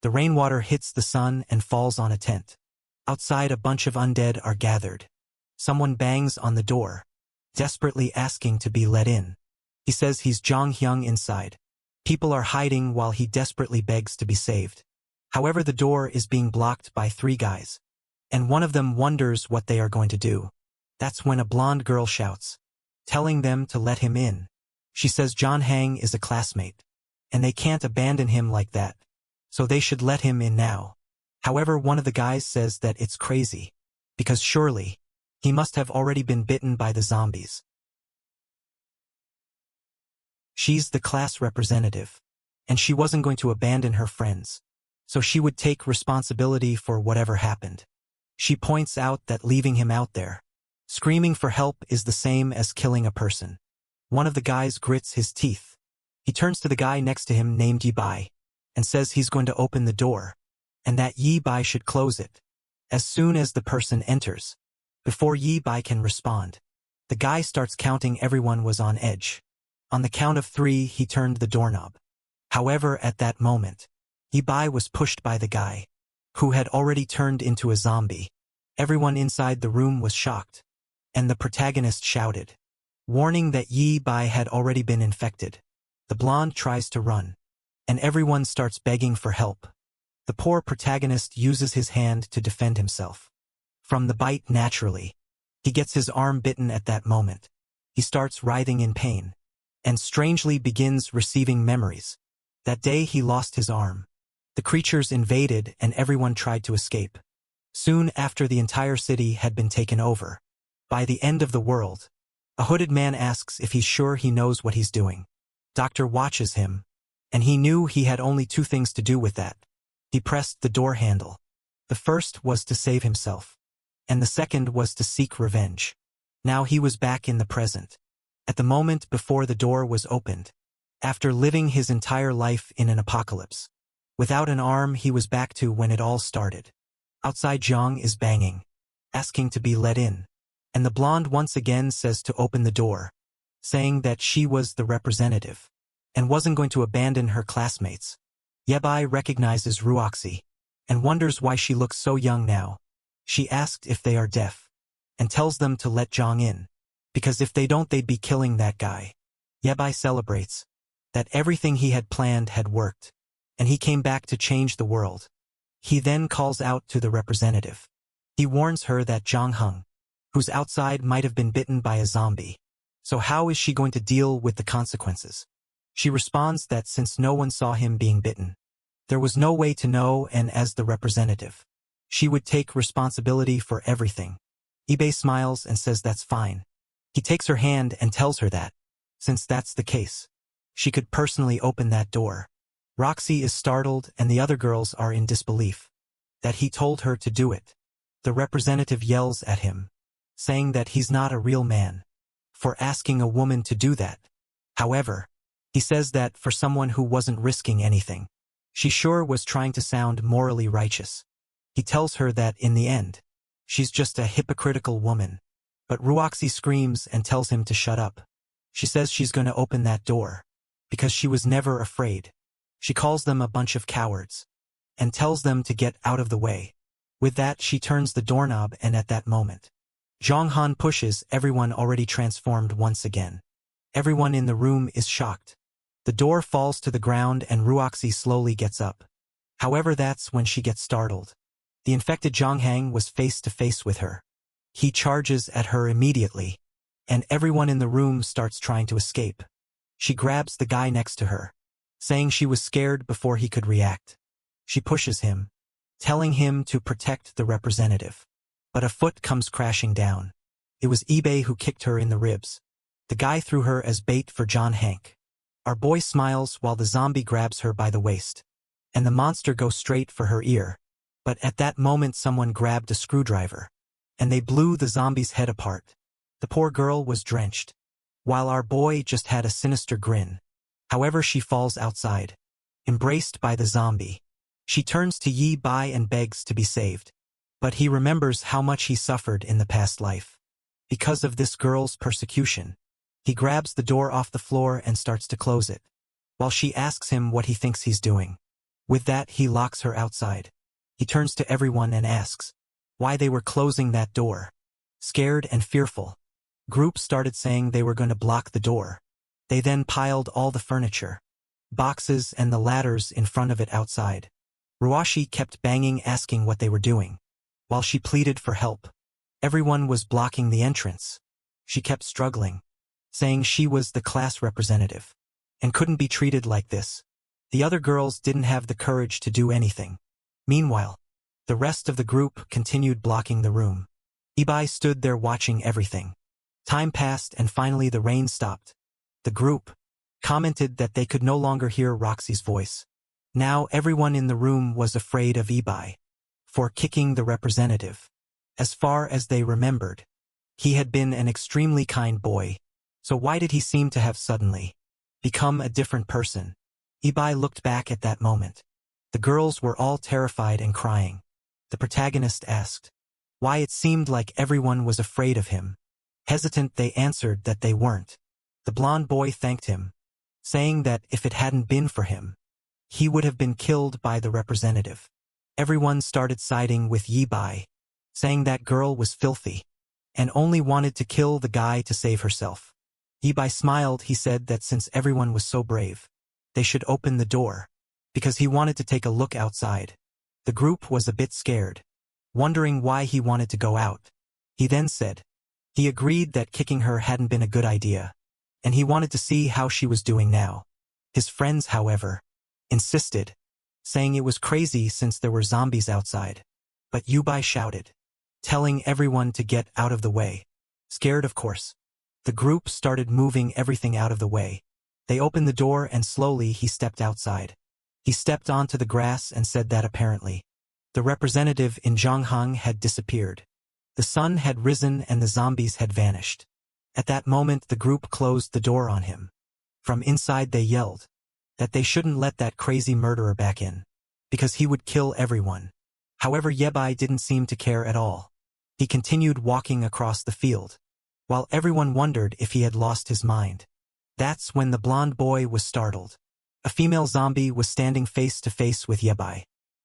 The rainwater hits the sun and falls on a tent. Outside, a bunch of undead are gathered. Someone bangs on the door, desperately asking to be let in. He says he's Jong Hyung inside. People are hiding while he desperately begs to be saved. However, the door is being blocked by 3 guys, and one of them wonders what they are going to do. That's when a blonde girl shouts, telling them to let him in. She says John Hang is a classmate, and they can't abandon him like that, so they should let him in now. However, one of the guys says that it's crazy, because surely he must have already been bitten by the zombies. She's the class representative, and she wasn't going to abandon her friends, so she would take responsibility for whatever happened. She points out that leaving him out there, screaming for help, is the same as killing a person. One of the guys grits his teeth. He turns to the guy next to him named Yi Bai, and says he's going to open the door, and that Yi Bai should close it as soon as the person enters. Before Yi Bai can respond, the guy starts counting. Everyone was on edge. On the count of 3, he turned the doorknob. However, at that moment, Yi Bai was pushed by the guy, who had already turned into a zombie. Everyone inside the room was shocked, and the protagonist shouted, warning that Yi Bai had already been infected. The blonde tries to run, and everyone starts begging for help. The poor protagonist uses his hand to defend himself from the bite naturally. He gets his arm bitten at that moment. He starts writhing in pain, and strangely begins receiving memories. That day he lost his arm. The creatures invaded and everyone tried to escape. Soon after, the entire city had been taken over. By the end of the world, a hooded man asks if he's sure he knows what he's doing. Doctor watches him, and he knew he had only 2 things to do with that. He pressed the door handle. The first was to save himself, and the second was to seek revenge. Now he was back in the present, at the moment before the door was opened. After living his entire life in an apocalypse, without an arm, he was back to when it all started. Outside, Jong is banging, asking to be let in, and the blonde once again says to open the door, saying that she was the representative, and wasn't going to abandon her classmates. Yi Bai recognizes Ruoxi, and wonders why she looks so young now. She asked if they are deaf, and tells them to let Jong in, because if they don't, they'd be killing that guy. Yi Bai celebrates that everything he had planned had worked, and he came back to change the world. He then calls out to the representative. He warns her that Jong Hung, who's outside, might have been bitten by a zombie. So how is she going to deal with the consequences? She responds that since no one saw him being bitten, there was no way to know, and as the representative, she would take responsibility for everything. Ibe smiles and says that's fine. He takes her hand and tells her that, since that's the case, she could personally open that door. Roxy is startled and the other girls are in disbelief that he told her to do it. The representative yells at him, saying that he's not a real man for asking a woman to do that. However, he says that for someone who wasn't risking anything, she sure was trying to sound morally righteous. He tells her that in the end, she's just a hypocritical woman. But Ruoxi screams and tells him to shut up. She says she's going to open that door, because she was never afraid. She calls them a bunch of cowards, and tells them to get out of the way. With that, she turns the doorknob, and at that moment, Jong Han pushes everyone already transformed once again. Everyone in the room is shocked. The door falls to the ground and Ruoxi slowly gets up. However, that's when she gets startled. The infected Jong Hang was face to face with her. He charges at her immediately, and everyone in the room starts trying to escape. She grabs the guy next to her, saying she was scared before he could react. She pushes him, telling him to protect the representative. But a foot comes crashing down. It was eBay who kicked her in the ribs. The guy threw her as bait for John Hank. Our boy smiles while the zombie grabs her by the waist, and the monster goes straight for her ear. But at that moment someone grabbed a screwdriver, and they blew the zombie's head apart. The poor girl was drenched, while our boy just had a sinister grin. However, she falls outside, embraced by the zombie. She turns to Yi Bai and begs to be saved. But he remembers how much he suffered in the past life. Because of this girl's persecution, he grabs the door off the floor and starts to close it, while she asks him what he thinks he's doing. With that, he locks her outside. He turns to everyone and asks why they were closing that door. Scared and fearful, groups started saying they were going to block the door. They then piled all the furniture, boxes and the ladders in front of it outside. Ruashi kept banging, asking what they were doing, while she pleaded for help. Everyone was blocking the entrance. She kept struggling, saying she was the class representative and couldn't be treated like this. The other girls didn't have the courage to do anything. Meanwhile, the rest of the group continued blocking the room. Ibai stood there watching everything. Time passed and finally the rain stopped. The group commented that they could no longer hear Roxy's voice. Now everyone in the room was afraid of Ibai for kicking the representative. As far as they remembered, he had been an extremely kind boy. So why did he seem to have suddenly become a different person? Ibai looked back at that moment. The girls were all terrified and crying. The protagonist asked why it seemed like everyone was afraid of him. Hesitant, they answered that they weren't. The blonde boy thanked him, saying that if it hadn't been for him, he would have been killed by the representative. Everyone started siding with Ibai, saying that girl was filthy and only wanted to kill the guy to save herself. Ibai smiled. He said that since everyone was so brave, they should open the door, because he wanted to take a look outside. The group was a bit scared, wondering why he wanted to go out. He then said he agreed that kicking her hadn't been a good idea, and he wanted to see how she was doing now. His friends, however, insisted, saying it was crazy since there were zombies outside. But Ibai shouted, telling everyone to get out of the way. Scared, of course, the group started moving everything out of the way. They opened the door and slowly he stepped outside. He stepped onto the grass and said that apparently the representative in Zhonghang had disappeared. The sun had risen and the zombies had vanished. At that moment the group closed the door on him. From inside they yelled that they shouldn't let that crazy murderer back in, because he would kill everyone. However, Ibai didn't seem to care at all. He continued walking across the field, while everyone wondered if he had lost his mind. That's when the blonde boy was startled. A female zombie was standing face to face with Ibai,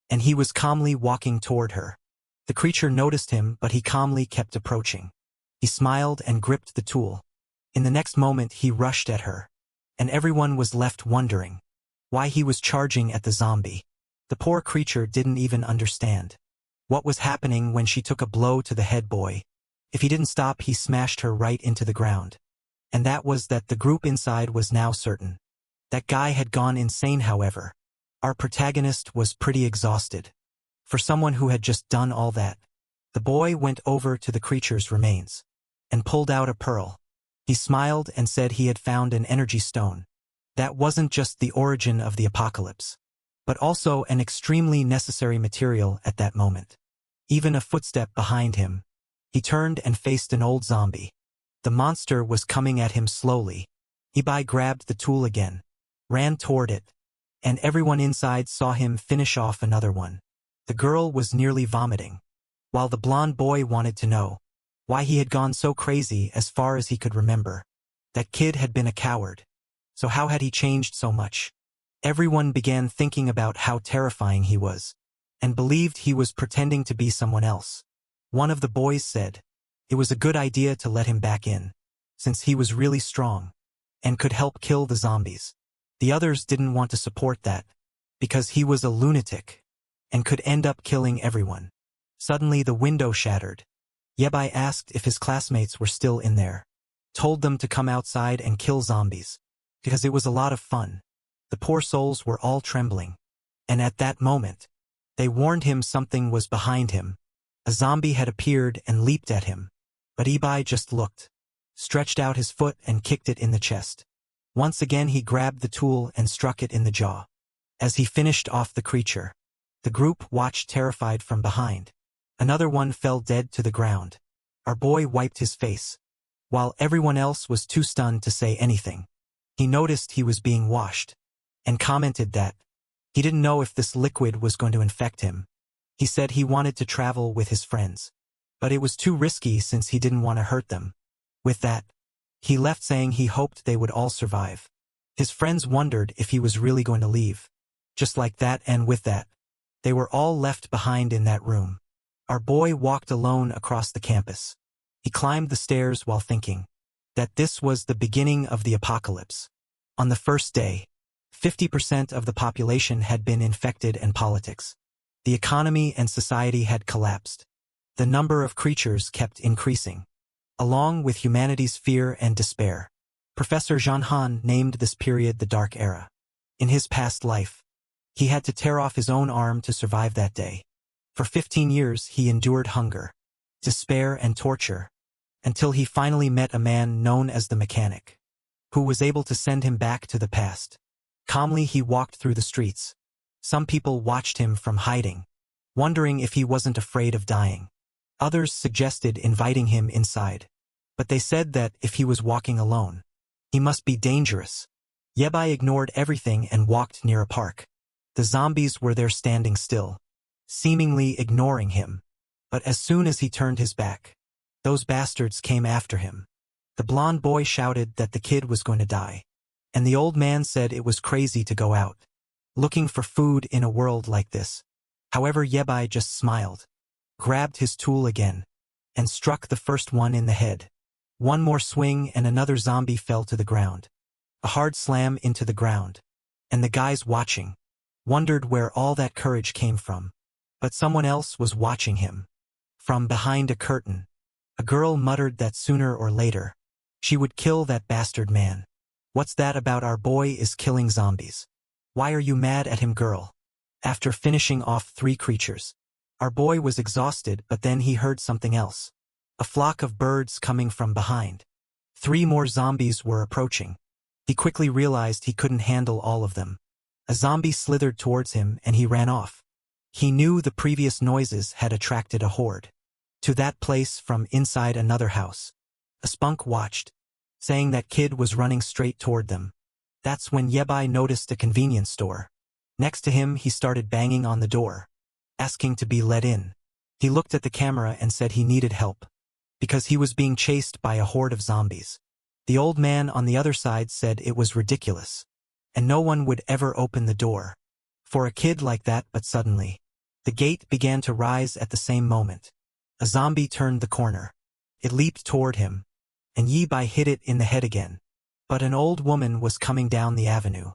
and he was calmly walking toward her. The creature noticed him, but he calmly kept approaching. He smiled and gripped the tool. In the next moment he rushed at her, and everyone was left wondering why he was charging at the zombie. The poor creature didn't even understand what was happening when she took a blow to the head boy. If he didn't stop, he smashed her right into the ground. And that was that. The group inside was now certain that guy had gone insane. However, our protagonist was pretty exhausted. For someone who had just done all that, the boy went over to the creature's remains and pulled out a pearl. He smiled and said he had found an energy stone. That wasn't just the origin of the apocalypse, but also an extremely necessary material at that moment. Even a footstep behind him. He turned and faced an old zombie. The monster was coming at him slowly. Ibai grabbed the tool again, ran toward it, and everyone inside saw him finish off another one. The girl was nearly vomiting, while the blonde boy wanted to know why he had gone so crazy. As far as he could remember, that kid had been a coward. So how had he changed so much? Everyone began thinking about how terrifying he was, and believed he was pretending to be someone else. One of the boys said it was a good idea to let him back in, since he was really strong and could help kill the zombies. The others didn't want to support that, because he was a lunatic and could end up killing everyone. Suddenly the window shattered. Ibai asked if his classmates were still in there, told them to come outside and kill zombies, because it was a lot of fun. The poor souls were all trembling, and at that moment, they warned him something was behind him. A zombie had appeared and leaped at him, but Ibai just looked, stretched out his foot and kicked it in the chest. Once again he grabbed the tool and struck it in the jaw. As he finished off the creature, the group watched terrified from behind. Another one fell dead to the ground. Our boy wiped his face, while everyone else was too stunned to say anything. He noticed he was being washed, and commented that he didn't know if this liquid was going to infect him. He said he wanted to travel with his friends, but it was too risky since he didn't want to hurt them. With that, he left saying he hoped they would all survive. His friends wondered if he was really going to leave. Just like that, and with that, they were all left behind in that room. Our boy walked alone across the campus. He climbed the stairs while thinking that this was the beginning of the apocalypse. On the first day, 50% of the population had been infected, and politics, the economy and society had collapsed. The number of creatures kept increasing, along with humanity's fear and despair. Professor Jean named this period the Dark Era. In his past life, he had to tear off his own arm to survive that day. For 15 years he endured hunger, despair, and torture, until he finally met a man known as the Mechanic, who was able to send him back to the past. Calmly he walked through the streets. Some people watched him from hiding, wondering if he wasn't afraid of dying. Others suggested inviting him inside, but they said that if he was walking alone, he must be dangerous. Yebai ignored everything and walked near a park. The zombies were there standing still, seemingly ignoring him. But as soon as he turned his back, those bastards came after him. The blonde boy shouted that the kid was going to die, and the old man said it was crazy to go out, looking for food in a world like this. However, Yebai just smiled, grabbed his tool again, and struck the first one in the head. One more swing and another zombie fell to the ground. A hard slam into the ground. And the guys watching wondered where all that courage came from. But someone else was watching him. From behind a curtain, a girl muttered that sooner or later, she would kill that bastard man. What's that about? Our boy is killing zombies. Why are you mad at him, girl? After finishing off 3 creatures, our boy was exhausted, but then he heard something else. A flock of birds coming from behind. 3 more zombies were approaching. He quickly realized he couldn't handle all of them. A zombie slithered towards him and he ran off. He knew the previous noises had attracted a horde to that place from inside another house. A spunk watched, saying that kid was running straight toward them. That's when Yebai noticed a convenience store. Next to him he started banging on the door, asking to be let in. He looked at the camera and said he needed help, because he was being chased by a horde of zombies. The old man on the other side said it was ridiculous, and no one would ever open the door for a kid like that. But suddenly, the gate began to rise at the same moment. A zombie turned the corner. It leaped toward him, and Yebai hit it in the head again. But an old woman was coming down the avenue,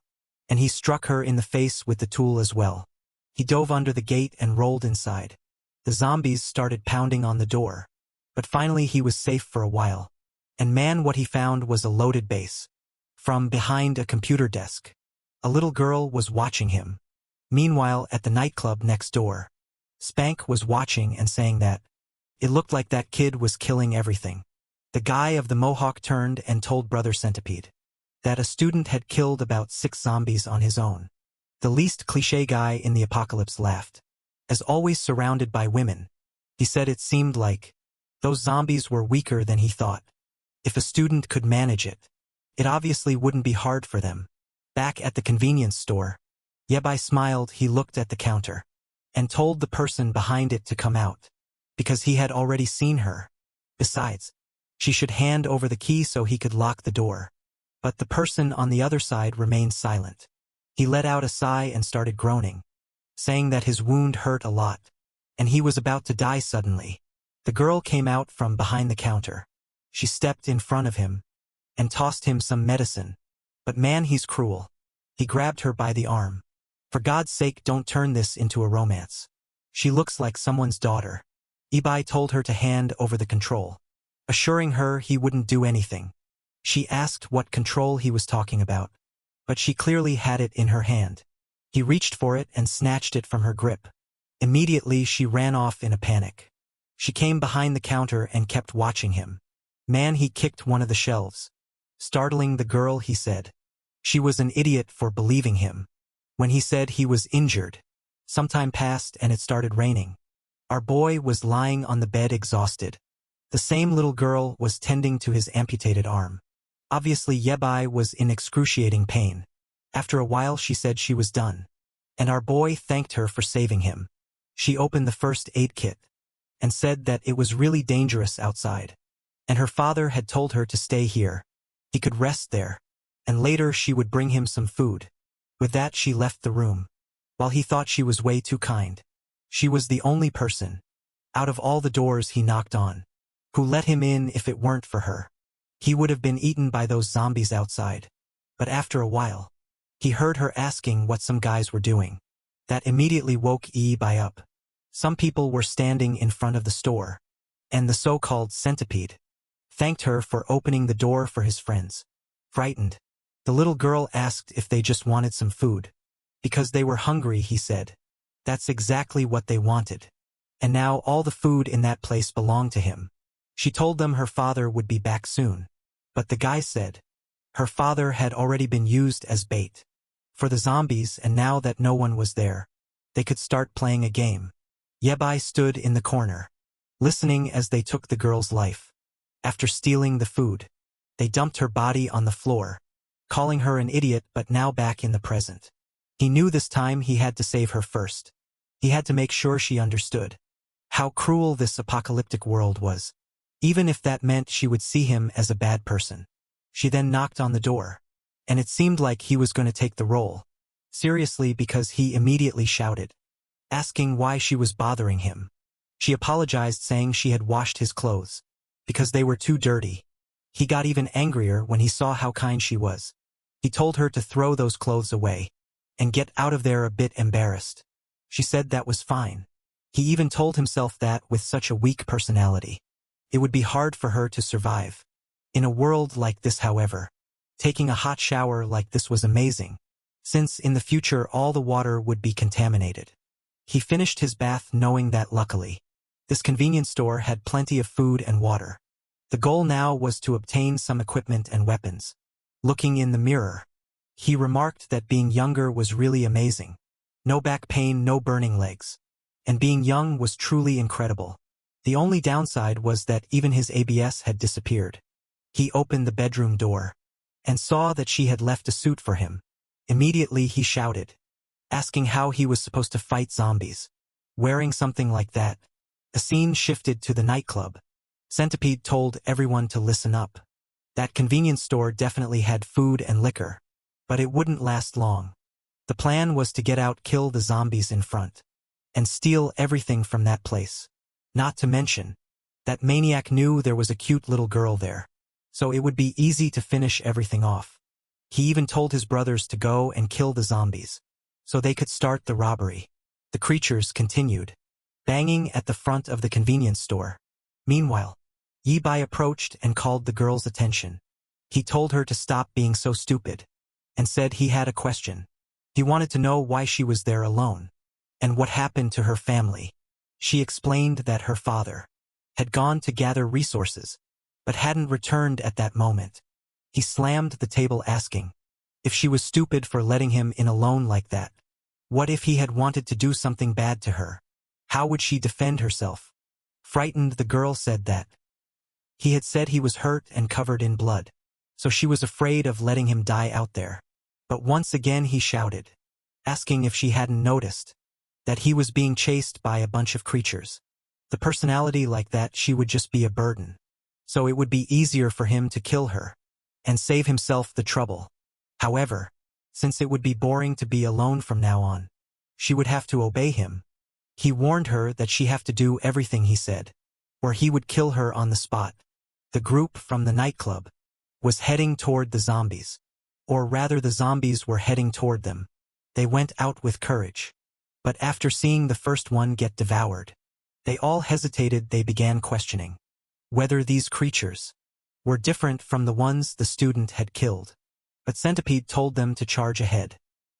and he struck her in the face with the tool as well. He dove under the gate and rolled inside. The zombies started pounding on the door, but finally he was safe for a while. And man, what he found was a loaded base. From behind a computer desk, a little girl was watching him. Meanwhile, at the nightclub next door, Spank was watching and saying that it looked like that kid was killing everything. The guy of the mohawk turned and told Brother Centipede that a student had killed about 6 zombies on his own. The least cliché guy in the apocalypse laughed. As always surrounded by women, he said it seemed like those zombies were weaker than he thought. If a student could manage it, it obviously wouldn't be hard for them. Back at the convenience store, Yebai smiled. He looked at the counter and told the person behind it to come out, because he had already seen her. Besides, she should hand over the key so he could lock the door. But the person on the other side remained silent. He let out a sigh and started groaning, saying that his wound hurt a lot, and he was about to die suddenly. The girl came out from behind the counter. She stepped in front of him and tossed him some medicine. But man, he's cruel. He grabbed her by the arm. For God's sake, don't turn this into a romance. She looks like someone's daughter. Yebai told her to hand over the control, assuring her he wouldn't do anything. She asked what control he was talking about, but she clearly had it in her hand. He reached for it and snatched it from her grip. Immediately she ran off in a panic. She came behind the counter and kept watching him. Man, he kicked one of the shelves, startling the girl. He said she was an idiot for believing him. When he said he was injured, some time passed and it started raining. Our boy was lying on the bed exhausted. The same little girl was tending to his amputated arm. Obviously Yebai was in excruciating pain. After a while she said she was done, and our boy thanked her for saving him. She opened the first aid kit and said that it was really dangerous outside, and her father had told her to stay here. He could rest there, and later she would bring him some food. With that she left the room. while he thought she was way too kind. She was the only person, out of all the doors he knocked on, who let him in. If it weren't for her, he would have been eaten by those zombies outside. But after a while, he heard her asking what some guys were doing. That immediately woke Yi-Bai up. Some people were standing in front of the store, and the so-called centipede thanked her for opening the door for his friends. Frightened, the little girl asked if they just wanted some food. Because they were hungry, he said. That's exactly what they wanted. And now all the food in that place belonged to him. She told them her father would be back soon. But the guy said her father had already been used as bait for the zombies, and now that no one was there, they could start playing a game. Yi-Bai stood in the corner, listening as they took the girl's life. After stealing the food, they dumped her body on the floor, calling her an idiot. But now back in the present, he knew this time he had to save her first. He had to make sure she understood how cruel this apocalyptic world was, even if that meant she would see him as a bad person. She then knocked on the door, and it seemed like he was going to take the role seriously, because he immediately shouted, asking why she was bothering him. She apologized, saying she had washed his clothes because they were too dirty. He got even angrier when he saw how kind she was. He told her to throw those clothes away and get out of there, a bit embarrassed. She said that was fine. He even told himself that with such a weak personality, it would be hard for her to survive. In a world like this, however, taking a hot shower like this was amazing, since in the future all the water would be contaminated. He finished his bath knowing that luckily, this convenience store had plenty of food and water. The goal now was to obtain some equipment and weapons. Looking in the mirror, he remarked that being younger was really amazing. No back pain, no burning legs. And being young was truly incredible. The only downside was that even his ABS had disappeared. He opened the bedroom door and saw that she had left a suit for him. Immediately he shouted, asking how he was supposed to fight zombies wearing something like that. The scene shifted to the nightclub. Centipede told everyone to listen up. That convenience store definitely had food and liquor, but it wouldn't last long. The plan was to get out, kill the zombies in front, and steal everything from that place. Not to mention, that maniac knew there was a cute little girl there, so it would be easy to finish everything off. He even told his brothers to go and kill the zombies, so they could start the robbery. The creatures continued banging at the front of the convenience store. Meanwhile, Yi-Bai approached and called the girl's attention. He told her to stop being so stupid, and said he had a question. He wanted to know why she was there alone, and what happened to her family. She explained that her father had gone to gather resources, but hadn't returned at that moment. He slammed the table, asking if she was stupid for letting him in alone like that. What if he had wanted to do something bad to her? How would she defend herself? Frightened, the girl said that he had said he was hurt and covered in blood, so she was afraid of letting him die out there. But once again he shouted, asking if she hadn't noticed that he was being chased by a bunch of creatures. The personality like that, she would just be a burden, so it would be easier for him to kill her and save himself the trouble. However, since it would be boring to be alone from now on, she would have to obey him. He warned her that she have to do everything he said, or he would kill her on the spot. The group from the nightclub was heading toward the zombies, or rather the zombies were heading toward them. They went out with courage, but after seeing the first one get devoured, they all hesitated. They began questioning whether these creatures were different from the ones the student had killed. But Centipede told them to charge ahead,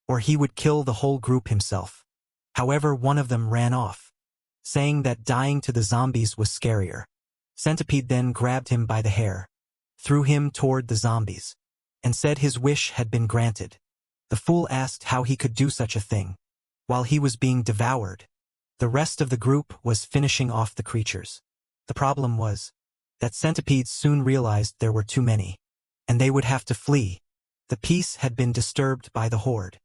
or he would kill the whole group himself. However, one of them ran off, saying that dying to the zombies was scarier. Centipede then grabbed him by the hair, threw him toward the zombies, and said his wish had been granted. The fool asked how he could do such a thing while he was being devoured. The rest of the group was finishing off the creatures. The problem was that Centipede soon realized there were too many, and they would have to flee. The peace had been disturbed by the horde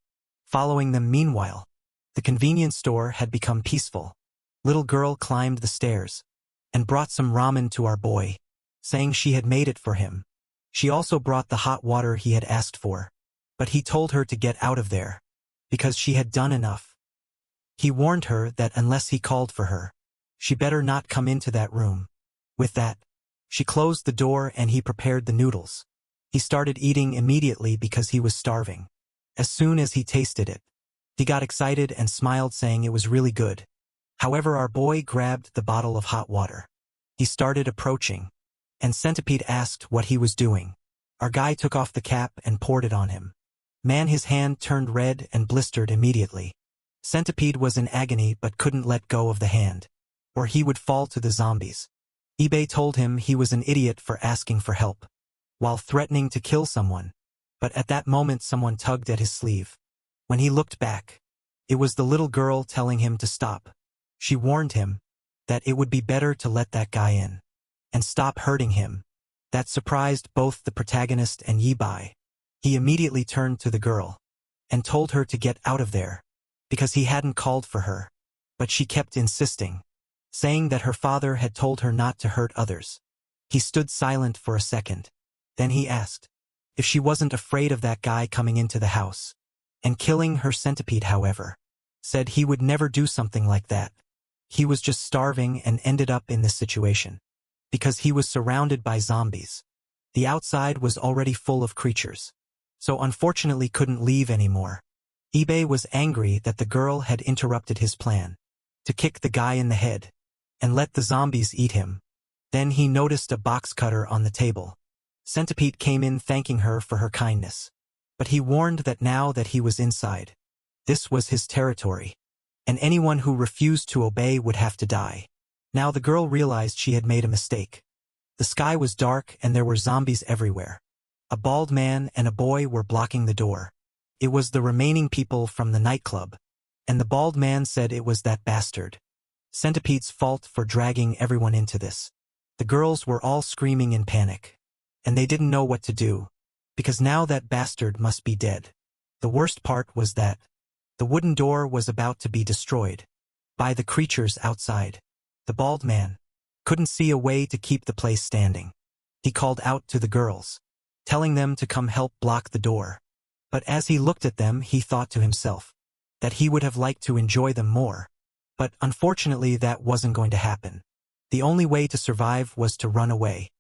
following them. Meanwhile, the convenience store had become peaceful. Little girl climbed the stairs and brought some ramen to our boy, saying she had made it for him. She also brought the hot water he had asked for, but he told her to get out of there because she had done enough. He warned her that unless he called for her, she better not come into that room. With that, she closed the door and he prepared the noodles. He started eating immediately because he was starving. As soon as he tasted it, he got excited and smiled, saying it was really good. However, our boy grabbed the bottle of hot water. He started approaching, and Centipede asked what he was doing. Our guy took off the cap and poured it on him. Man, his hand turned red and blistered immediately. Centipede was in agony but couldn't let go of the hand, or he would fall to the zombies. eBay told him he was an idiot for asking for help, while threatening to kill someone. But at that moment someone tugged at his sleeve. When he looked back, it was the little girl telling him to stop. She warned him that it would be better to let that guy in and stop hurting him. That surprised both the protagonist and Yi-bai. He immediately turned to the girl and told her to get out of there because he hadn't called for her. But she kept insisting, saying that her father had told her not to hurt others. He stood silent for a second. Then he asked if she wasn't afraid of that guy coming into the house and killing her. Centipede, however, said he would never do something like that. He was just starving and ended up in this situation because he was surrounded by zombies. The outside was already full of creatures, so unfortunately couldn't leave anymore. eBay was angry that the girl had interrupted his plan to kick the guy in the head and let the zombies eat him. Then he noticed a box cutter on the table. Centipede came in thanking her for her kindness, but he warned that now that he was inside, this was his territory, and anyone who refused to obey would have to die. Now the girl realized she had made a mistake. The sky was dark and there were zombies everywhere. A bald man and a boy were blocking the door. It was the remaining people from the nightclub, and the bald man said it was that bastard Centipede's fault for dragging everyone into this. The girls were all screaming in panic, and they didn't know what to do, because now that bastard must be dead. The worst part was that the wooden door was about to be destroyed by the creatures outside. The bald man couldn't see a way to keep the place standing. He called out to the girls, telling them to come help block the door. But as he looked at them, he thought to himself that he would have liked to enjoy them more. But unfortunately that wasn't going to happen. The only way to survive was to run away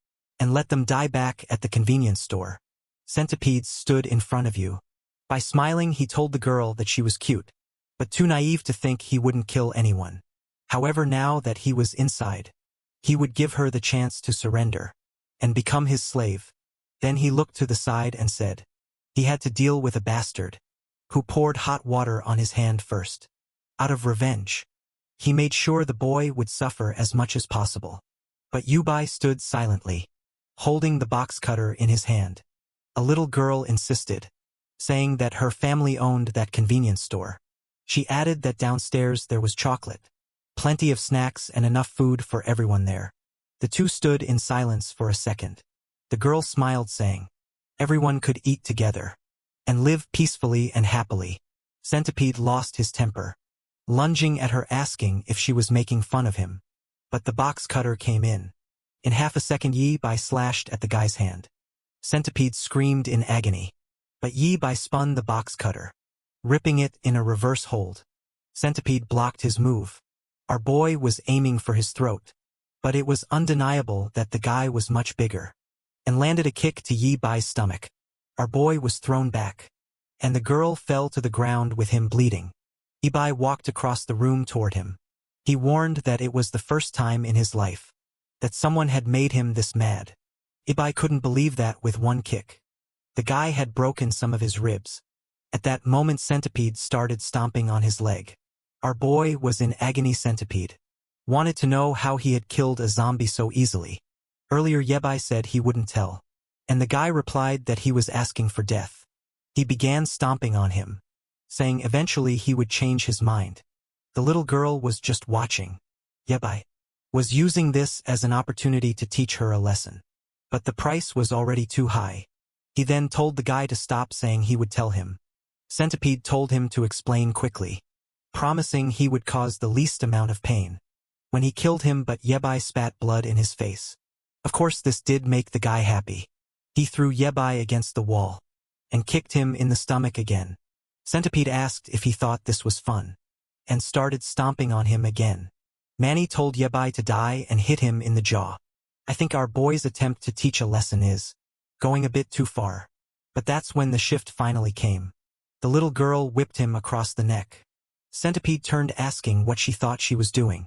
and let them die back at the convenience store. Centipede stood in front of you. By smiling, he told the girl that she was cute, but too naive to think he wouldn't kill anyone. However, now that he was inside, he would give her the chance to surrender and become his slave. Then he looked to the side and said he had to deal with a bastard who poured hot water on his hand first. Out of revenge, he made sure the boy would suffer as much as possible. But Yubai stood silently, holding the box cutter in his hand. A little girl insisted, saying that her family owned that convenience store. She added that downstairs there was chocolate, plenty of snacks, and enough food for everyone there. The two stood in silence for a second. The girl smiled, saying everyone could eat together and live peacefully and happily. Centipede lost his temper, lunging at her, asking if she was making fun of him. But the box cutter came in. In half a second, Yi-bai slashed at the guy's hand. Centipede screamed in agony, but Yi-bai spun the box cutter, ripping it in a reverse hold. Centipede blocked his move. Our boy was aiming for his throat, but it was undeniable that the guy was much bigger, and landed a kick to Yi-bai's stomach. Our boy was thrown back, and the girl fell to the ground with him bleeding. Yi-bai walked across the room toward him. He warned that it was the first time in his life that someone had made him this mad. Yi-bai couldn't believe that with one kick, the guy had broken some of his ribs. At that moment, Centipede started stomping on his leg. Our boy was in agony. Centipede wanted to know how he had killed a zombie so easily. Earlier, Yi-bai said he wouldn't tell, and the guy replied that he was asking for death. He began stomping on him, saying eventually he would change his mind. The little girl was just watching. Yi-bai was using this as an opportunity to teach her a lesson. But the price was already too high. He then told the guy to stop, saying he would tell him. Centipede told him to explain quickly, promising he would cause the least amount of pain when he killed him, but Yi-bai spat blood in his face. Of course, this did make the guy happy. He threw Yi-bai against the wall and kicked him in the stomach again. Centipede asked if he thought this was fun, and started stomping on him again. Manny told Yabai to die and hit him in the jaw. I think our boy's attempt to teach a lesson is going a bit too far. But that's when the shift finally came. The little girl whipped him across the neck. Centipede turned asking what she thought she was doing.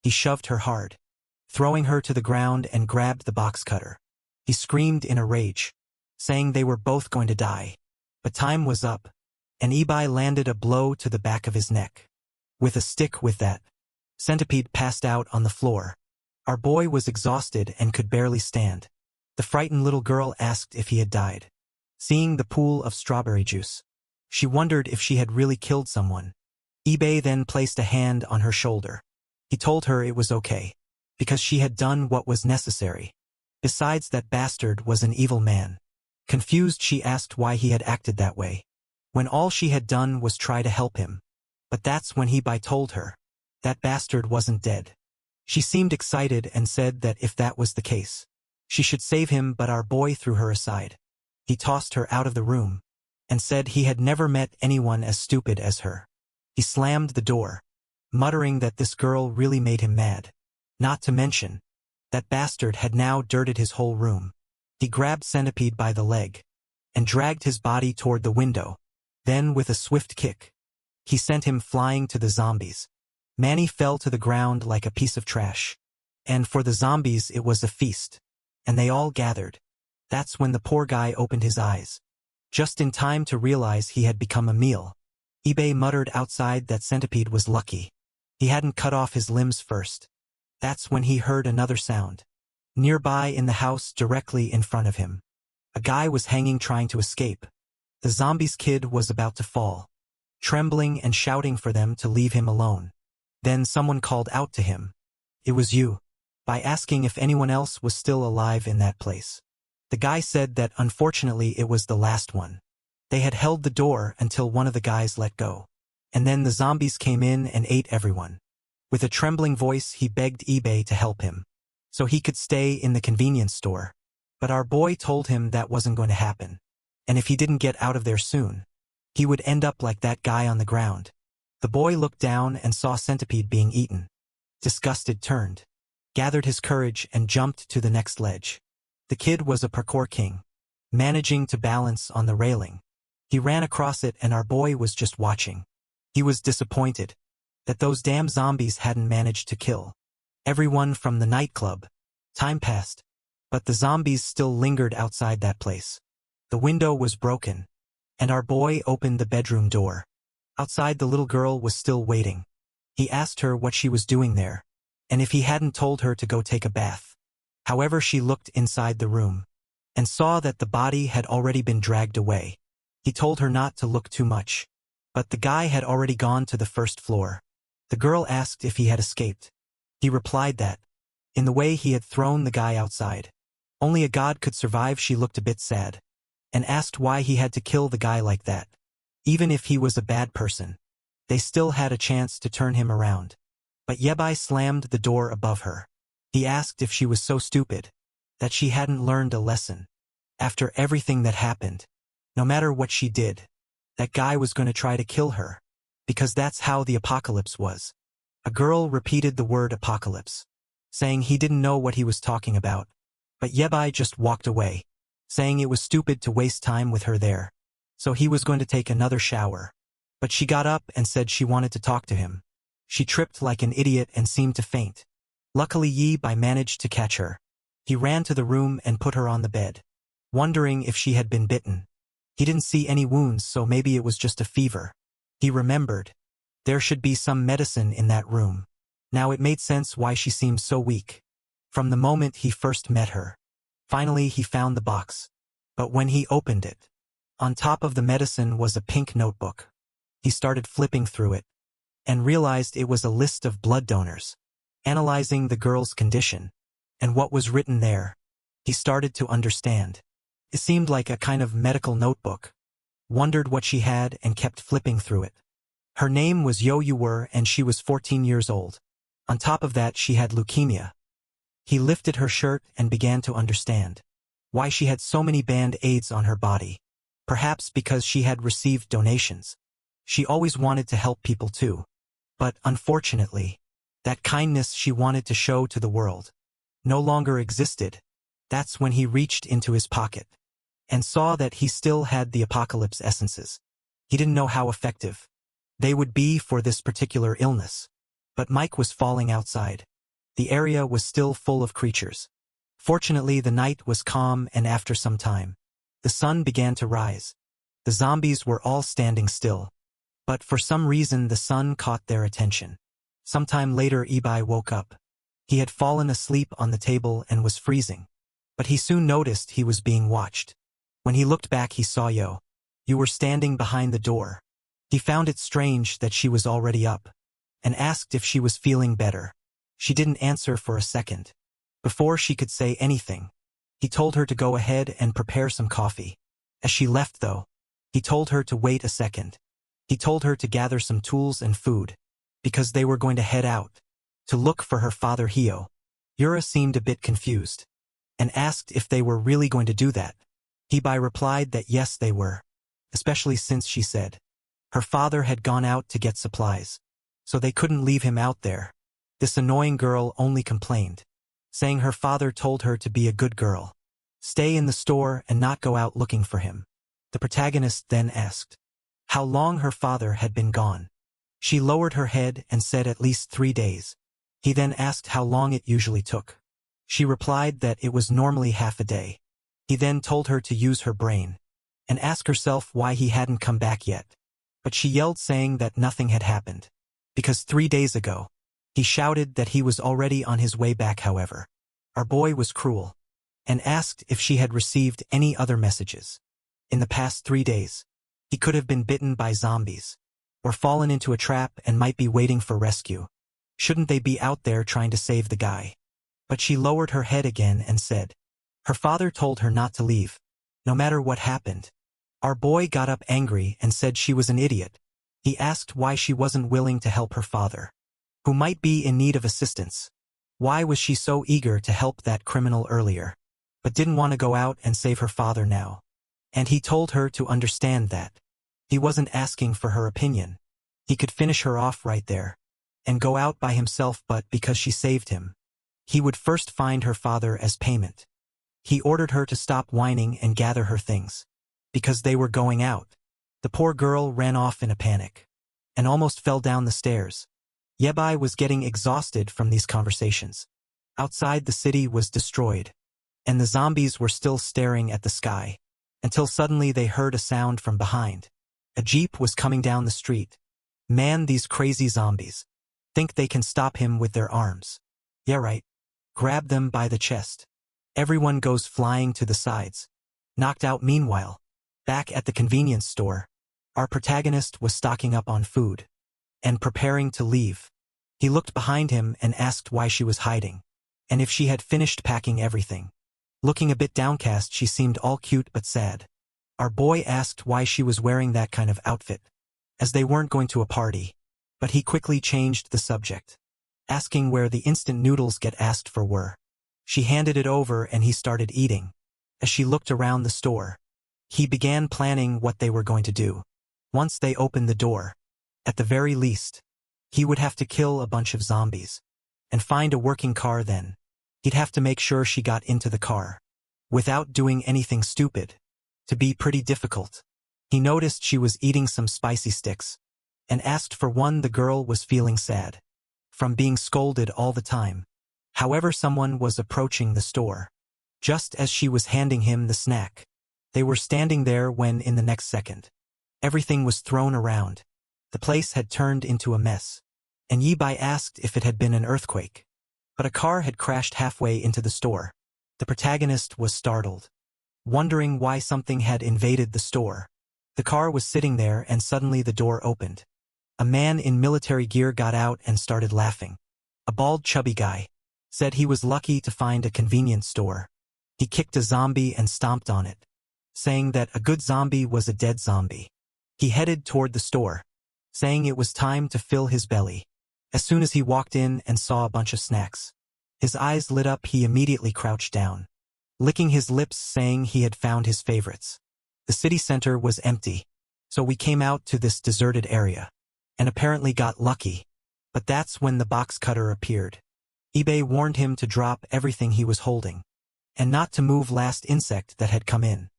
He shoved her hard, throwing her to the ground and grabbed the box cutter. He screamed in a rage, saying they were both going to die. But time was up, and Ibai landed a blow to the back of his neck. With a stick with that, Centipede passed out on the floor. Our boy was exhausted and could barely stand. The frightened little girl asked if he had died. Seeing the pool of strawberry juice, she wondered if she had really killed someone. Ibai then placed a hand on her shoulder. He told her it was okay, because she had done what was necessary. Besides, that bastard was an evil man. Confused, she asked why he had acted that way, when all she had done was try to help him. But that's when Ibai told her that bastard wasn't dead. She seemed excited and said that if that was the case, she should save him, but our boy threw her aside. He tossed her out of the room and said he had never met anyone as stupid as her. He slammed the door, muttering that this girl really made him mad. Not to mention, that bastard had now dirted his whole room. He grabbed Centipede by the leg and dragged his body toward the window. Then, with a swift kick, he sent him flying to the zombies. Manny fell to the ground like a piece of trash. And for the zombies it was a feast, and they all gathered. That's when the poor guy opened his eyes, just in time to realize he had become a meal. Ibai muttered outside that Centipede was lucky he hadn't cut off his limbs first. That's when he heard another sound. Nearby in the house directly in front of him, a guy was hanging trying to escape. The zombies' kid was about to fall, trembling and shouting for them to leave him alone. Then someone called out to him. It was you, by asking if anyone else was still alive in that place. The guy said that unfortunately it was the last one. They had held the door until one of the guys let go. And then the zombies came in and ate everyone. With a trembling voice he begged Ibai to help him, so he could stay in the convenience store. But our boy told him that wasn't going to happen. And if he didn't get out of there soon, he would end up like that guy on the ground. The boy looked down and saw Centipede being eaten. Disgusted, turned, gathered his courage and jumped to the next ledge. The kid was a parkour king, managing to balance on the railing. He ran across it and our boy was just watching. He was disappointed that those damn zombies hadn't managed to kill everyone from the nightclub. Time passed, but the zombies still lingered outside that place. The window was broken, and our boy opened the bedroom door. Outside, the little girl was still waiting. He asked her what she was doing there, and if he hadn't told her to go take a bath. However, she looked inside the room and saw that the body had already been dragged away. He told her not to look too much, but the guy had already gone to the first floor. The girl asked if he had escaped. He replied that, in the way he had thrown the guy outside, only a god could survive. She looked a bit sad, and asked why he had to kill the guy like that. Even if he was a bad person, they still had a chance to turn him around. But Yabai slammed the door above her. He asked if she was so stupid that she hadn't learned a lesson. After everything that happened, no matter what she did, that guy was going to try to kill her, because that's how the apocalypse was. A girl repeated the word apocalypse, saying he didn't know what he was talking about. But Yabai just walked away, saying it was stupid to waste time with her there. So he was going to take another shower. But she got up and said she wanted to talk to him. She tripped like an idiot and seemed to faint. Luckily Yabai managed to catch her. He ran to the room and put her on the bed, wondering if she had been bitten. He didn't see any wounds, so maybe it was just a fever. He remembered there should be some medicine in that room. Now it made sense why she seemed so weak from the moment he first met her. Finally he found the box. But when he opened it, on top of the medicine was a pink notebook. He started flipping through it and realized it was a list of blood donors, analyzing the girl's condition. And what was written there, he started to understand. It seemed like a kind of medical notebook. Wondered what she had and kept flipping through it. Her name was Yo-Yu and she was 14 years old. On top of that she had leukemia. He lifted her shirt and began to understand why she had so many band-aids on her body. Perhaps because she had received donations. She always wanted to help people too. But unfortunately, that kindness she wanted to show to the world no longer existed. That's when he reached into his pocket and saw that he still had the apocalypse essences. He didn't know how effective they would be for this particular illness. But Mike was falling outside. The area was still full of creatures. Fortunately, the night was calm, and after some time, the sun began to rise. The zombies were all standing still. But for some reason the sun caught their attention. Sometime later Ibai woke up. He had fallen asleep on the table and was freezing. But he soon noticed he was being watched. When he looked back he saw Yo. You were standing behind the door. He found it strange that she was already up, and asked if she was feeling better. She didn't answer for a second. Before she could say anything, he told her to go ahead and prepare some coffee. As she left though, he told her to wait a second. He told her to gather some tools and food, because they were going to head out to look for her father Hio. Yura seemed a bit confused, and asked if they were really going to do that. Ibai replied that yes they were, especially since she said her father had gone out to get supplies, so they couldn't leave him out there. This annoying girl only complained, saying her father told her to be a good girl, stay in the store and not go out looking for him. The protagonist then asked how long her father had been gone. She lowered her head and said at least 3 days. He then asked how long it usually took. She replied that it was normally half a day. He then told her to use her brain and ask herself why he hadn't come back yet. But she yelled saying that nothing had happened, because 3 days ago, he shouted that he was already on his way back. However, our boy was cruel and asked if she had received any other messages. In the past 3 days, he could have been bitten by zombies or fallen into a trap and might be waiting for rescue. Shouldn't they be out there trying to save the guy? But she lowered her head again and said her father told her not to leave, no matter what happened. Our boy got up angry and said she was an idiot. He asked why she wasn't willing to help her father, who might be in need of assistance. Why was she so eager to help that criminal earlier, but didn't want to go out and save her father now? And he told her to understand that he wasn't asking for her opinion. He could finish her off right there and go out by himself, but because she saved him, he would first find her father as payment. He ordered her to stop whining and gather her things, because they were going out. The poor girl ran off in a panic and almost fell down the stairs. Yebai was getting exhausted from these conversations. Outside the city was destroyed, and the zombies were still staring at the sky, until suddenly they heard a sound from behind. A jeep was coming down the street. Man, these crazy zombies think they can stop him with their arms. Yeah, right. Grab them by the chest. Everyone goes flying to the sides. Knocked out. Meanwhile, back at the convenience store, our protagonist was stocking up on food and preparing to leave. He looked behind him and asked why she was hiding, and if she had finished packing everything. Looking a bit downcast, she seemed all cute but sad. Our boy asked why she was wearing that kind of outfit, as they weren't going to a party. But he quickly changed the subject, asking where the instant noodles get asked for were. She handed it over and he started eating. As she looked around the store, he began planning what they were going to do. Once they opened the door, at the very least, he would have to kill a bunch of zombies and find a working car. Then he'd have to make sure she got into the car without doing anything stupid. To be pretty difficult. He noticed she was eating some spicy sticks and asked for one. The girl was feeling sad from being scolded all the time. However, someone was approaching the store just as she was handing him the snack. They were standing there when in the next second, everything was thrown around. The place had turned into a mess, and Yibai asked if it had been an earthquake. But a car had crashed halfway into the store. The protagonist was startled, wondering why something had invaded the store. The car was sitting there and suddenly the door opened. A man in military gear got out and started laughing. A bald, chubby guy said he was lucky to find a convenience store. He kicked a zombie and stomped on it, saying that a good zombie was a dead zombie. He headed toward the store, saying it was time to fill his belly. As soon as he walked in and saw a bunch of snacks, his eyes lit up. He immediately crouched down, licking his lips, saying he had found his favorites. The city center was empty, so we came out to this deserted area, and apparently got lucky. But that's when the box cutter appeared. eBay warned him to drop everything he was holding, and not to move. Last insect that had come in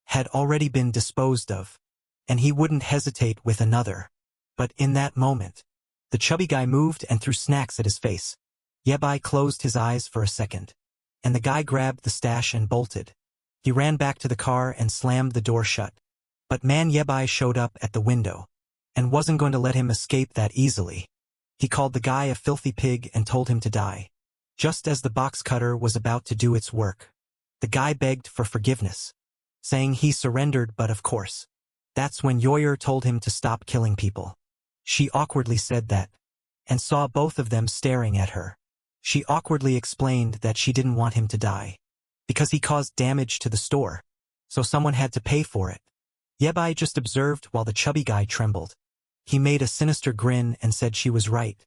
had already been disposed of, and he wouldn't hesitate with another. But in that moment, the chubby guy moved and threw snacks at his face. Yebai closed his eyes for a second, and the guy grabbed the stash and bolted. He ran back to the car and slammed the door shut. But man, Yebai showed up at the window, and wasn't going to let him escape that easily. He called the guy a filthy pig and told him to die. Just as the box cutter was about to do its work, the guy begged for forgiveness, saying he surrendered. But of course, that's when Yoyer told him to stop killing people. She awkwardly said that, and saw both of them staring at her. She awkwardly explained that she didn't want him to die, because he caused damage to the store, so someone had to pay for it. Yebai just observed while the chubby guy trembled. He made a sinister grin and said she was right.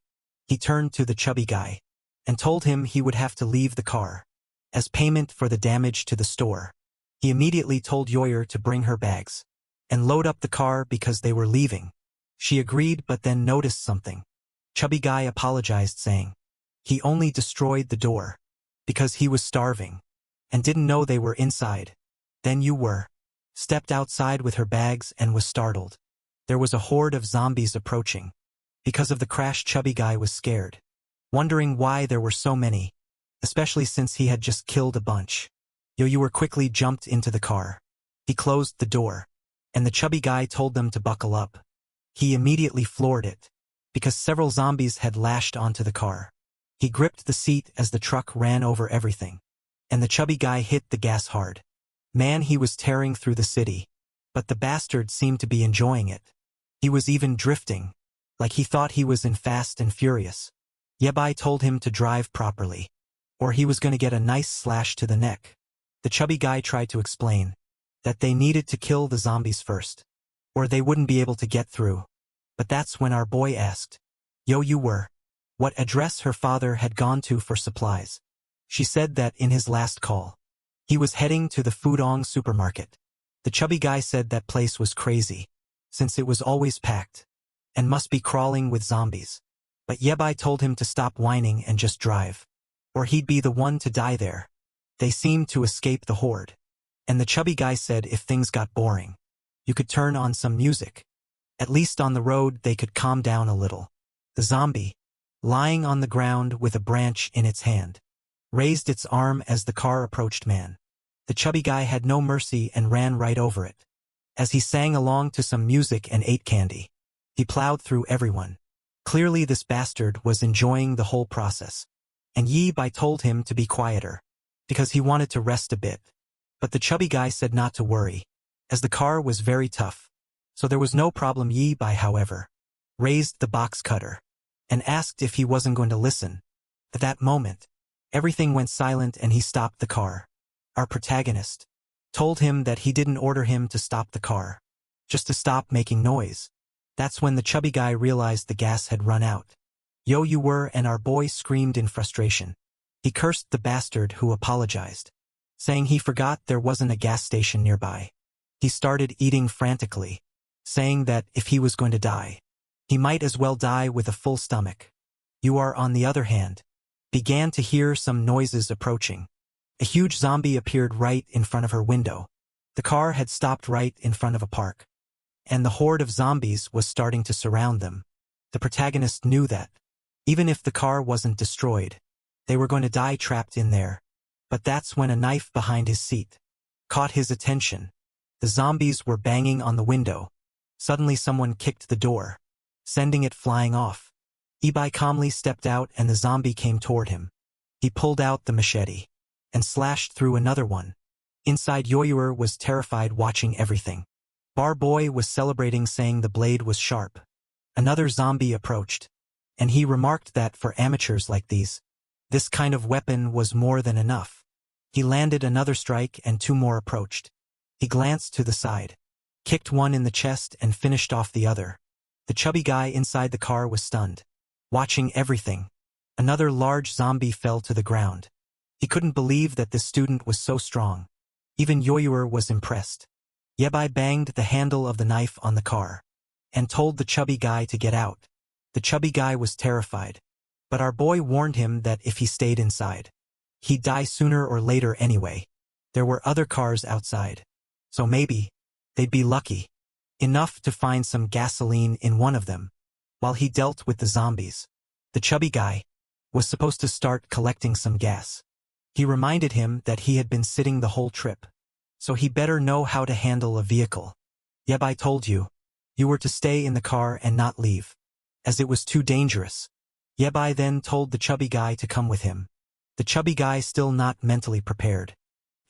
He turned to the chubby guy and told him he would have to leave the car as payment for the damage to the store. He immediately told Yoyer to bring her bags and load up the car because they were leaving. She agreed, but then noticed something. Chubby guy apologized, saying he only destroyed the door because he was starving and didn't know they were inside. Then Yoyer stepped outside with her bags and was startled. There was a horde of zombies approaching. Because of the crash, chubby guy was scared, wondering why there were so many, especially since he had just killed a bunch. Yoyer quickly jumped into the car. He closed the door, and the chubby guy told them to buckle up. He immediately floored it, because several zombies had lashed onto the car. He gripped the seat as the truck ran over everything, and the chubby guy hit the gas hard. Man, he was tearing through the city, but the bastard seemed to be enjoying it. He was even drifting, like he thought he was in Fast and Furious. Yebai told him to drive properly, or he was going to get a nice slash to the neck. The chubby guy tried to explain that they needed to kill the zombies first, or they wouldn't be able to get through. But that's when our boy asked Yoyer what address her father had gone to for supplies. She said that in his last call, he was heading to the Fudong supermarket. The chubby guy said that place was crazy, since it was always packed, and must be crawling with zombies. But Yebai told him to stop whining and just drive, or he'd be the one to die there. They seemed to escape the horde, and the chubby guy said if things got boring, you could turn on some music. At least on the road they could calm down a little. The zombie, lying on the ground with a branch in its hand, raised its arm as the car approached man. The chubby guy had no mercy and ran right over it. As he sang along to some music and ate candy, he plowed through everyone. Clearly this bastard was enjoying the whole process. And Yebai told him to be quieter, because he wanted to rest a bit. But the chubby guy said not to worry, as the car was very tough. So there was no problem. Yebai, however, raised the box cutter and asked if he wasn't going to listen. At that moment, everything went silent and he stopped the car. Our protagonist told him that he didn't order him to stop the car, just to stop making noise. That's when the chubby guy realized the gas had run out. Yoyer and our boy screamed in frustration. He cursed the bastard, who apologized, saying he forgot there wasn't a gas station nearby. He started eating frantically, saying that if he was going to die, he might as well die with a full stomach. Yoyer, on the other hand, began to hear some noises approaching. A huge zombie appeared right in front of her window. The car had stopped right in front of a park, and the horde of zombies was starting to surround them. The protagonist knew that, even if the car wasn't destroyed, they were going to die trapped in there. But that's when a knife behind his seat caught his attention. The zombies were banging on the window. Suddenly someone kicked the door, sending it flying off. Yebai calmly stepped out and the zombie came toward him. He pulled out the machete and slashed through another one. Inside, Yoyer was terrified, watching everything. Bar Boy was celebrating, saying the blade was sharp. Another zombie approached, and he remarked that for amateurs like these, this kind of weapon was more than enough. He landed another strike and two more approached. He glanced to the side, kicked one in the chest and finished off the other. The chubby guy inside the car was stunned, watching everything. Another large zombie fell to the ground. He couldn't believe that this student was so strong. Even Yoyer was impressed. Yebai banged the handle of the knife on the car and told the chubby guy to get out. The chubby guy was terrified. But our boy warned him that if he stayed inside, he'd die sooner or later anyway. There were other cars outside. So maybe they'd be lucky enough to find some gasoline in one of them. While he dealt with the zombies, the chubby guy was supposed to start collecting some gas. He reminded him that he had been sitting the whole trip, so he better know how to handle a vehicle. Yep, I told you. You were to stay in the car and not leave, as it was too dangerous. Yebai then told the chubby guy to come with him. The chubby guy, still not mentally prepared,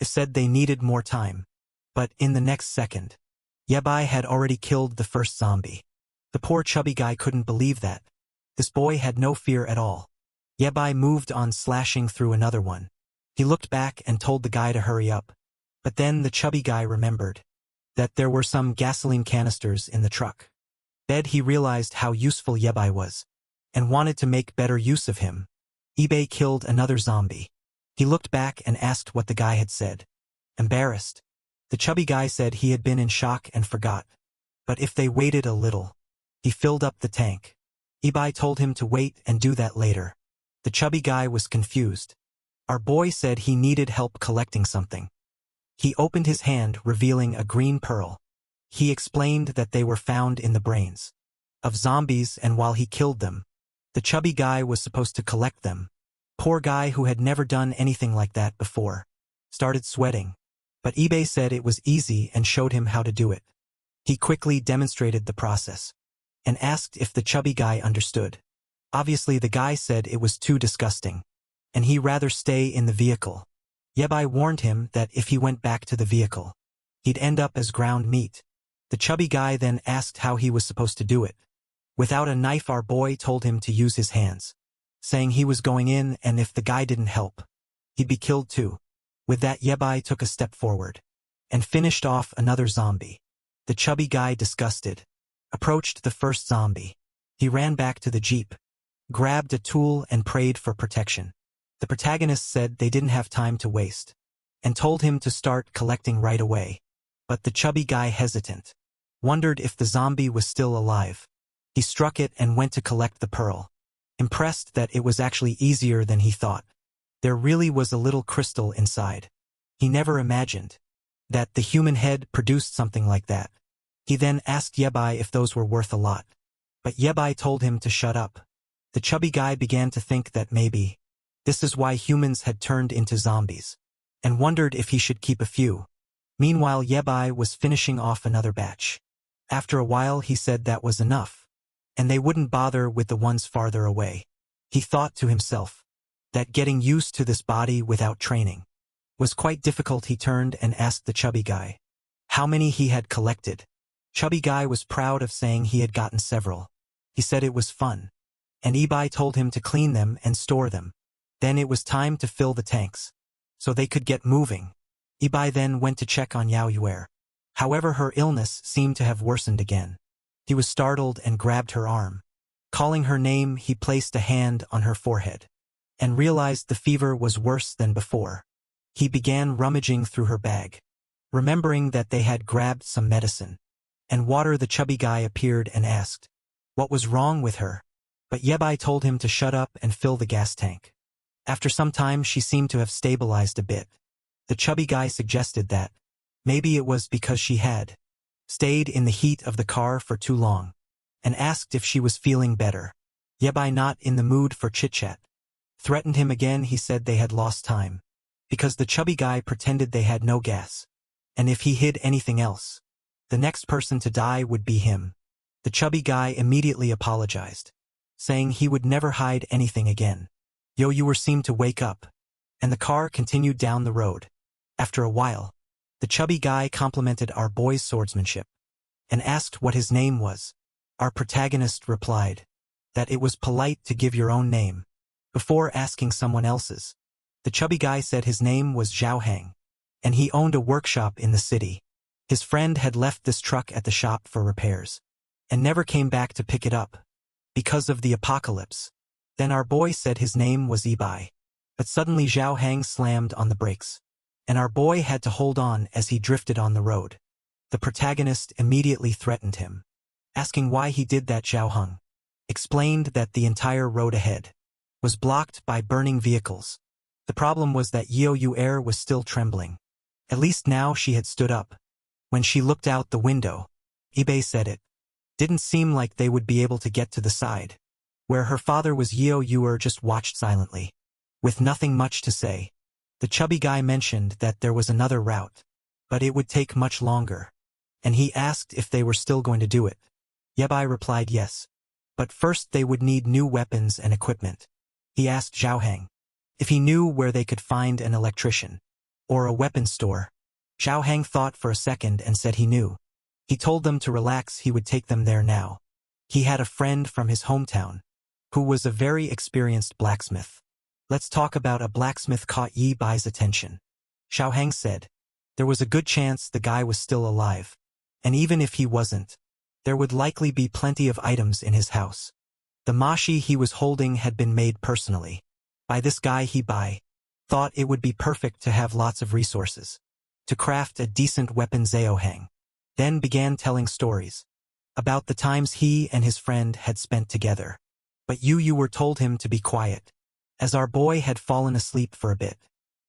said they needed more time. But in the next second, Yebai had already killed the first zombie. The poor chubby guy couldn't believe that. This boy had no fear at all. Yebai moved on, slashing through another one. He looked back and told the guy to hurry up. But then the chubby guy remembered that there were some gasoline canisters in the truck. Then he realized how useful Yebai was, and wanted to make better use of him. Ebai killed another zombie. He looked back and asked what the guy had said. Embarrassed, the chubby guy said he had been in shock and forgot. But if they waited a little, he filled up the tank. Ebai told him to wait and do that later. The chubby guy was confused. Our boy said he needed help collecting something. He opened his hand, revealing a green pearl. He explained that they were found in the brains of zombies, and while he killed them, the chubby guy was supposed to collect them. Poor guy, who had never done anything like that before, started sweating. But Ebai said it was easy and showed him how to do it. He quickly demonstrated the process and asked if the chubby guy understood. Obviously the guy said it was too disgusting, and he'd rather stay in the vehicle. Yebai warned him that if he went back to the vehicle, he'd end up as ground meat. The chubby guy then asked how he was supposed to do it. Without a knife, our boy told him to use his hands, saying he was going in, and if the guy didn't help, he'd be killed too. With that, Yebai took a step forward and finished off another zombie. The chubby guy, disgusted, approached the first zombie. He ran back to the jeep, grabbed a tool, and prayed for protection. The protagonist said they didn't have time to waste, and told him to start collecting right away. But the chubby guy, hesitant, wondered if the zombie was still alive. He struck it and went to collect the pearl, impressed that it was actually easier than he thought. There really was a little crystal inside. He never imagined that the human head produced something like that. He then asked Yebai if those were worth a lot. But Yebai told him to shut up. The chubby guy began to think that maybe this is why humans had turned into zombies, and wondered if he should keep a few. Meanwhile, Yebai was finishing off another batch. After a while, he said that was enough, and they wouldn't bother with the ones farther away. He thought to himself that getting used to this body without training was quite difficult. He turned and asked the chubby guy how many he had collected. Chubby guy was proud of saying he had gotten several. He said it was fun, and Ebai told him to clean them and store them. Then it was time to fill the tanks, so they could get moving. Ebai then went to check on Yahello. However, her illness seemed to have worsened again. He was startled and grabbed her arm. Calling her name, he placed a hand on her forehead, and realized the fever was worse than before. He began rummaging through her bag, remembering that they had grabbed some medicine and water. The chubby guy appeared and asked what was wrong with her, but Yebai told him to shut up and fill the gas tank. After some time, she seemed to have stabilized a bit. The chubby guy suggested that maybe it was because she had stayed in the heat of the car for too long, and asked if she was feeling better. Yebai, not in the mood for chit-chat, threatened him again. He said they had lost time, because the chubby guy pretended they had no gas, and if he hid anything else, the next person to die would be him. The chubby guy immediately apologized, saying he would never hide anything again. Yahello seemed to wake up, and the car continued down the road. After a while, the chubby guy complimented our boy's swordsmanship, and asked what his name was. Our protagonist replied that it was polite to give your own name before asking someone else's. The chubby guy said his name was Zhao Hang, and he owned a workshop in the city. His friend had left this truck at the shop for repairs, and never came back to pick it up because of the apocalypse. Then our boy said his name was Ebai. But suddenly Zhao Hang slammed on the brakes, and our boy had to hold on as he drifted on the road. The protagonist immediately threatened him, asking why he did that. Zhao Hang explained that the entire road ahead was blocked by burning vehicles. The problem was that Yeoyu was still trembling. At least now she had stood up. When she looked out the window, Ibe said it didn't seem like they would be able to get to the side. Where her father was, Yeoyu just watched silently, with nothing much to say. The chubby guy mentioned that there was another route, but it would take much longer, and he asked if they were still going to do it. Yebai replied yes, but first they would need new weapons and equipment. He asked Zhao Hang if he knew where they could find an electrician or a weapons store. Zhao Hang thought for a second and said he knew. He told them to relax, he would take them there now. He had a friend from his hometown who was a very experienced blacksmith. Let's talk about a blacksmith caught Yi Bai's attention. Zhao Hang said there was a good chance the guy was still alive, and even if he wasn't, there would likely be plenty of items in his house. The mashi he was holding had been made personally by this guy. Yi Bai thought it would be perfect to have lots of resources to craft a decent weapon. Zhao Hang then began telling stories about the times he and his friend had spent together. But Yu told him to be quiet, as our boy had fallen asleep for a bit.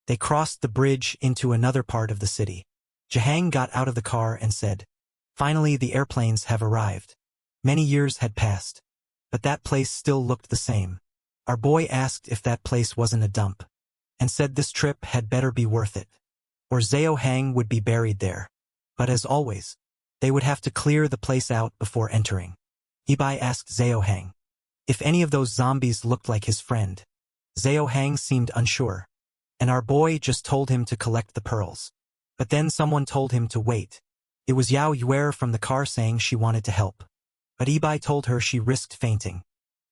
They crossed the bridge into another part of the city. Jahang got out of the car and said, "Finally the airplanes have arrived." Many years had passed, but that place still looked the same. Our boy asked if that place wasn't a dump, and said this trip had better be worth it, or Zhao Hang would be buried there. But as always, they would have to clear the place out before entering. Ibai asked Zhao Hang if any of those zombies looked like his friend. Zhao Hang seemed unsure, and our boy just told him to collect the pearls. But then someone told him to wait. It was Yao Yue from the car saying she wanted to help. But Ibai told her she risked fainting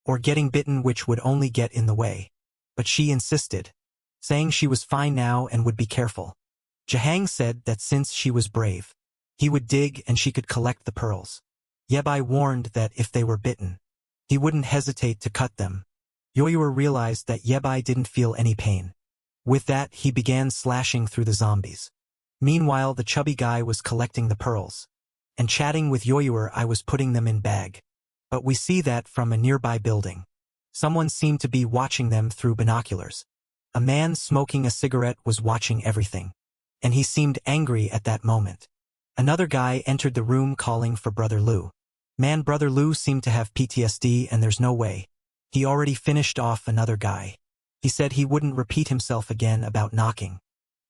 or getting bitten, which would only get in the way. But she insisted, saying she was fine now and would be careful. Jahang said that since she was brave, he would dig and she could collect the pearls. Yebai warned that if they were bitten, he wouldn't hesitate to cut them. Yoyuer realized that Yebai didn't feel any pain. With that, he began slashing through the zombies. Meanwhile, the chubby guy was collecting the pearls and chatting with Yoyuer. I was putting them in bag. But we see that from a nearby building. Someone seemed to be watching them through binoculars. A man smoking a cigarette was watching everything, and he seemed angry at that moment. Another guy entered the room calling for Brother Lu. Brother Lu seemed to have PTSD, and there's no way. He already finished off another guy. He said he wouldn't repeat himself again about knocking.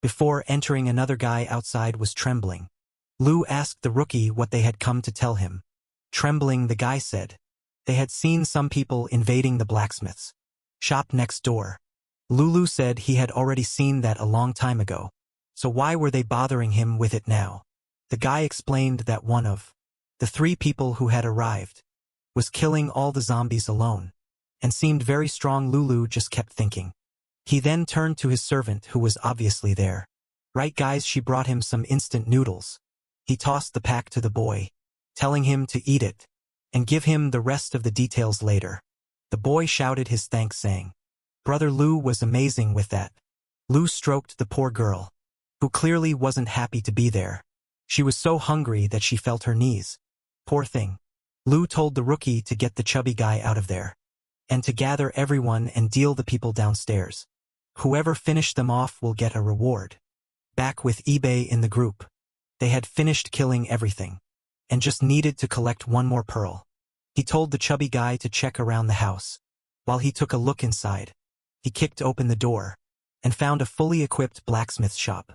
Before entering, another guy outside was trembling. Lu asked the rookie what they had come to tell him. Trembling, the guy said they had seen some people invading the blacksmith's shop next door. Lulu said he had already seen that a long time ago, so why were they bothering him with it now? The guy explained that one of the 3 people who had arrived was killing all the zombies alone, and seemed very strong. Lulu just kept thinking. He then turned to his servant, who was obviously there. "Right guys," she brought him some instant noodles. He tossed the pack to the boy, telling him to eat it and give him the rest of the details later. The boy shouted his thanks, saying Brother Lu was amazing with that. Lu stroked the poor girl, who clearly wasn't happy to be there. She was so hungry that she felt her knees. Poor thing. Lu told the rookie to get the chubby guy out of there, and to gather everyone and deal the people downstairs. Whoever finished them off will get a reward. Back with eBay in the group, they had finished killing everything, and just needed to collect one more pearl. He told the chubby guy to check around the house. While he took a look inside, he kicked open the door, and found a fully equipped blacksmith shop.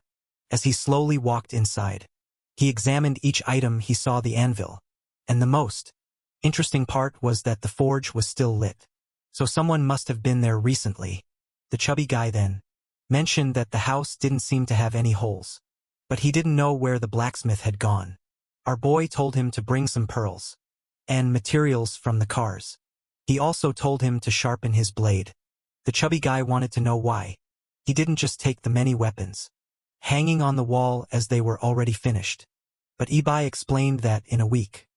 As he slowly walked inside, he examined each item. He saw the anvil, and the most interesting part was that the forge was still lit. So someone must have been there recently. The chubby guy then mentioned that the house didn't seem to have any holes, but he didn't know where the blacksmith had gone. Our boy told him to bring some pearls and materials from the cars. He also told him to sharpen his blade. The chubby guy wanted to know why he didn't just take the many weapons hanging on the wall, as they were already finished. But Ibai explained that in a week,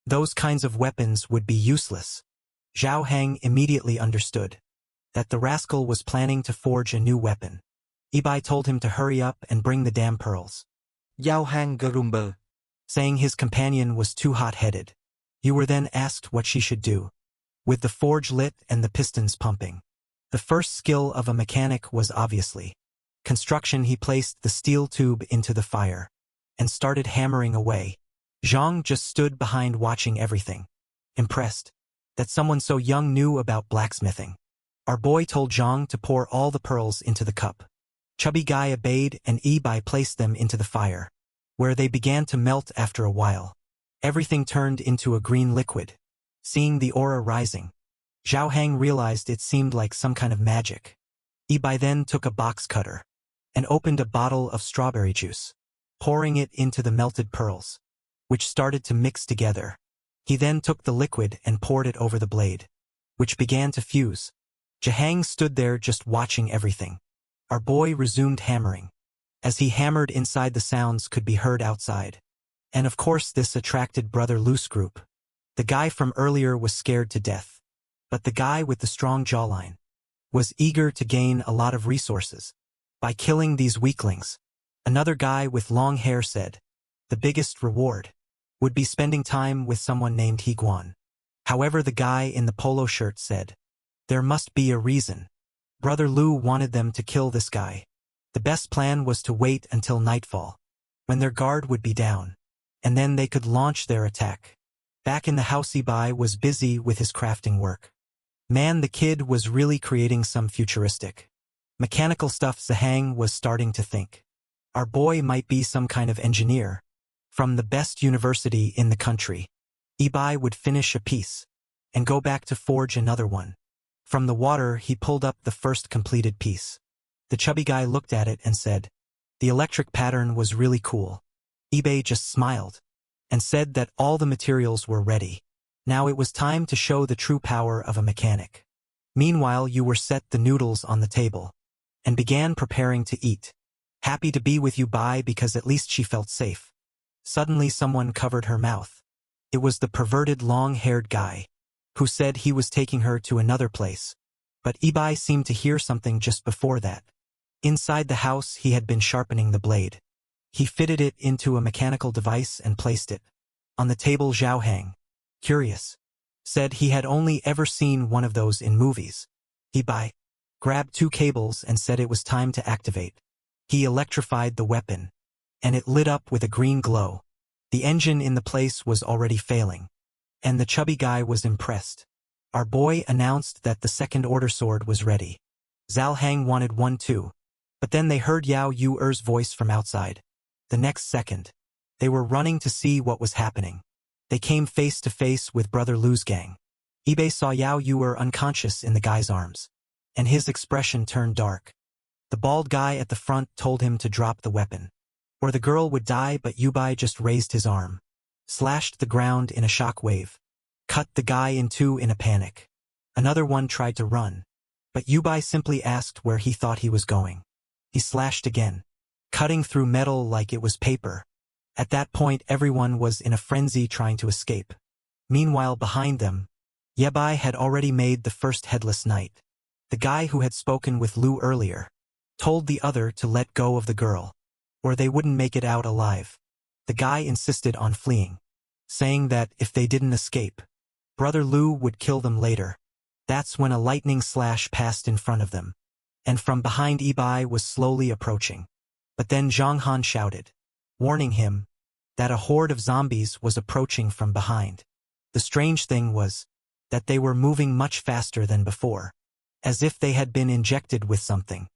those kinds of weapons would be useless. Zhao Hang immediately understood that the rascal was planning to forge a new weapon. Ibai told him to hurry up and bring the damn pearls. Yao Hang Garumba, saying his companion was too hot-headed. You were then asked what she should do. with the forge lit and the pistons pumping. The first skill of a mechanic was obviously construction. He placed the steel tube into the fire and started hammering away. Zhang just stood behind watching everything, impressed that someone so young knew about blacksmithing. Our boy told Zhang to pour all the pearls into the cup. Chubby guy obeyed and Ibai placed them into the fire, where they began to melt. After a while, everything turned into a green liquid. Seeing the aura rising, Zhao Hang realized it seemed like some kind of magic. Ibai then took a box cutter and opened a bottle of strawberry juice, pouring it into the melted pearls, which started to mix together. He then took the liquid and poured it over the blade, which began to fuse. Jahang stood there just watching everything. Our boy resumed hammering. As he hammered inside, the sounds could be heard outside. And of course this attracted Brother Lu's group. The guy from earlier was scared to death, but the guy with the strong jawline was eager to gain a lot of resources by killing these weaklings. Another guy with long hair said the biggest reward would be spending time with someone named Higuan. However, the guy in the polo shirt said there must be a reason. Brother Lu wanted them to kill this guy. The best plan was to wait until nightfall, when their guard would be down, and then they could launch their attack. Back in the house, Ibai was busy with his crafting work. Man, the kid was really creating some futuristic mechanical stuff. Zhang was starting to think our boy might be some kind of engineer from the best university in the country. Ibai would finish a piece and go back to forge another one. From the water, he pulled up the first completed piece. The chubby guy looked at it and said, the electric pattern was really cool. Ibai just smiled and said that all the materials were ready. Now it was time to show the true power of a mechanic. Meanwhile, you were set the noodles on the table and began preparing to eat. Happy to be with you, Bai, because at least she felt safe. Suddenly someone covered her mouth. It was the perverted long-haired guy who said he was taking her to another place. But Ibai seemed to hear something just before that. Inside the house, he had been sharpening the blade. He fitted it into a mechanical device and placed it on the table. Zhao Hang, curious, said he had only ever seen one of those in movies. Ibai grabbed 2 cables and said it was time to activate. He electrified the weapon, and it lit up with a green glow. The engine in the place was already failing, and the chubby guy was impressed. Our boy announced that the second-order sword was ready. Zhao Hang wanted one too, but then they heard Yao Yuer's voice from outside. The next second, they were running to see what was happening. They came face to face with Brother Lu's gang. Ibai saw Yao Yuer unconscious in the guy's arms, and his expression turned dark. The bald guy at the front told him to drop the weapon, or the girl would die, but Ibai just raised his arm, slashed the ground in a shock wave, cut the guy in 2 in a panic. Another one tried to run, but Ibai simply asked where he thought he was going. He slashed again, cutting through metal like it was paper. At that point, everyone was in a frenzy trying to escape. Meanwhile, behind them, Ibai had already made the first headless knight. The guy who had spoken with Lu earlier told the other to let go of the girl, or they wouldn't make it out alive. The guy insisted on fleeing, saying that if they didn't escape, Brother Lu would kill them later. That's when a lightning slash passed in front of them, and from behind Ibai was slowly approaching. But then Zhang Han shouted, warning him that a horde of zombies was approaching from behind. The strange thing was that they were moving much faster than before, as if they had been injected with something.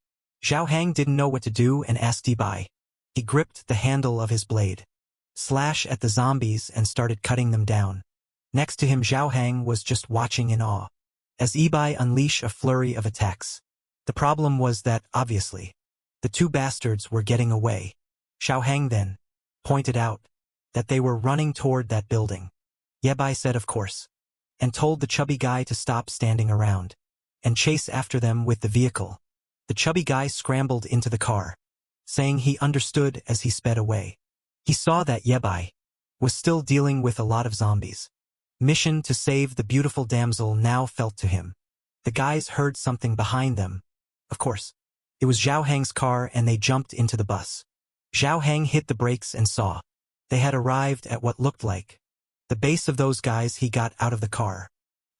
Zhao Hang didn't know what to do and asked Ibai. He gripped the handle of his blade, slashed at the zombies and started cutting them down. Next to him, Zhao Hang was just watching in awe as Ibai unleashed a flurry of attacks. The problem was that, obviously, the 2 bastards were getting away. Zhao Hang then pointed out that they were running toward that building. Ibai said of course, and told the chubby guy to stop standing around and chase after them with the vehicle. The chubby guy scrambled into the car, saying he understood as he sped away. He saw that Ibai was still dealing with a lot of zombies. Mission to save the beautiful damsel now felt to him. The guys heard something behind them. Of course, it was Zhao Hang's car, and they jumped into the bus. Zhao Hang hit the brakes and saw they had arrived at what looked like the base of those guys. He got out of the car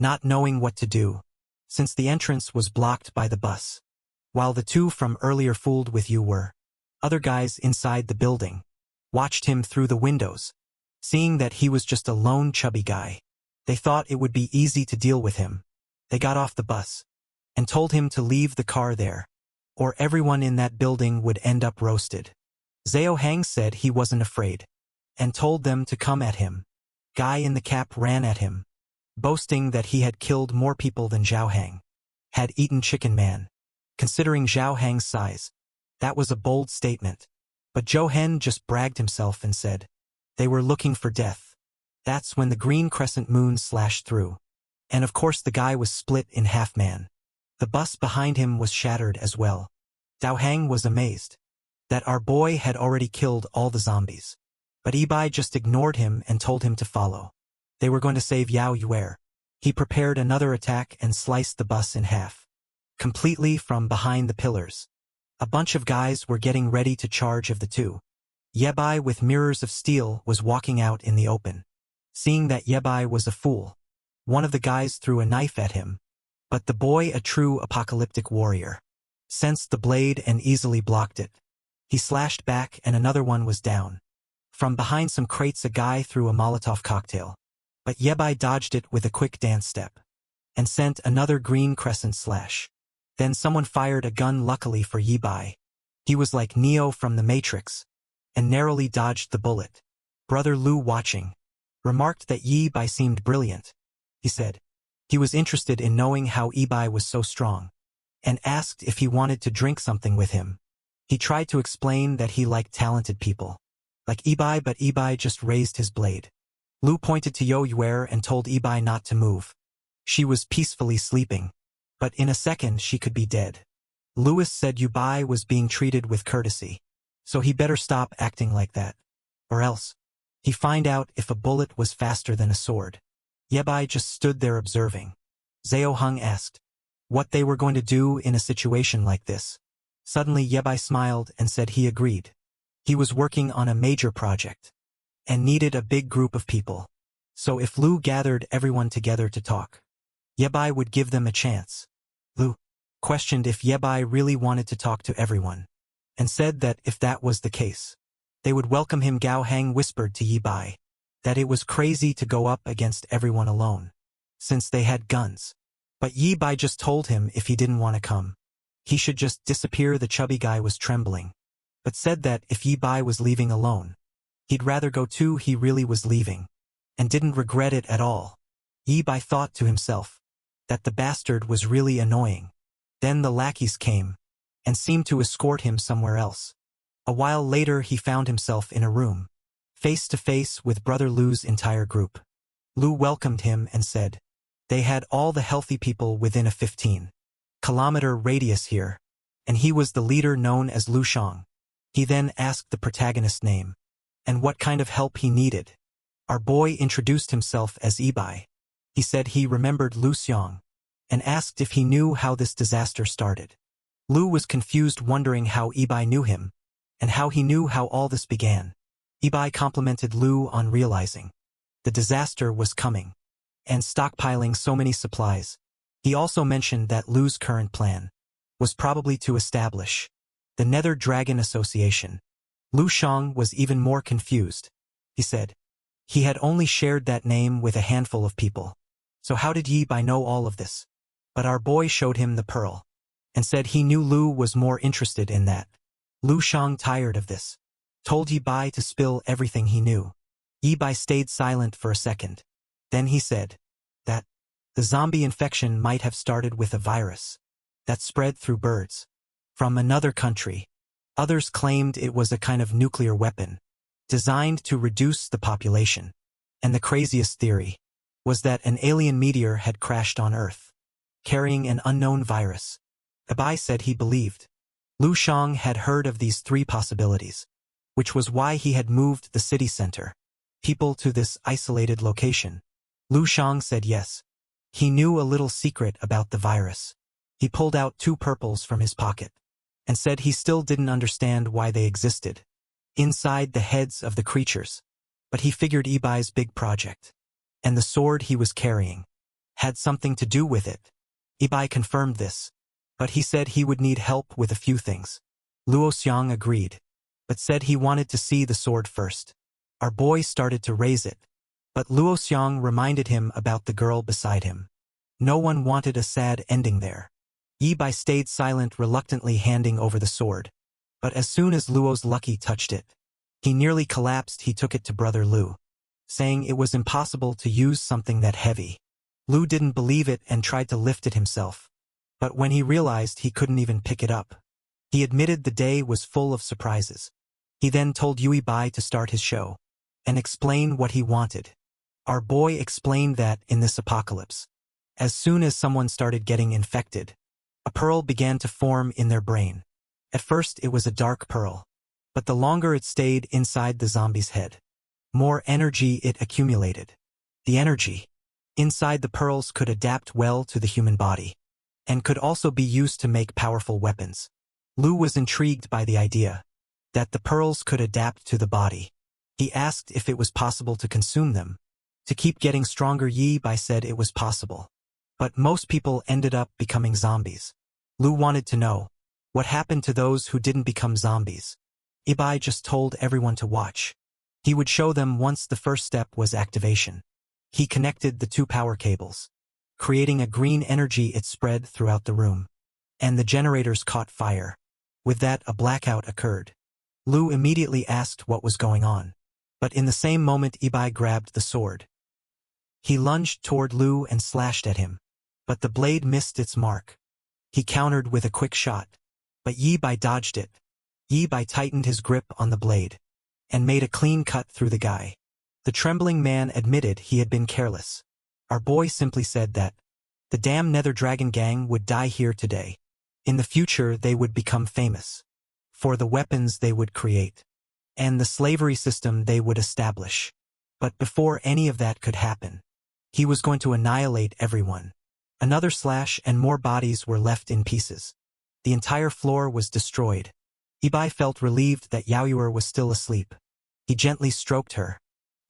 not knowing what to do, since the entrance was blocked by the bus. While the two from earlier fooled with you were. Other guys inside the building watched him through the windows. Seeing that he was just a lone chubby guy, they thought it would be easy to deal with him. They got off the bus and told him to leave the car there, or everyone in that building would end up roasted. Zhao Hang said he wasn't afraid and told them to come at him. Guy in the cap ran at him, boasting that he had killed more people than Zhao Hang had eaten Chicken Man. Considering Zhao Hang's size, that was a bold statement. But Zhou Hen just bragged himself and said, they were looking for death. That's when the green crescent moon slashed through. And of course the guy was split in half man. The bus behind him was shattered as well. Zhao Hang was amazed that our boy had already killed all the zombies. But Ibai just ignored him and told him to follow. They were going to save Yao Yuer. He prepared another attack and sliced the bus in half, completely from behind the pillars. A bunch of guys were getting ready to charge of the two. Yebai with mirrors of steel was walking out in the open. Seeing that Yebai was a fool, one of the guys threw a knife at him. But the boy, a true apocalyptic warrior, sensed the blade and easily blocked it. He slashed back and another one was down. From behind some crates a guy threw a Molotov cocktail. But Yebai dodged it with a quick dance step and sent another green crescent slash. Then someone fired a gun luckily for Yebai. He was like Neo from the Matrix and narrowly dodged the bullet. Brother Lu, watching, remarked that Yebai seemed brilliant. He said he was interested in knowing how Yebai was so strong and asked if he wanted to drink something with him. He tried to explain that he liked talented people like Yebai, but Yebai just raised his blade. Lu pointed to Yo Yuer and told Yebai not to move. She was peacefully sleeping, but in a second she could be dead. Louis said Yebai was being treated with courtesy, so he better stop acting like that, or else he'd find out if a bullet was faster than a sword. Yebai just stood there observing. Zhao Hung asked what they were going to do in a situation like this. Suddenly Yebai smiled and said he agreed. He was working on a major project and needed a big group of people. So if Lu gathered everyone together to talk, Yebai would give them a chance. Lu questioned if Yebai really wanted to talk to everyone, and said that if that was the case, they would welcome him. Gao Hang whispered to Yebai that it was crazy to go up against everyone alone, since they had guns. But Yebai just told him if he didn't want to come, he should just disappear. The chubby guy was trembling, but said that if Yebai was leaving alone, he'd rather go too. He really was leaving, and didn't regret it at all. Yebai thought to himself that the bastard was really annoying. Then the lackeys came and seemed to escort him somewhere else. A while later he found himself in a room, face to face with Brother Lu's entire group. Lu welcomed him and said they had all the healthy people within a 15-kilometer radius here, and he was the leader known as Lu Shang. He then asked the protagonist's name and what kind of help he needed. Our boy introduced himself as Yebai. He said he remembered Lu Xiang and asked if he knew how this disaster started. Lu was confused, wondering how Yebai knew him and how he knew how all this began. Yebai complimented Lu on realizing the disaster was coming and stockpiling so many supplies. He also mentioned that Lu's current plan was probably to establish the Nether Dragon Association. Lu Shang was even more confused. He said he had only shared that name with a handful of people. So how did Yebai know all of this? But our boy showed him the pearl and said he knew Lu was more interested in that. Lu Shang, tired of this, told Yebai to spill everything he knew. Yebai stayed silent for a second. Then he said that the zombie infection might have started with a virus that spread through birds from another country. Others claimed it was a kind of nuclear weapon designed to reduce the population. And the craziest theory was that an alien meteor had crashed on Earth, carrying an unknown virus. Yebai said he believed Lu Shang had heard of these three possibilities, which was why he had moved the city center people to this isolated location. Lu Shang said yes. He knew a little secret about the virus. He pulled out 2 purples from his pocket and said he still didn't understand why they existed inside the heads of the creatures, but he figured Yebai's big project and the sword he was carrying had something to do with it. Ibai confirmed this, but he said he would need help with a few things. Luo Xiang agreed, but said he wanted to see the sword first. Our boy started to raise it, but Luo Xiang reminded him about the girl beside him. No one wanted a sad ending there. Ibai stayed silent, reluctantly handing over the sword, but as soon as Luo's lucky touched it, he nearly collapsed. He took it to brother Lu, saying it was impossible to use something that heavy. Lu didn't believe it and tried to lift it himself, but when he realized he couldn't even pick it up, he admitted the day was full of surprises. He then told Yui Bai to start his show and explain what he wanted. Our boy explained that in this apocalypse, as soon as someone started getting infected, a pearl began to form in their brain. At first it was a dark pearl, but the longer it stayed inside the zombie's head, more energy it accumulated. The energy inside the pearls could adapt well to the human body, and could also be used to make powerful weapons. Lu was intrigued by the idea that the pearls could adapt to the body. He asked if it was possible to consume them. To keep getting stronger, Yi Bai said it was possible, but most people ended up becoming zombies. Lu wanted to know what happened to those who didn't become zombies. Ibai just told everyone to watch. He would show them once the first step was activation. He connected the two power cables, creating a green energy. It spread throughout the room, and the generators caught fire. With that, a blackout occurred. Lu immediately asked what was going on, but in the same moment Ibai grabbed the sword. He lunged toward Lu and slashed at him, but the blade missed its mark. He countered with a quick shot, but Yi Bai dodged it. Yi Bai tightened his grip on the blade and made a clean cut through the guy. The trembling man admitted he had been careless. Our boy simply said that the damn Nether Dragon gang would die here today. In the future they would become famous for the weapons they would create and the slavery system they would establish. But before any of that could happen, he was going to annihilate everyone. Another slash and more bodies were left in pieces. The entire floor was destroyed. Ibai felt relieved that Yaoyuer was still asleep. He gently stroked her,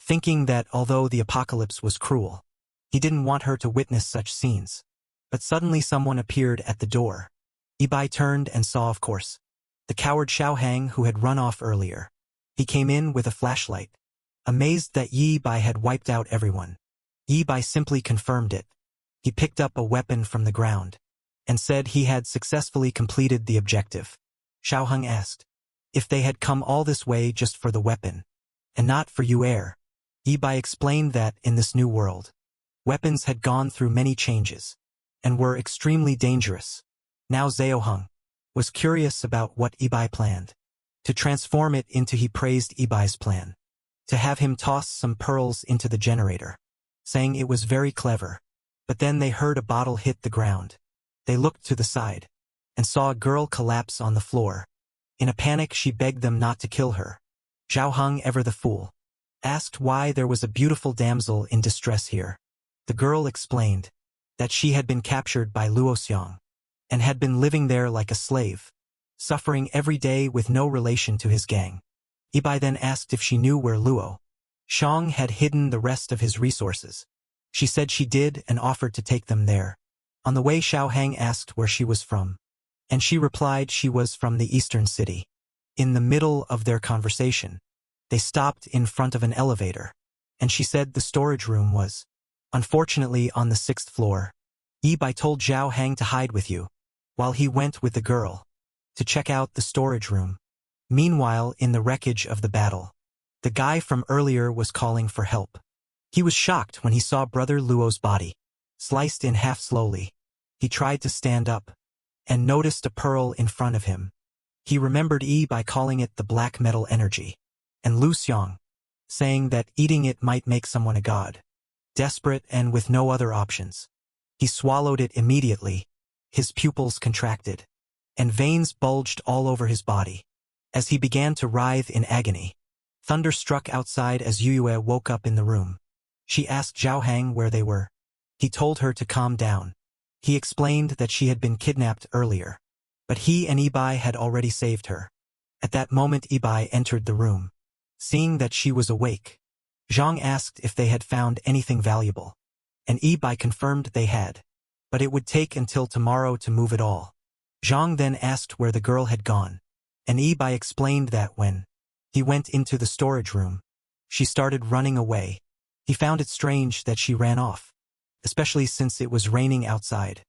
thinking that although the apocalypse was cruel, he didn't want her to witness such scenes. But suddenly someone appeared at the door. Ibai turned and saw, of course, the coward Xiaohang who had run off earlier. He came in with a flashlight, amazed that Yi Bai had wiped out everyone. Yi Bai simply confirmed it. He picked up a weapon from the ground and said he had successfully completed the objective. Xiaohang asked if they had come all this way just for the weapon, and not for Yuer. Yi Bai explained that in this new world, weapons had gone through many changes and were extremely dangerous. Now Xiaohang was curious about what Ibai planned to transform it into. He praised Ibai's plan to have him toss some pearls into the generator, saying it was very clever. But then they heard a bottle hit the ground. They looked to the side and saw a girl collapse on the floor. In a panic she begged them not to kill her. Xiaohang, ever the fool, asked why there was a beautiful damsel in distress here. The girl explained that she had been captured by Luo Xiang and had been living there like a slave, suffering every day with no relation to his gang. Ibai then asked if she knew where Luo Xiang had hidden the rest of his resources. She said she did and offered to take them there. On the way Xiaohang asked where she was from, and she replied she was from the eastern city. In the middle of their conversation, they stopped in front of an elevator, and she said the storage room was, unfortunately, on the 6th floor. Ibai told Xiaohang to hide with you, while he went with the girl to check out the storage room. Meanwhile, in the wreckage of the battle, the guy from earlier was calling for help. He was shocked when he saw brother Luo's body, sliced in half slowly. He tried to stand up, and noticed a pearl in front of him. He remembered Yi by calling it the black metal energy, and Lu Xiang, saying that eating it might make someone a god. Desperate and with no other options, he swallowed it immediately. His pupils contracted, and veins bulged all over his body. As he began to writhe in agony, thunder struck outside as Yuyue woke up in the room. She asked Xiaohang where they were. He told her to calm down. He explained that she had been kidnapped earlier, but he and Ibai had already saved her. At that moment Ibai entered the room. Seeing that she was awake, Zhang asked if they had found anything valuable. and Yi-bai confirmed they had. But it would take until tomorrow to move it all. Zhang then asked where the girl had gone, and Yi-bai explained that when he went into the storage room, she started running away. He found it strange that she ran off, especially since it was raining outside.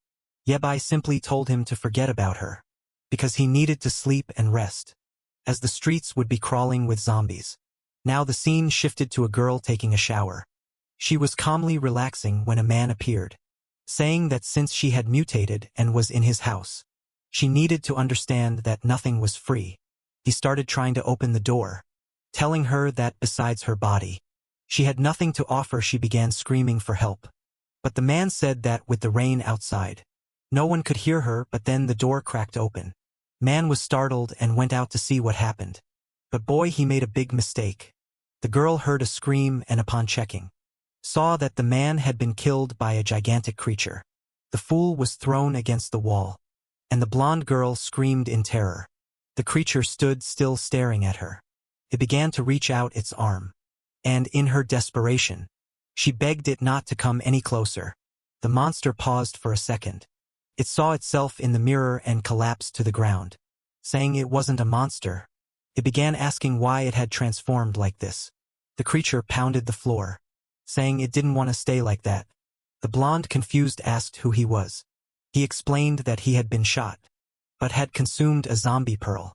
Yi-bai simply told him to forget about her, because he needed to sleep and rest, as the streets would be crawling with zombies. Now the scene shifted to a girl taking a shower. She was calmly relaxing when a man appeared, saying that since she had mutated and was in his house, she needed to understand that nothing was free. He started trying to open the door, telling her that besides her body, she had nothing to offer. She began screaming for help. But the man said that with the rain outside, no one could hear her. But then the door cracked open. Man was startled and went out to see what happened. But boy, he made a big mistake. The girl heard a scream and upon checking, saw that the man had been killed by a gigantic creature. The fool was thrown against the wall, and the blonde girl screamed in terror. The creature stood still staring at her. It began to reach out its arm, and in her desperation, she begged it not to come any closer. The monster paused for a second. It saw itself in the mirror and collapsed to the ground, saying it wasn't a monster. It began asking why it had transformed like this. The creature pounded the floor, saying it didn't want to stay like that. The blonde, confused, asked who he was. He explained that he had been shot, but had consumed a zombie pearl,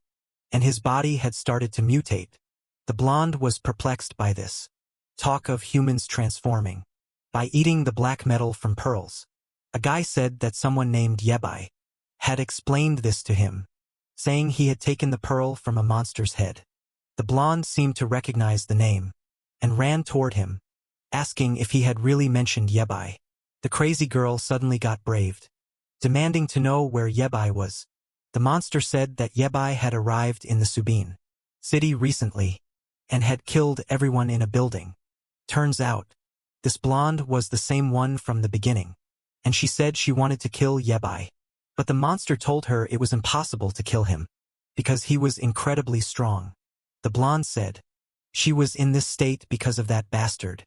and his body had started to mutate. The blonde was perplexed by this talk of humans transforming by eating the black metal from pearls. A guy said that someone named Yi-bai had explained this to him, saying he had taken the pearl from a monster's head. The blonde seemed to recognize the name, and ran toward him, asking if he had really mentioned Yi-bai. The crazy girl suddenly got braved, demanding to know where Yi-bai was. The monster said that Yi-bai had arrived in the Subin city recently, and had killed everyone in a building. Turns out, this blonde was the same one from the beginning, and she said she wanted to kill Yi-bai. But the monster told her it was impossible to kill him, because he was incredibly strong. The blonde said she was in this state because of that bastard.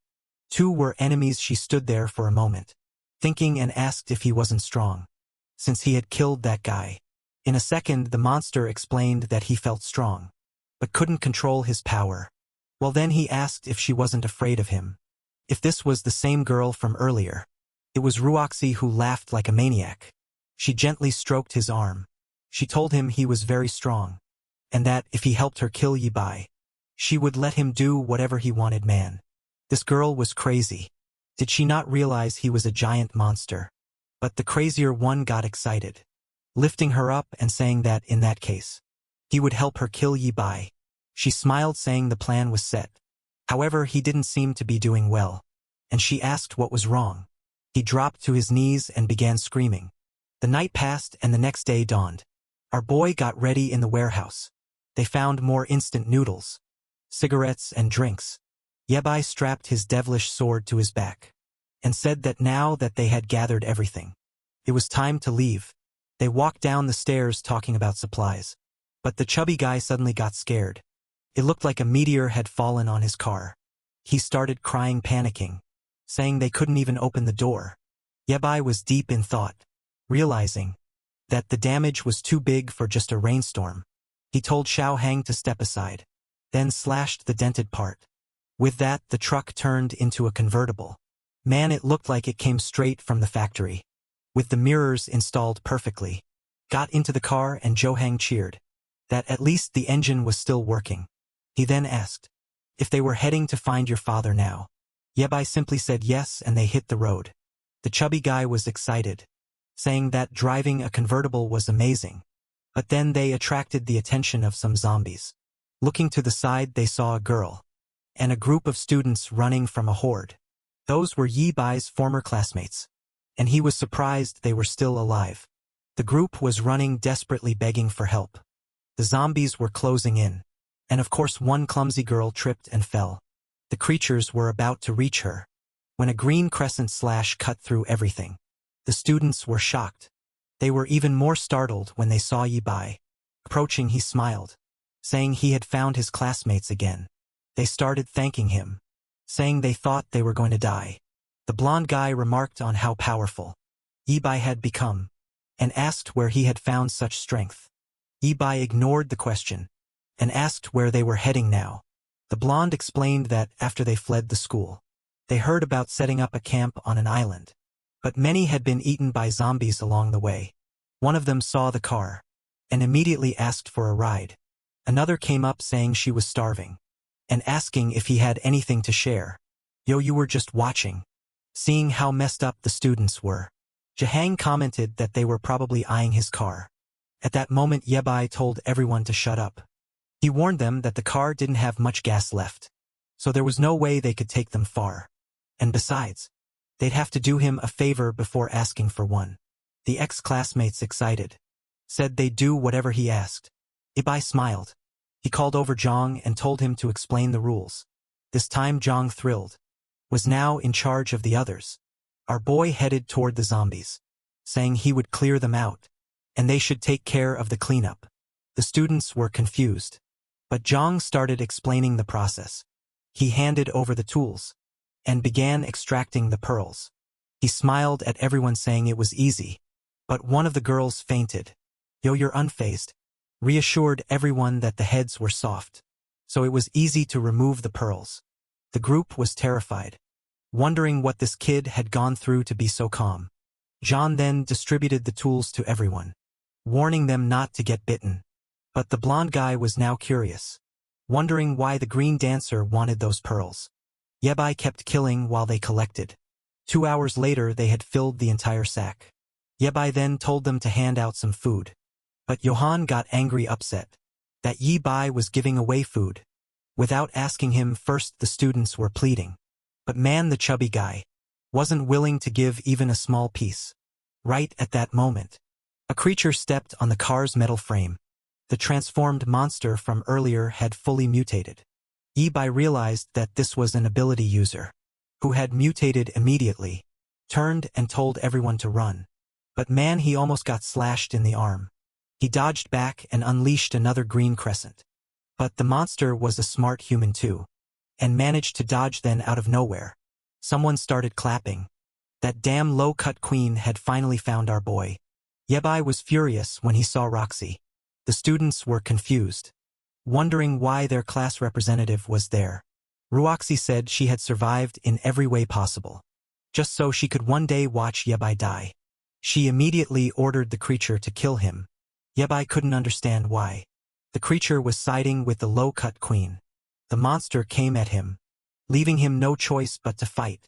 Two were enemies. She stood there for a moment, thinking, and asked if he wasn't strong, since he had killed that guy. In a second, the monster explained that he felt strong, but couldn't control his power. Well, then he asked if she wasn't afraid of him, if this was the same girl from earlier. It was Ruoxi, who laughed like a maniac. She gently stroked his arm. She told him he was very strong, and that if he helped her kill Yi-bai, she would let him do whatever he wanted. Man, this girl was crazy. Did she not realize he was a giant monster? But the crazier one got excited, lifting her up and saying that in that case, he would help her kill Yi-bai. She smiled, saying the plan was set. However, he didn't seem to be doing well, and she asked what was wrong. He dropped to his knees and began screaming. The night passed and the next day dawned. Our boy got ready in the warehouse. They found more instant noodles, cigarettes, and drinks. Yi-bai strapped his devilish sword to his back, and said that now that they had gathered everything, it was time to leave. They walked down the stairs talking about supplies. But the chubby guy suddenly got scared. It looked like a meteor had fallen on his car. He started crying, panicking, saying they couldn't even open the door. Yi-bai was deep in thought, realizing that the damage was too big for just a rainstorm. He told Xiao Hang to step aside, then slashed the dented part. With that, the truck turned into a convertible. Man, it looked like it came straight from the factory, with the mirrors installed perfectly. Got into the car and Zhou Hang cheered that at least the engine was still working. He then asked if they were heading to find your father now. Yi-bai simply said yes, and they hit the road. The chubby guy was excited, saying that driving a convertible was amazing. But then they attracted the attention of some zombies. Looking to the side, they saw a girl and a group of students running from a horde. Those were Yi-bai's former classmates, and he was surprised they were still alive. The group was running desperately, begging for help. The zombies were closing in, and of course one clumsy girl tripped and fell. The creatures were about to reach her, when a green crescent slash cut through everything. The students were shocked. They were even more startled when they saw Yi-bai. Approaching, he smiled, saying he had found his classmates again. They started thanking him, saying they thought they were going to die. The blonde guy remarked on how powerful Ibai had become, and asked where he had found such strength. Ibai ignored the question, and asked where they were heading now. The blonde explained that after they fled the school, they heard about setting up a camp on an island. But many had been eaten by zombies along the way. One of them saw the car, and immediately asked for a ride. Another came up saying she was starving, and asking if he had anything to share. Yo, you were just watching. Seeing how messed up the students were. Jahang commented that they were probably eyeing his car. At that moment Yebai told everyone to shut up. He warned them that the car didn't have much gas left, so there was no way they could take them far. And besides, they'd have to do him a favor before asking for one. The ex-classmates, excited, said they'd do whatever he asked. Ibai smiled. He called over Zhang and told him to explain the rules. This time Zhang, thrilled, was now in charge of the others. Our boy headed toward the zombies, saying he would clear them out, and they should take care of the cleanup. The students were confused, but Zhang started explaining the process. He handed over the tools, and began extracting the pearls. He smiled at everyone saying it was easy, but one of the girls fainted. Yo, you're unfazed. Reassured everyone that the heads were soft, so it was easy to remove the pearls. The group was terrified, wondering what this kid had gone through to be so calm. John then distributed the tools to everyone, warning them not to get bitten. But the blonde guy was now curious, wondering why the green dancer wanted those pearls. Yebai kept killing while they collected. 2 hours later they had filled the entire sack. Yebai then told them to hand out some food. But Johan got angry, upset that Yebai was giving away food. Without asking him first, the students were pleading. But man, the chubby guy wasn't willing to give even a small piece. Right at that moment, a creature stepped on the car's metal frame. The transformed monster from earlier had fully mutated. Yebai realized that this was an ability user, who had mutated immediately, turned and told everyone to run. But man, he almost got slashed in the arm. He dodged back and unleashed another green crescent. But the monster was a smart human too, and managed to dodge. Then out of nowhere, someone started clapping. That damn low-cut queen had finally found our boy. Yebai was furious when he saw Roxy. The students were confused, wondering why their class representative was there. Ruoxy said she had survived in every way possible, just so she could one day watch Yebai die. She immediately ordered the creature to kill him. Yebai couldn't understand why. The creature was siding with the low-cut queen. The monster came at him, leaving him no choice but to fight.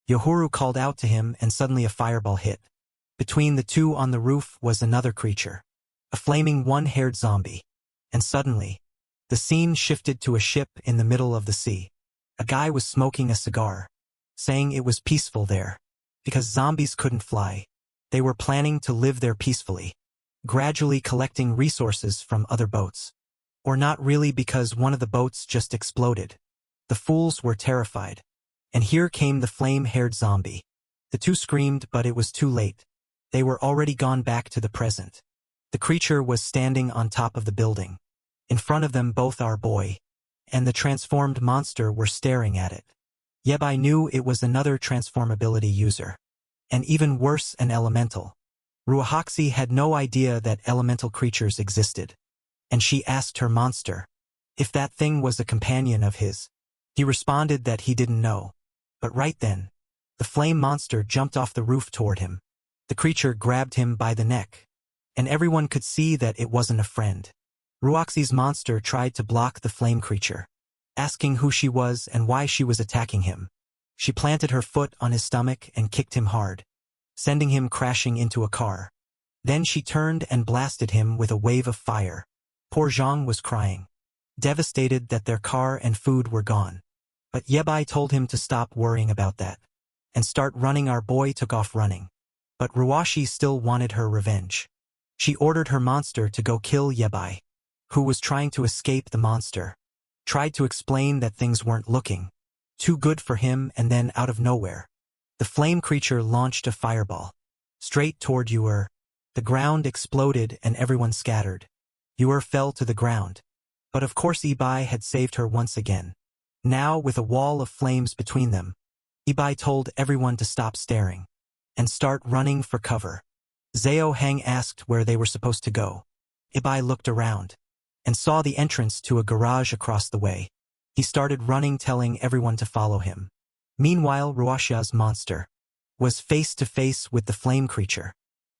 Yohuru called out to him and suddenly a fireball hit. Between the two on the roof was another creature, a flaming one-haired zombie. And suddenly, the scene shifted to a ship in the middle of the sea. A guy was smoking a cigar, saying it was peaceful there, because zombies couldn't fly. They were planning to live there peacefully, gradually collecting resources from other boats. Or not really, because one of the boats just exploded. The fools were terrified. And here came the flame-haired zombie. The two screamed, but it was too late. They were already gone back to the present. The creature was standing on top of the building. In front of them both our boy and the transformed monster were staring at it. Yebai knew it was another transformability user. And even worse, an elemental. Ruohoxi had no idea that elemental creatures existed. And she asked her monster if that thing was a companion of his. He responded that he didn't know. But right then, the flame monster jumped off the roof toward him. The creature grabbed him by the neck, and everyone could see that it wasn't a friend. Ruoxi's monster tried to block the flame creature, asking who she was and why she was attacking him. She planted her foot on his stomach and kicked him hard, sending him crashing into a car. Then she turned and blasted him with a wave of fire. Poor Zhang was crying, devastated that their car and food were gone. But Yebai told him to stop worrying about that and start running. Our boy took off running. But Ruoshi still wanted her revenge. She ordered her monster to go kill Yebai, who was trying to escape the monster. Tried to explain that things weren't looking too good for him, and then out of nowhere, the flame creature launched a fireball straight toward Yor. The ground exploded and everyone scattered. Yor fell to the ground. But of course Yebai had saved her once again. Now with a wall of flames between them, Ibai told everyone to stop staring and start running for cover. Zhao Hang asked where they were supposed to go. Ibai looked around and saw the entrance to a garage across the way. He started running, telling everyone to follow him. Meanwhile, Ruashia's monster was face to face with the flame creature.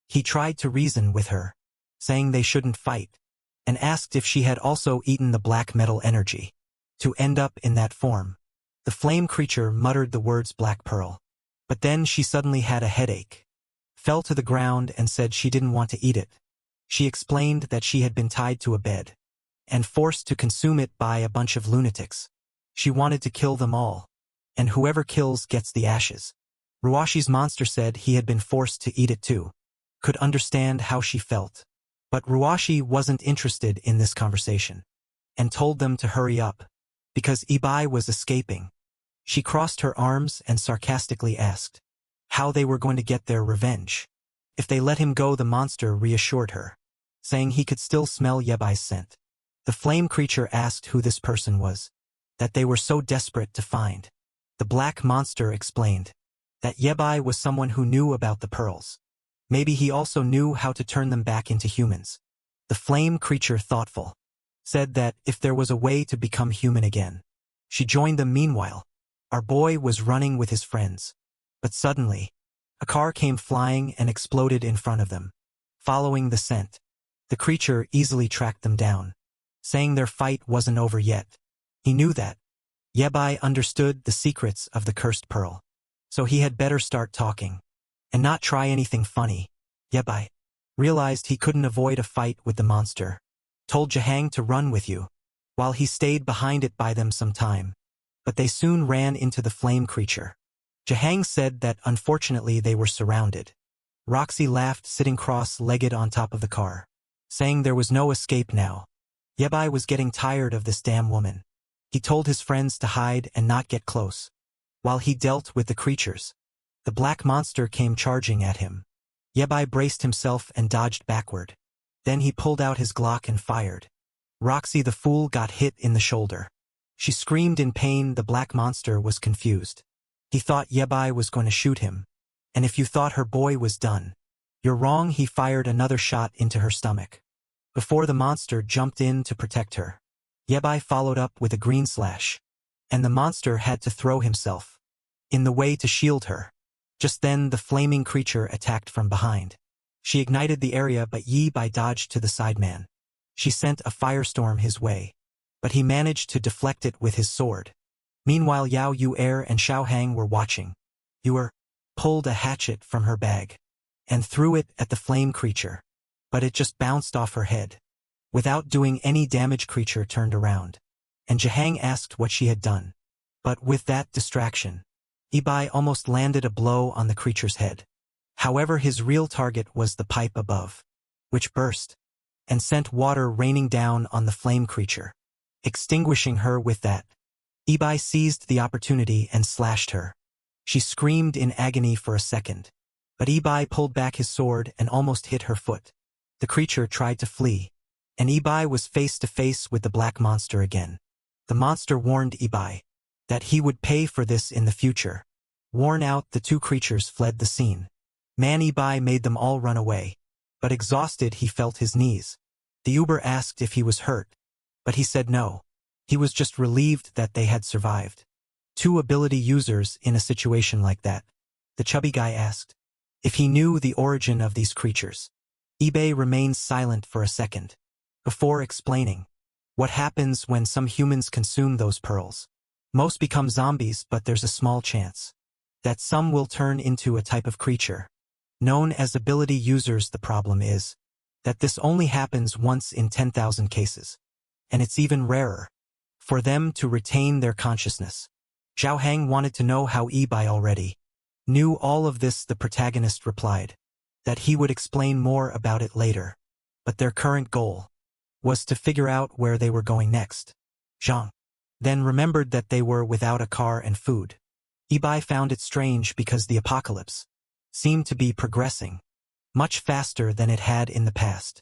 He tried to reason with her, saying they shouldn't fight, and asked if she had also eaten the black metal energy to end up in that form. The flame creature muttered the words black pearl, but then she suddenly had a headache, fell to the ground and said she didn't want to eat it. She explained that she had been tied to a bed and forced to consume it by a bunch of lunatics. She wanted to kill them all, and whoever kills gets the ashes. Ruashi's monster said he had been forced to eat it too, could understand how she felt. But Ruashi wasn't interested in this conversation, and told them to hurry up, because Ibai was escaping. She crossed her arms and sarcastically asked how they were going to get their revenge. If they let him go, the monster reassured her, saying he could still smell Yebai's scent. The flame creature asked who this person was, that they were so desperate to find. The black monster explained that Yebai was someone who knew about the pearls. Maybe he also knew how to turn them back into humans. The flame creature, thoughtful, said that if there was a way to become human again. She joined them. Meanwhile, our boy was running with his friends. But suddenly, a car came flying and exploded in front of them. Following the scent, the creature easily tracked them down, saying their fight wasn't over yet. He knew that Yebai understood the secrets of the cursed pearl, so he had better start talking and not try anything funny. Yebai realized he couldn't avoid a fight with the monster, told Jahang to run with you, while he stayed behind it by them some time. But they soon ran into the flame creature. Jahang said that unfortunately they were surrounded. Roxy laughed, sitting cross-legged on top of the car, saying there was no escape now. Yebai was getting tired of this damn woman. He told his friends to hide and not get close. While he dealt with the creatures, the black monster came charging at him. Yebai braced himself and dodged backward. Then he pulled out his Glock and fired. Roxy the fool got hit in the shoulder. She screamed in pain. The black monster was confused. He thought Yebai was going to shoot him. And if you thought her boy was done, you're wrong. He fired another shot into her stomach before the monster jumped in to protect her. Yebai followed up with a green slash, and the monster had to throw himself in the way to shield her. Just then the flaming creature attacked from behind. She ignited the area, but Yebai dodged to the sideman. She sent a firestorm his way, but he managed to deflect it with his sword. Meanwhile, Yao Yu-er and Xiao Hang were watching. Yu-er pulled a hatchet from her bag and threw it at the flame creature, but it just bounced off her head. Without doing any damage, creature turned around, and Jahang asked what she had done. But with that distraction, Ibai almost landed a blow on the creature's head. However, his real target was the pipe above, which burst and sent water raining down on the flame creature, extinguishing her with that. Ibai seized the opportunity and slashed her. She screamed in agony for a second, but Ibai pulled back his sword and almost hit her foot. The creature tried to flee, and Ibai was face to face with the black monster again. The monster warned Ibai that he would pay for this in the future. Worn out, the two creatures fled the scene. Man Ibai made them all run away, but exhausted he felt his knees. The Uber asked if he was hurt, but he said no. He was just relieved that they had survived. Two ability users in a situation like that. The chubby guy asked if he knew the origin of these creatures. Ibai remained silent for a second before explaining what happens when some humans consume those pearls. Most become zombies, but there's a small chance that some will turn into a type of creature known as ability users. The problem is that this only happens once in 10,000 cases, and it's even rarer for them to retain their consciousness. Zhao Hang wanted to know how Ibai already knew all of this. The protagonist replied that he would explain more about it later, but their current goal was to figure out where they were going next. Zhang then remembered that they were without a car and food. Ibai found it strange because the apocalypse seemed to be progressing much faster than it had in the past,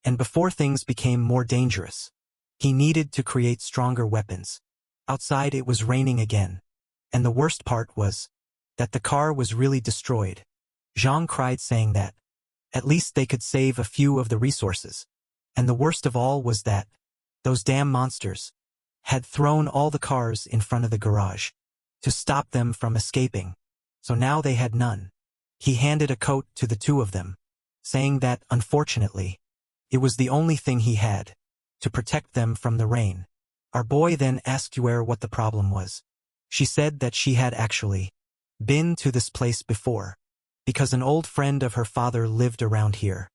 and before things became more dangerous, he needed to create stronger weapons. Outside it was raining again, and the worst part was that the car was really destroyed. Zhang cried, saying that at least they could save a few of the resources. And the worst of all was that those damn monsters had thrown all the cars in front of the garage to stop them from escaping. So now they had none. He handed a coat to the two of them, saying that, unfortunately, it was the only thing he had to protect them from the rain. Our boy then asked Yuer what the problem was. She said that she had actually been to this place before, because an old friend of her father lived around here.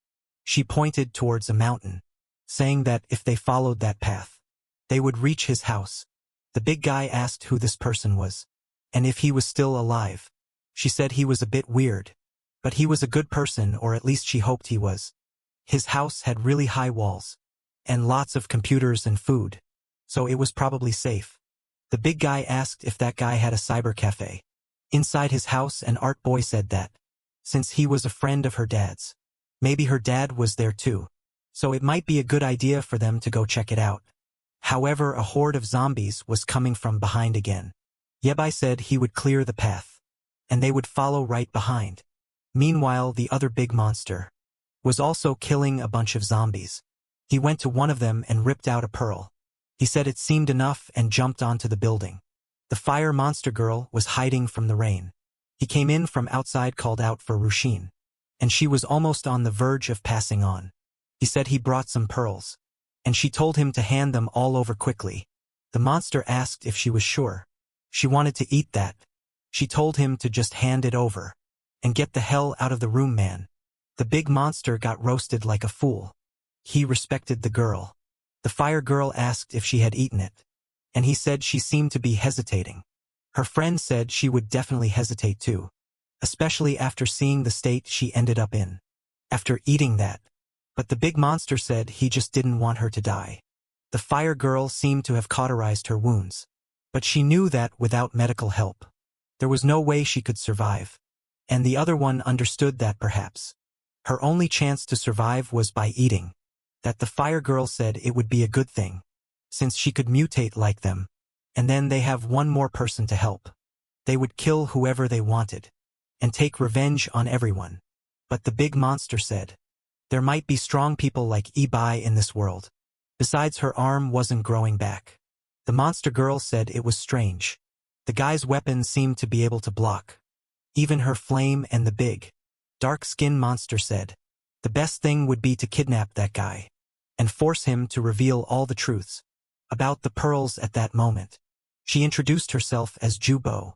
She pointed towards a mountain, saying that if they followed that path, they would reach his house. The big guy asked who this person was, and if he was still alive. She said he was a bit weird, but he was a good person, or at least she hoped he was. His house had really high walls, and lots of computers and food, so it was probably safe. The big guy asked if that guy had a cyber cafe inside his house, and Art Boy said that, since he was a friend of her dad's, maybe her dad was there too, so it might be a good idea for them to go check it out. However, a horde of zombies was coming from behind again. Yebai said he would clear the path, and they would follow right behind. Meanwhile, the other big monster was also killing a bunch of zombies. He went to one of them and ripped out a pearl. He said it seemed enough and jumped onto the building. The fire monster girl was hiding from the rain. He came in from outside, called out for Rushin, and she was almost on the verge of passing on. He said he brought some pearls, and she told him to hand them all over quickly. The monster asked if she was sure she wanted to eat that. She told him to just hand it over and get the hell out of the room, man. The big monster got roasted like a fool. He respected the girl. The fire girl asked if she had eaten it, and he said she seemed to be hesitating. Her friend said she would definitely hesitate too, especially after seeing the state she ended up in after eating that. But the big monster said he just didn't want her to die. The fire girl seemed to have cauterized her wounds, but she knew that without medical help, there was no way she could survive. And the other one understood that perhaps her only chance to survive was by eating. That the fire girl said it would be a good thing, since she could mutate like them, and then they have one more person to help. They would kill whoever they wanted, and take revenge on everyone. But the big monster said, there might be strong people like Ibai in this world. Besides, her arm wasn't growing back. The monster girl said it was strange. The guy's weapon seemed to be able to block even her flame, and the big, dark-skinned monster said, the best thing would be to kidnap that guy and force him to reveal all the truths about the pearls at that moment. She introduced herself as Jubo,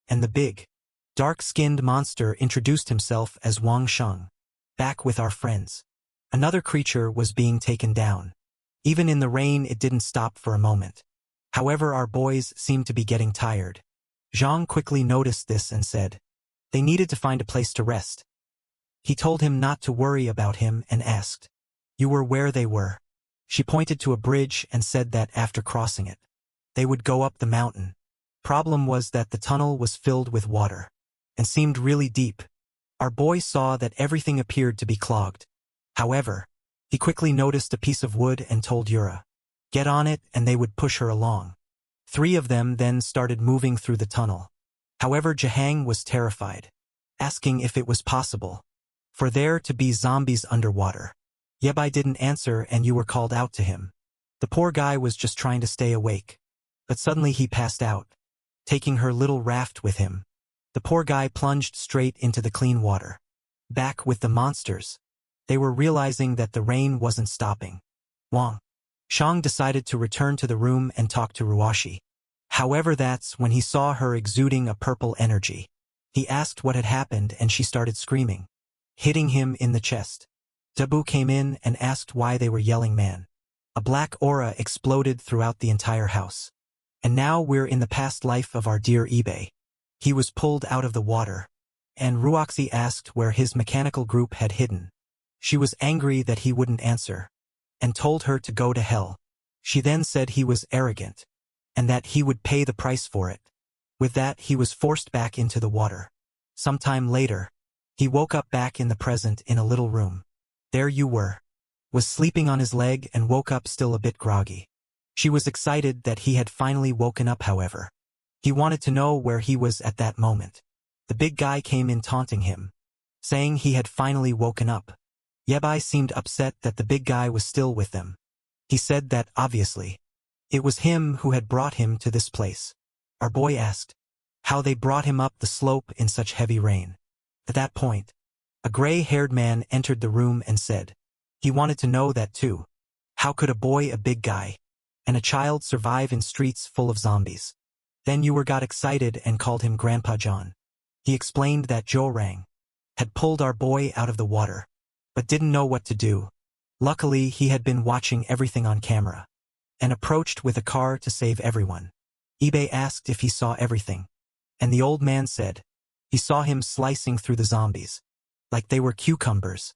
and the big, dark-skinned monster introduced himself as Wang Sheng. Back with our friends. Another creature was being taken down. Even in the rain, it didn't stop for a moment. However, our boys seemed to be getting tired. Zhang quickly noticed this and said they needed to find a place to rest. He told him not to worry about him and asked, you were where they were? She pointed to a bridge and said that after crossing it, they would go up the mountain. Problem was that the tunnel was filled with water and seemed really deep. Our boy saw that everything appeared to be clogged. However, he quickly noticed a piece of wood and told Yura, get on it, and they would push her along. 3 of them then started moving through the tunnel. However, Jahang was terrified, asking if it was possible for there to be zombies underwater. Yebai didn't answer, and you were called out to him. The poor guy was just trying to stay awake, but suddenly he passed out, taking her little raft with him. The poor guy plunged straight into the clean water. Back with the monsters, they were realizing that the rain wasn't stopping. Wang Shang decided to return to the room and talk to Ruashi. However, that's when he saw her exuding a purple energy. He asked what had happened, and she started screaming, hitting him in the chest. Dabu came in and asked why they were yelling, man. A black aura exploded throughout the entire house. And now we're in the past life of our dear eBay. He was pulled out of the water, and Ruoxi asked where his mechanical group had hidden. She was angry that he wouldn't answer, and told her to go to hell. She then said he was arrogant, and that he would pay the price for it. With that, he was forced back into the water. Sometime later, he woke up back in the present in a little room. There you were. Was sleeping on his leg and woke up still a bit groggy. She was excited that he had finally woken up, however. He wanted to know where he was at that moment. The big guy came in taunting him, saying he had finally woken up. Yabai seemed upset that the big guy was still with them. He said that, obviously, it was him who had brought him to this place. Our boy asked how they brought him up the slope in such heavy rain. At that point, a gray-haired man entered the room and said he wanted to know that too. How could a boy, a big guy, and a child survive in streets full of zombies? Then you got excited and called him Grandpa John. He explained that Jorang had pulled our boy out of the water, but didn't know what to do. Luckily, he had been watching everything on camera and approached with a car to save everyone. Ibe asked if he saw everything, and the old man said he saw him slicing through the zombies like they were cucumbers.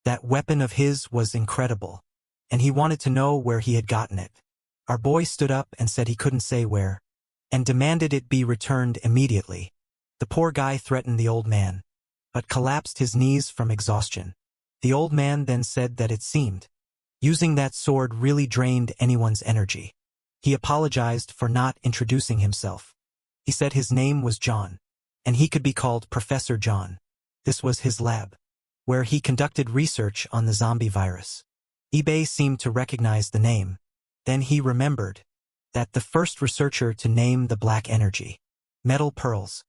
That weapon of his was incredible, and he wanted to know where he had gotten it. Our boy stood up and said he couldn't say where, and demanded it be returned immediately. The poor guy threatened the old man, but collapsed his knees from exhaustion. The old man then said that it seemed using that sword really drained anyone's energy. He apologized for not introducing himself. He said his name was John, and he could be called Professor John. This was his lab, where he conducted research on the zombie virus. Ibe seemed to recognize the name. Then he remembered that the first researcher to name the black energy, metal pearls,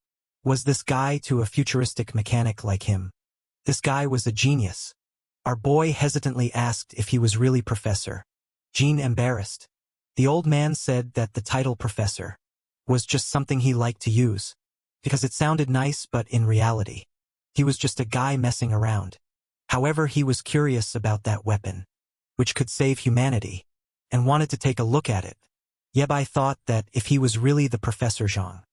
was this guy to a futuristic mechanic like him. This guy was a genius. Our boy hesitantly asked if he was really Professor. Jean embarrassed. The old man said that the title Professor was just something he liked to use, because it sounded nice, but in reality, he was just a guy messing around. However, he was curious about that weapon, which could save humanity, and wanted to take a look at it. Yabai thought that if he was really the Professor Zhang,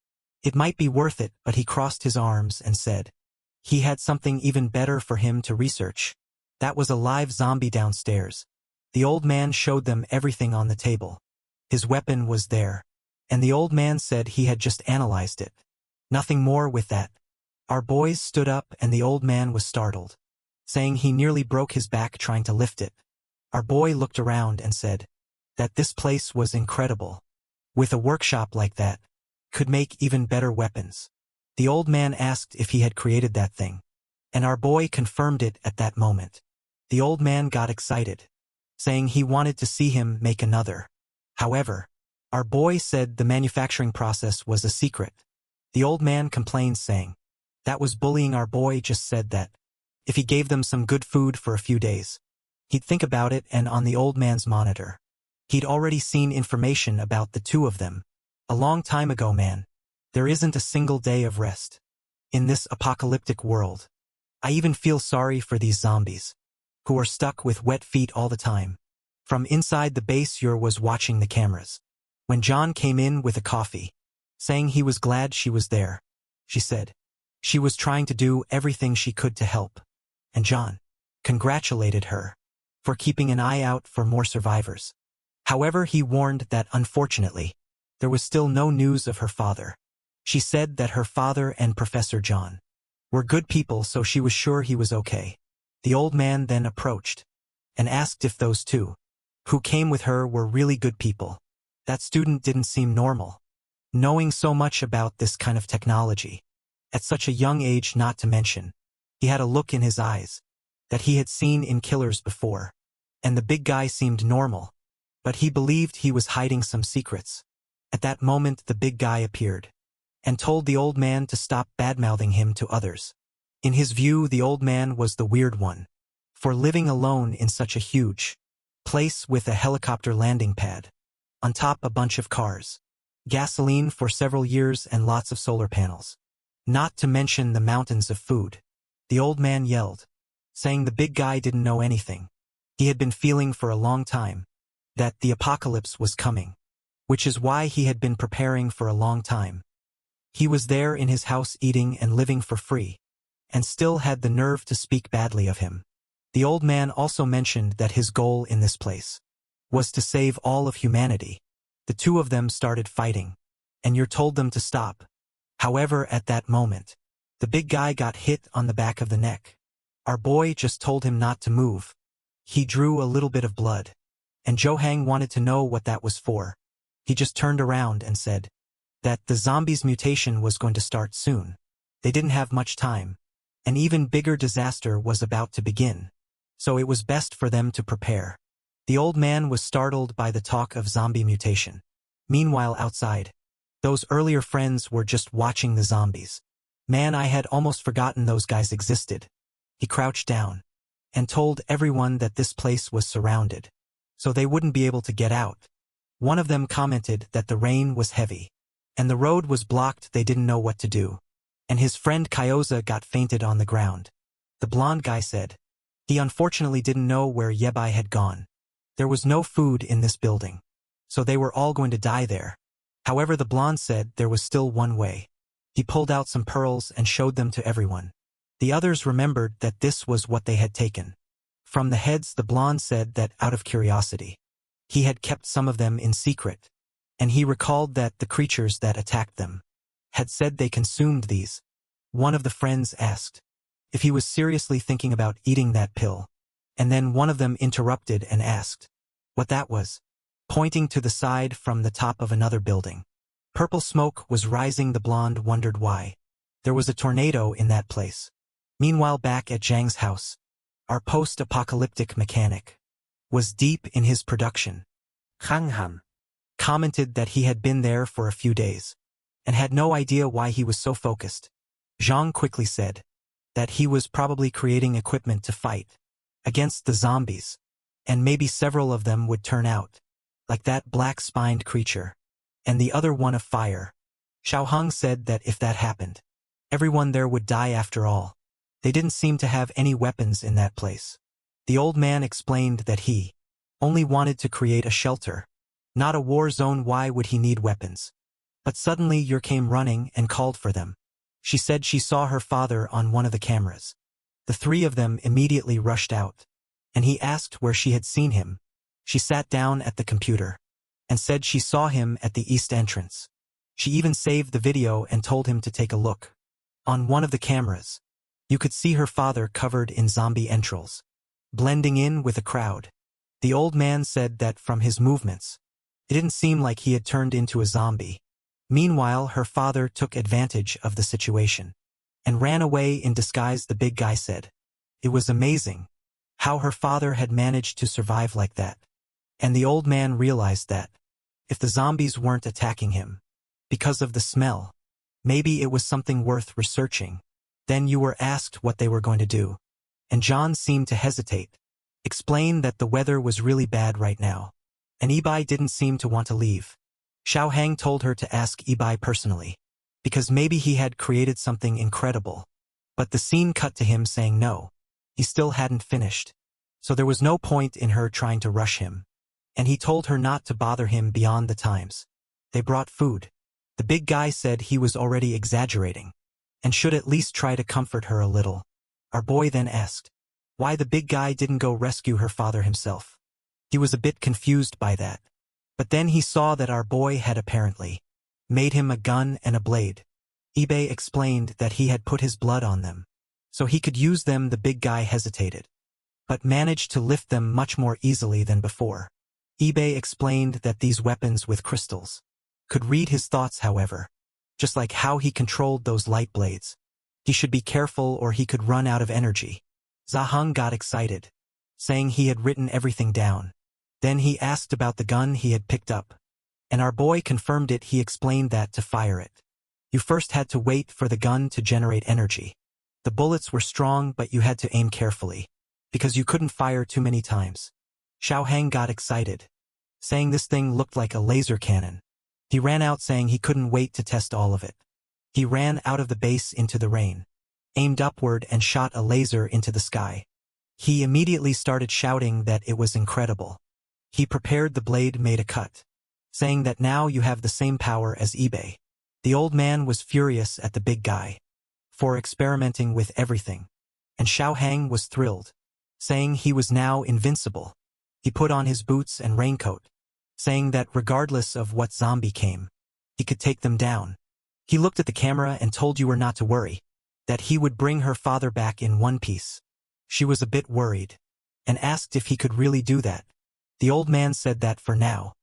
it might be worth it, but he crossed his arms and said he had something even better for him to research. That was a live zombie downstairs. The old man showed them everything on the table. His weapon was there, and the old man said he had just analyzed it. Nothing more with that. Our boys stood up and the old man was startled, saying he nearly broke his back trying to lift it. Our boy looked around and said that this place was incredible. With a workshop like that, could make even better weapons. The old man asked if he had created that thing, and our boy confirmed it at that moment. The old man got excited, saying he wanted to see him make another. However, our boy said the manufacturing process was a secret. The old man complained, saying that was bullying. Our boy just said that if he gave them some good food for a few days, he'd think about it, and on the old man's monitor, he'd already seen information about the two of them. A long time ago, man. There isn't a single day of rest in this apocalyptic world. I even feel sorry for these zombies, who are stuck with wet feet all the time. From inside the base, Yor was watching the cameras. When John came in with a coffee, saying he was glad she was there, she said she was trying to do everything she could to help, and John congratulated her for keeping an eye out for more survivors. However, he warned that, unfortunately, there was still no news of her father. She said that her father and Professor John were good people, so she was sure he was okay. The old man then approached and asked if those two who came with her were really good people. That student didn't seem normal, knowing so much about this kind of technology at such a young age, not to mention he had a look in his eyes that he had seen in killers before. And the big guy seemed normal, but he believed he was hiding some secrets. At that moment, the big guy appeared and told the old man to stop badmouthing him to others. In his view, the old man was the weird one for living alone in such a huge place with a helicopter landing pad, on top a bunch of cars, gasoline for several years, and lots of solar panels. Not to mention the mountains of food. The old man yelled, saying the big guy didn't know anything. He had been feeling for a long time that the apocalypse was coming, which is why he had been preparing for a long time. He was there in his house eating and living for free, and still had the nerve to speak badly of him. The old man also mentioned that his goal in this place was to save all of humanity. The two of them started fighting, and Yor told them to stop. However, at that moment, the big guy got hit on the back of the neck. Our boy just told him not to move. He drew a little bit of blood, and Johang wanted to know what that was for. He just turned around and said that the zombies' mutation was going to start soon. They didn't have much time. An even bigger disaster was about to begin. So it was best for them to prepare. The old man was startled by the talk of zombie mutation. Meanwhile outside, those earlier friends were just watching the zombies. Man, I had almost forgotten those guys existed. He crouched down and told everyone that this place was surrounded, so they wouldn't be able to get out. One of them commented that the rain was heavy, and the road was blocked. They didn't know what to do. And his friend Kyoza got fainted on the ground. The blonde guy said he unfortunately didn't know where Yebai had gone. There was no food in this building, so they were all going to die there. However, the blonde said there was still one way. He pulled out some pearls and showed them to everyone. The others remembered that this was what they had taken. From the heads, the blonde said that out of curiosity, he had kept some of them in secret, and he recalled that the creatures that attacked them had said they consumed these. One of the friends asked if he was seriously thinking about eating that pill, and then one of them interrupted and asked what that was, pointing to the side from the top of another building. Purple smoke was rising. The blonde wondered why. There was a tornado in that place. Meanwhile, back at Zhang's house, our post-apocalyptic mechanic was deep in his production. Khang Han Commented that he had been there for a few days and had no idea why he was so focused. Zhang quickly said that he was probably creating equipment to fight against the zombies, and maybe several of them would turn out like that black-spined creature, and the other one of fire. Xiaoheng said that if that happened, everyone there would die after all. They didn't seem to have any weapons in that place. The old man explained that he only wanted to create a shelter, not a war zone. Why would he need weapons? But suddenly Yer came running and called for them. She said she saw her father on one of the cameras. The three of them immediately rushed out, and he asked where she had seen him. She sat down at the computer and said she saw him at the east entrance. She even saved the video and told him to take a look. On one of the cameras, you could see her father covered in zombie entrails, blending in with the crowd. The old man said that from his movements, it didn't seem like he had turned into a zombie. Meanwhile, her father took advantage of the situation and ran away in disguise. The big guy said it was amazing how her father had managed to survive like that. And the old man realized that if the zombies weren't attacking him because of the smell, maybe it was something worth researching. Then you were asked what they were going to do, and John seemed to hesitate. Explain that the weather was really bad right now, and Ibai didn't seem to want to leave. Xiaoheng told her to ask Ibai personally, because maybe he had created something incredible. But the scene cut to him saying no. He still hadn't finished, so there was no point in her trying to rush him. And he told her not to bother him beyond the times. They brought food. The big guy said he was already exaggerating and should at least try to comfort her a little. Our boy then asked why the big guy didn't go rescue her father himself. He was a bit confused by that. But then he saw that our boy had apparently made him a gun and a blade. Ibai explained that he had put his blood on them, so he could use them. The big guy hesitated, but managed to lift them much more easily than before. Ibai explained that these weapons with crystals could read his thoughts, however, just like how he controlled those light blades. He should be careful or he could run out of energy. Zaheng got excited, saying he had written everything down. Then he asked about the gun he had picked up, and our boy confirmed it. He explained that to fire it, you first had to wait for the gun to generate energy. The bullets were strong, but you had to aim carefully, because you couldn't fire too many times. Xiaoheng got excited, saying this thing looked like a laser cannon. He ran out saying he couldn't wait to test all of it. He ran out of the base into the rain, aimed upward and shot a laser into the sky. He immediately started shouting that it was incredible. He prepared the blade, made a cut, saying that now you have the same power as eBay. The old man was furious at the big guy for experimenting with everything, and Xiaoheng was thrilled, saying he was now invincible. He put on his boots and raincoat, saying that regardless of what zombie came, he could take them down. He looked at the camera and told you not to worry, that he would bring her father back in one piece. She was a bit worried, and asked if he could really do that. The old man said that for now,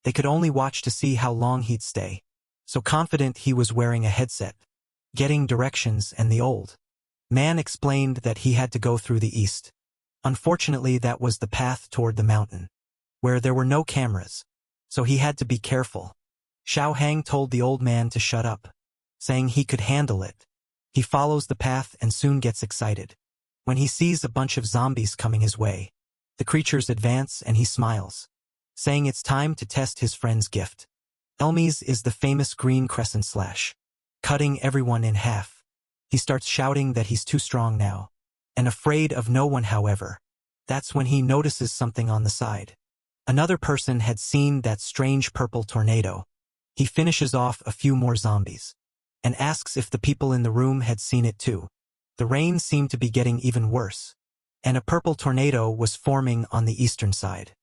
they could only watch to see how long he'd stay. So confident he was wearing a headset. getting directions, and the old man explained that he had to go through the east. Unfortunately, that was the path toward the mountain, where there were no cameras, so he had to be careful. Xiao Hang told the old man to shut up, saying he could handle it. He follows the path and soon gets excited when he sees a bunch of zombies coming his way. The creatures advance and he smiles, saying it's time to test his friend's gift. Elmies is the famous green crescent slash, cutting everyone in half. He starts shouting that he's too strong now, and afraid of no one. However, that's when he notices something on the side. Another person had seen that strange purple tornado. He finishes off a few more zombies and asks if the people in the room had seen it too. The rain seemed to be getting even worse, and a purple tornado was forming on the eastern side.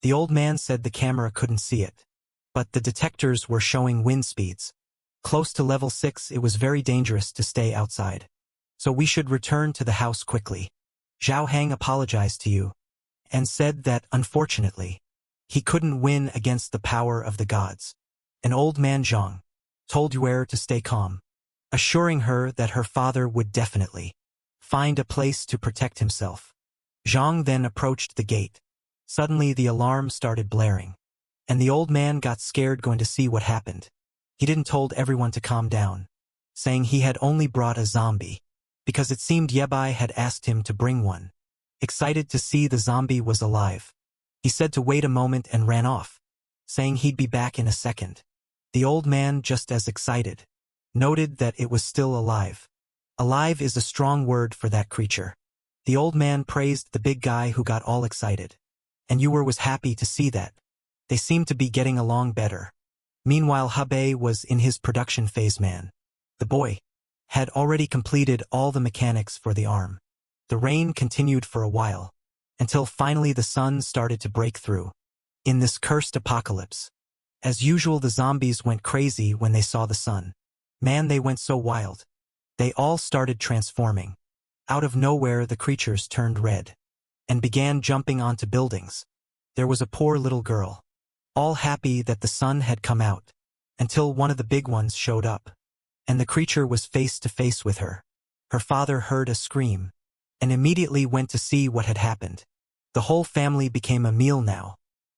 The old man said the camera couldn't see it, but the detectors were showing wind speeds. Close to level 6, it was very dangerous to stay outside, so we should return to the house quickly. Zhao Hang apologized to you and said that, unfortunately, he couldn't win against the power of the gods. An old man Zhang told Yue to stay calm, assuring her that her father would definitely find a place to protect himself. Zhang then approached the gate. Suddenly the alarm started blaring, and the old man got scared going to see what happened. He didn't told everyone to calm down, saying he had only brought a zombie, because it seemed Yebai had asked him to bring one. Excited to see the zombie was alive, he said to wait a moment and ran off, saying he'd be back in a second. The old man, just as excited, noted that it was still alive. Alive is a strong word for that creature. The old man praised the big guy who got all excited, and Yue was happy to see that. They seemed to be getting along better. Meanwhile, Hebei was in his production phase. The boy had already completed all the mechanics for the arm. The rain continued for a while, until finally the sun started to break through. In this cursed apocalypse, as usual, the zombies went crazy when they saw the sun. They went so wild. They all started transforming. Out of nowhere, the creatures turned red and began jumping onto buildings. There was a poor little girl, all happy that the sun had come out, until one of the big ones showed up, and the creature was face to face with her. Her father heard a scream and immediately went to see what had happened. The whole family became a meal now.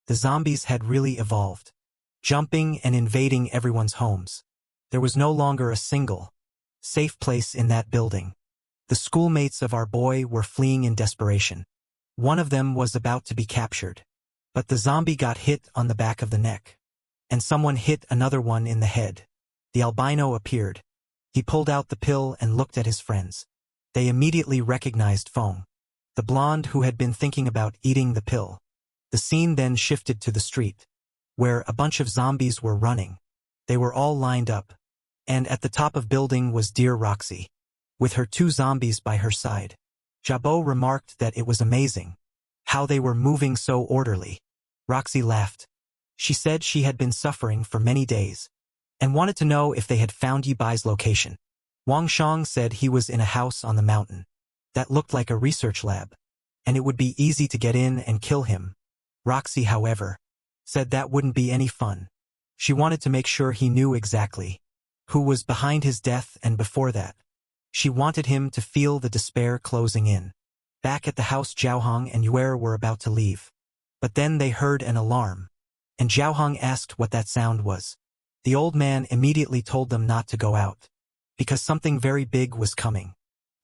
The zombies had really evolved, jumping and invading everyone's homes. There was no longer a single safe place in that building. The schoolmates of our boy were fleeing in desperation. One of them was about to be captured, but the zombie got hit on the back of the neck, and someone hit another one in the head. The albino appeared. He pulled out the pill and looked at his friends. They immediately recognized Feng, the blonde who had been thinking about eating the pill. The scene then shifted to the street, where a bunch of zombies were running. They were all lined up, and at the top of building was dear Roxy, with her 2 zombies by her side. Jabot remarked that it was amazing how they were moving so orderly. Roxy laughed. She said she had been suffering for many days and wanted to know if they had found Yibai's location. Wang Shang said he was in a house on the mountain that looked like a research lab, and it would be easy to get in and kill him. Roxy, however, said that wouldn't be any fun. She wanted to make sure he knew exactly who was behind his death, and before that, she wanted him to feel the despair closing in. Back at the house, Zhaohong and Yue were about to leave, but then they heard an alarm, and Zhaohong asked what that sound was. The old man immediately told them not to go out, because something very big was coming.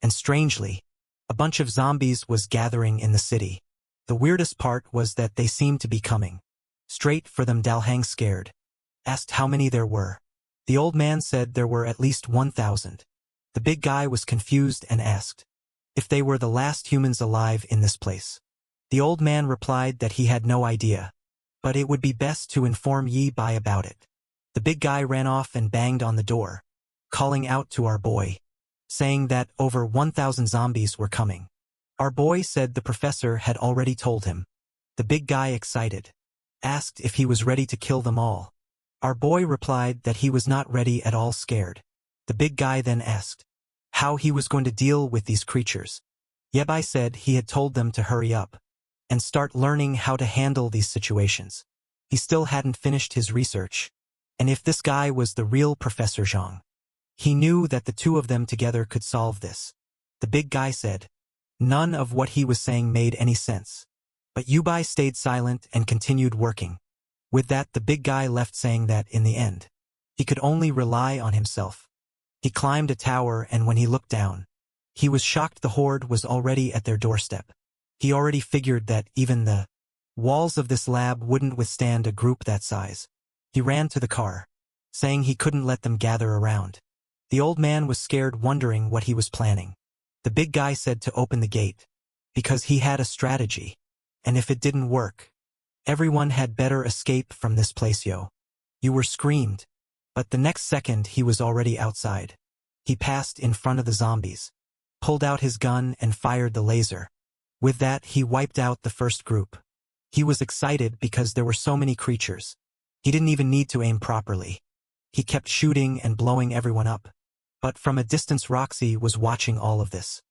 And strangely, a bunch of zombies was gathering in the city. The weirdest part was that they seemed to be coming straight for them. Dalhang, scared, asked how many there were. The old man said there were at least 1,000. The big guy was confused and asked if they were the last humans alive in this place. The old man replied that he had no idea, but it would be best to inform Yi Bai about it. The big guy ran off and banged on the door, calling out to our boy, saying that over 1,000 zombies were coming. Our boy said the professor had already told him. The big guy, excited, asked if he was ready to kill them all. Our boy replied that he was not ready at all, scared. The big guy then asked how he was going to deal with these creatures. Yebai said he had told them to hurry up and start learning how to handle these situations. He still hadn't finished his research, and if this guy was the real Professor Zhang, He knew that the two of them together could solve this. The big guy said. None of what he was saying made any sense. But Yubai stayed silent and continued working. With that, the big guy left, saying that, in the end, he could only rely on himself. He climbed a tower, and when he looked down, he was shocked the horde was already at their doorstep. He already figured that even the walls of this lab wouldn't withstand a group that size. He ran to the car, saying he couldn't let them gather around. The old man was scared, wondering what he was planning. The big guy said to open the gate, because he had a strategy, and if it didn't work, everyone had better escape from this place. Yo. You were screamed. But the next second he was already outside. He passed in front of the zombies, pulled out his gun and fired the laser. With that, he wiped out the first group. He was excited because there were so many creatures. He didn't even need to aim properly. He kept shooting and blowing everyone up. But from a distance, Roxy was watching all of this.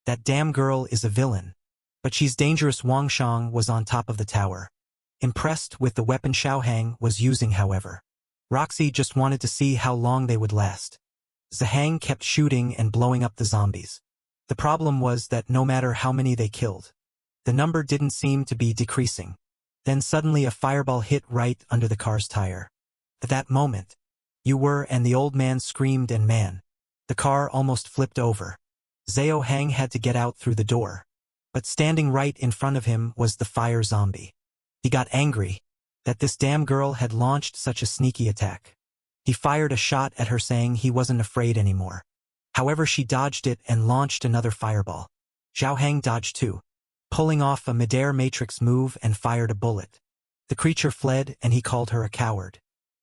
That damn girl is a villain. But she's dangerous. Wang Shang was on top of the tower, impressed with the weapon Xiaohang was using. However, Roxy just wanted to see how long they would last. Zhang kept shooting and blowing up the zombies. The problem was that no matter how many they killed, the number didn't seem to be decreasing. Then suddenly a fireball hit right under the car's tire. At that moment, you were and the old man screamed, and man, the car almost flipped over. Zhao Hang had to get out through the door. But standing right in front of him was the fire zombie. He got angry that this damn girl had launched such a sneaky attack. He fired a shot at her, saying he wasn't afraid anymore. However, she dodged it and launched another fireball. Zhao Hang dodged too, pulling off a midair matrix move and fired a bullet. The creature fled, and he called her a coward,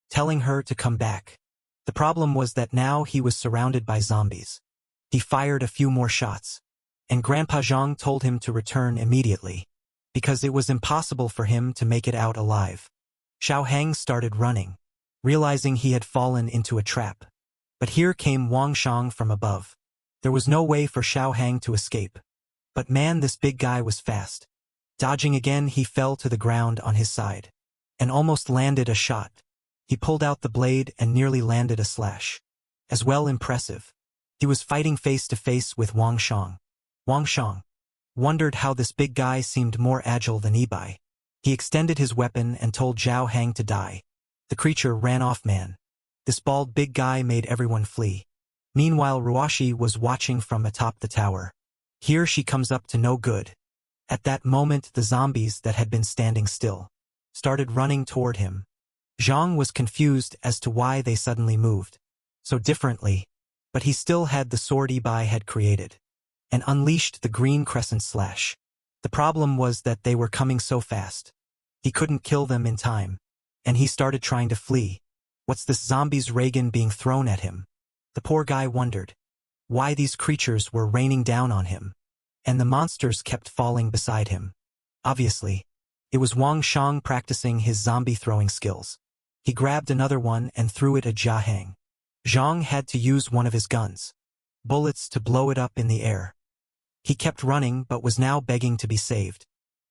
telling her to come back. The problem was that now he was surrounded by zombies. He fired a few more shots, and Grandpa Zhang told him to return immediately, because it was impossible for him to make it out alive. Xiao Hang started running, realizing he had fallen into a trap. But here came Wang Shang from above. There was no way for Xiao Hang to escape. But man, this big guy was fast. Dodging again, he fell to the ground on his side, and almost landed a shot. He pulled out the blade and nearly landed a slash. As well, impressive. He was fighting face to face with Wang Shang. Wang Shang wondered how this big guy seemed more agile than Ibai. He extended his weapon and told Zhao Hang to die. The creature ran off. Man, this bald big guy made everyone flee. Meanwhile, Ruashi was watching from atop the tower. Here she comes up to no good. At that moment, the zombies that had been standing still started running toward him. Zhang was confused as to why they suddenly moved so differently, but he still had the sword Ibai had created, and unleashed the green crescent slash. The problem was that they were coming so fast. He couldn't kill them in time, and he started trying to flee. What's this? Zombies Reagan being thrown at him. The poor guy wondered why these creatures were raining down on him, and the monsters kept falling beside him. Obviously, it was Wang Shang practicing his zombie throwing skills. He grabbed another one and threw it at Zhao Hang. Zhang had to use one of his guns, bullets, to blow it up in the air. He kept running but was now begging to be saved.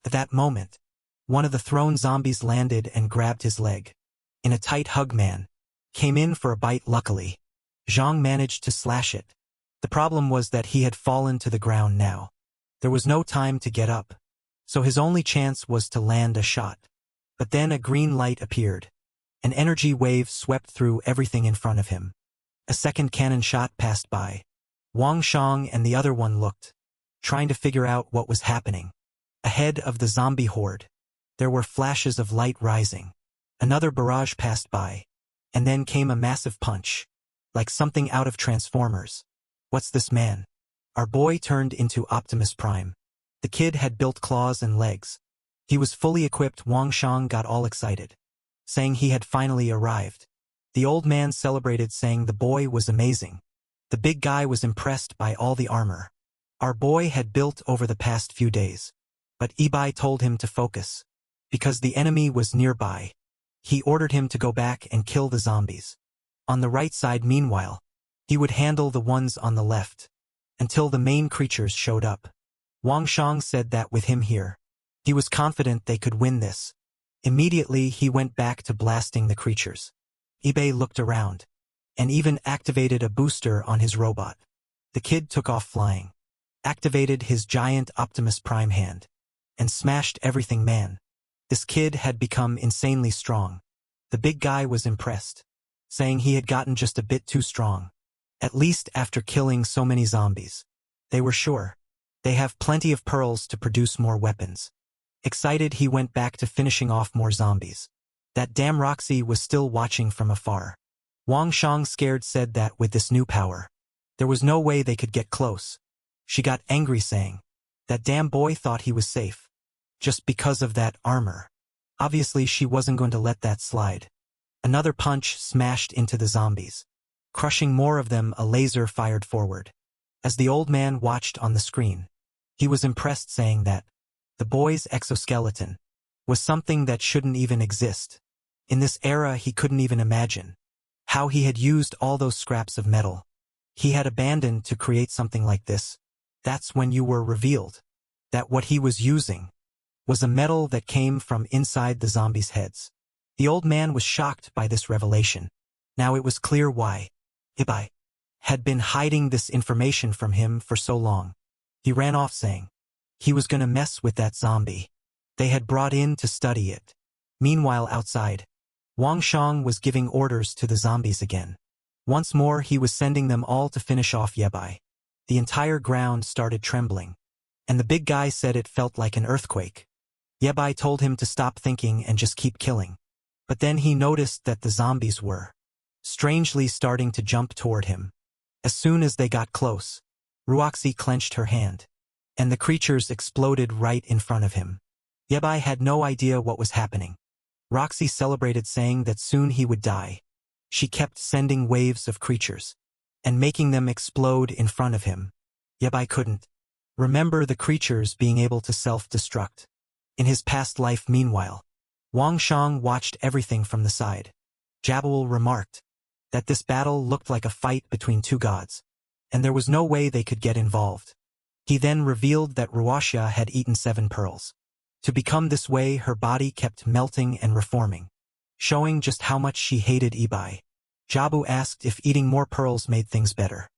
At that moment, one of the thrown zombies landed and grabbed his leg. In a tight hug, man came in for a bite. Luckily, Zhang managed to slash it. The problem was that he had fallen to the ground now. There was no time to get up, so his only chance was to land a shot. But then a green light appeared. An energy wave swept through everything in front of him. A second cannon shot passed by. Wang Shang and the other one looked, trying to figure out what was happening. Ahead of the zombie horde, there were flashes of light rising. Another barrage passed by, and then came a massive punch, like something out of Transformers. What's this, man? Our boy turned into Optimus Prime. The kid had built claws and legs. He was fully equipped. Wang Shang got all excited, saying he had finally arrived. The old man celebrated, saying the boy was amazing. The big guy was impressed by all the armor our boy had built over the past few days. But Ibai told him to focus, because the enemy was nearby. He ordered him to go back and kill the zombies on the right side. Meanwhile, he would handle the ones on the left until the main creatures showed up. Wang Shang said that with him here, he was confident they could win this. Immediately, he went back to blasting the creatures. Ibai looked around. and even activated a booster on his robot. The kid took off flying, activated his giant Optimus Prime hand, and smashed everything. Man, this kid had become insanely strong. The big guy was impressed, saying he had gotten just a bit too strong. At least after killing so many zombies. They were sure. They have plenty of pearls to produce more weapons. Excited, he went back to finishing off more zombies. That damn Roxy was still watching from afar. Wang Shang, scared, said that with this new power, there was no way they could get close. She got angry, saying, that damn boy thought he was safe. Just because of that armor. Obviously she wasn't going to let that slide. Another punch smashed into the zombies, crushing more of them. A laser fired forward. As the old man watched on the screen, he was impressed, saying that the boy's exoskeleton was something that shouldn't even exist. In this era he couldn't even imagine how he had used all those scraps of metal he had abandoned to create something like this. That's when you were revealed that what he was using was a metal that came from inside the zombies' heads. The old man was shocked by this revelation. Now it was clear why Ibai had been hiding this information from him for so long. He ran off, saying he was gonna mess with that zombie they had brought in to study it. Meanwhile, outside, Wang Shang was giving orders to the zombies again. Once more he was sending them all to finish off Yebai. The entire ground started trembling, and the big guy said it felt like an earthquake. Yebai told him to stop thinking and just keep killing. But then he noticed that the zombies were strangely starting to jump toward him. As soon as they got close, Roxy clenched her hand, and the creatures exploded right in front of him. Yebai had no idea what was happening. Roxy celebrated, saying that soon he would die. She kept sending waves of creatures and making them explode in front of him. Yebai couldn't remember the creatures being able to self-destruct in his past life. Meanwhile, Wang Shang watched everything from the side. Jabul remarked that this battle looked like a fight between two gods, and there was no way they could get involved. He then revealed that Ruasha had eaten 7 pearls. To become this way, her body kept melting and reforming, showing just how much she hated Ibai. Jabu asked if eating more pearls made things better,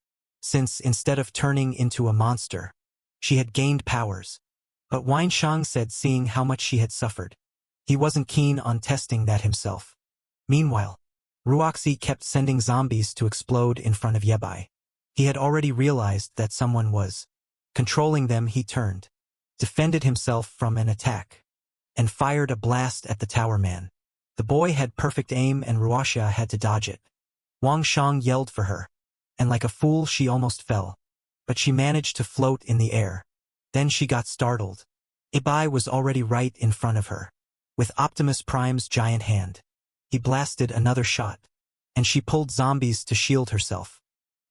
since instead of turning into a monster, she had gained powers. But Wang Shang said, seeing how much she had suffered, he wasn't keen on testing that himself. Meanwhile, Roxy kept sending zombies to explode in front of Yebai. He had already realized that someone was controlling them. He turned, defended himself from an attack, and fired a blast at the tower man. The boy had perfect aim and Ruasha had to dodge it. Wang Shang yelled for her, and like a fool she almost fell, but she managed to float in the air. Then she got startled. Ibai was already right in front of her, with Optimus Prime's giant hand. He blasted another shot, and she pulled zombies to shield herself.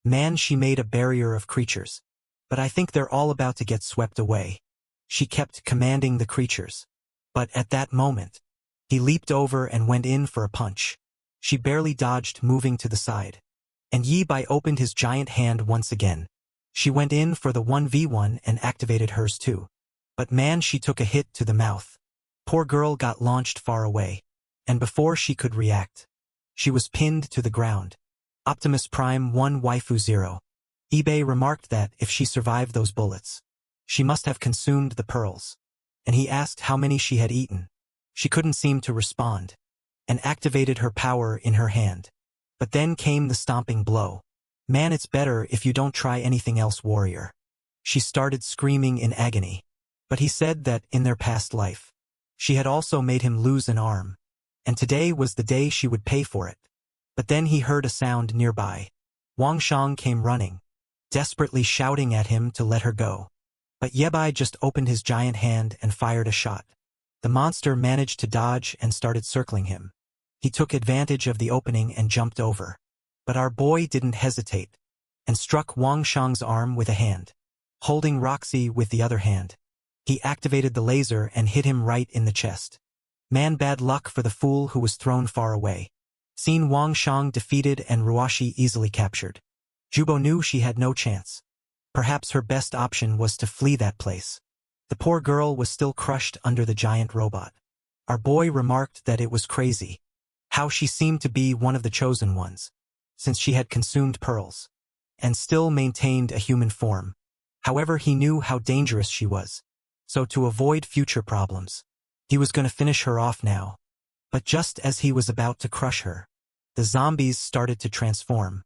Man, she made a barrier of creatures, but I think they're all about to get swept away. She kept commanding the creatures, but at that moment, he leaped over and went in for a punch. She barely dodged, moving to the side, and Yebai opened his giant hand once again. She went in for the 1v1 and activated hers too. But man, she took a hit to the mouth. Poor girl got launched far away, and before she could react, she was pinned to the ground. Optimus Prime 1 Waifu 0. Ibai remarked that if she survived those bullets, she must have consumed the pearls, and he asked how many she had eaten. She couldn't seem to respond, and activated her power in her hand. But then came the stomping blow. Man, it's better if you don't try anything else, warrior. She started screaming in agony. But he said that in their past life, she had also made him lose an arm, and today was the day she would pay for it. But then he heard a sound nearby. Wang Shang came running, desperately shouting at him to let her go. But Yebai just opened his giant hand and fired a shot. The monster managed to dodge and started circling him. He took advantage of the opening and jumped over. But our boy didn't hesitate, and struck Wang Shang's arm with a hand. Holding Roxy with the other hand, he activated the laser and hit him right in the chest. Man, bad luck for the fool who was thrown far away. Seen Wang Shang defeated and Ruashi easily captured, Jubo knew she had no chance. Perhaps her best option was to flee that place. The poor girl was still crushed under the giant robot. Our boy remarked that it was crazy how she seemed to be one of the chosen ones. since she had consumed pearls, and still maintained a human form. However, he knew how dangerous she was. So to avoid future problems, he was going to finish her off now. But just as he was about to crush her, the zombies started to transform.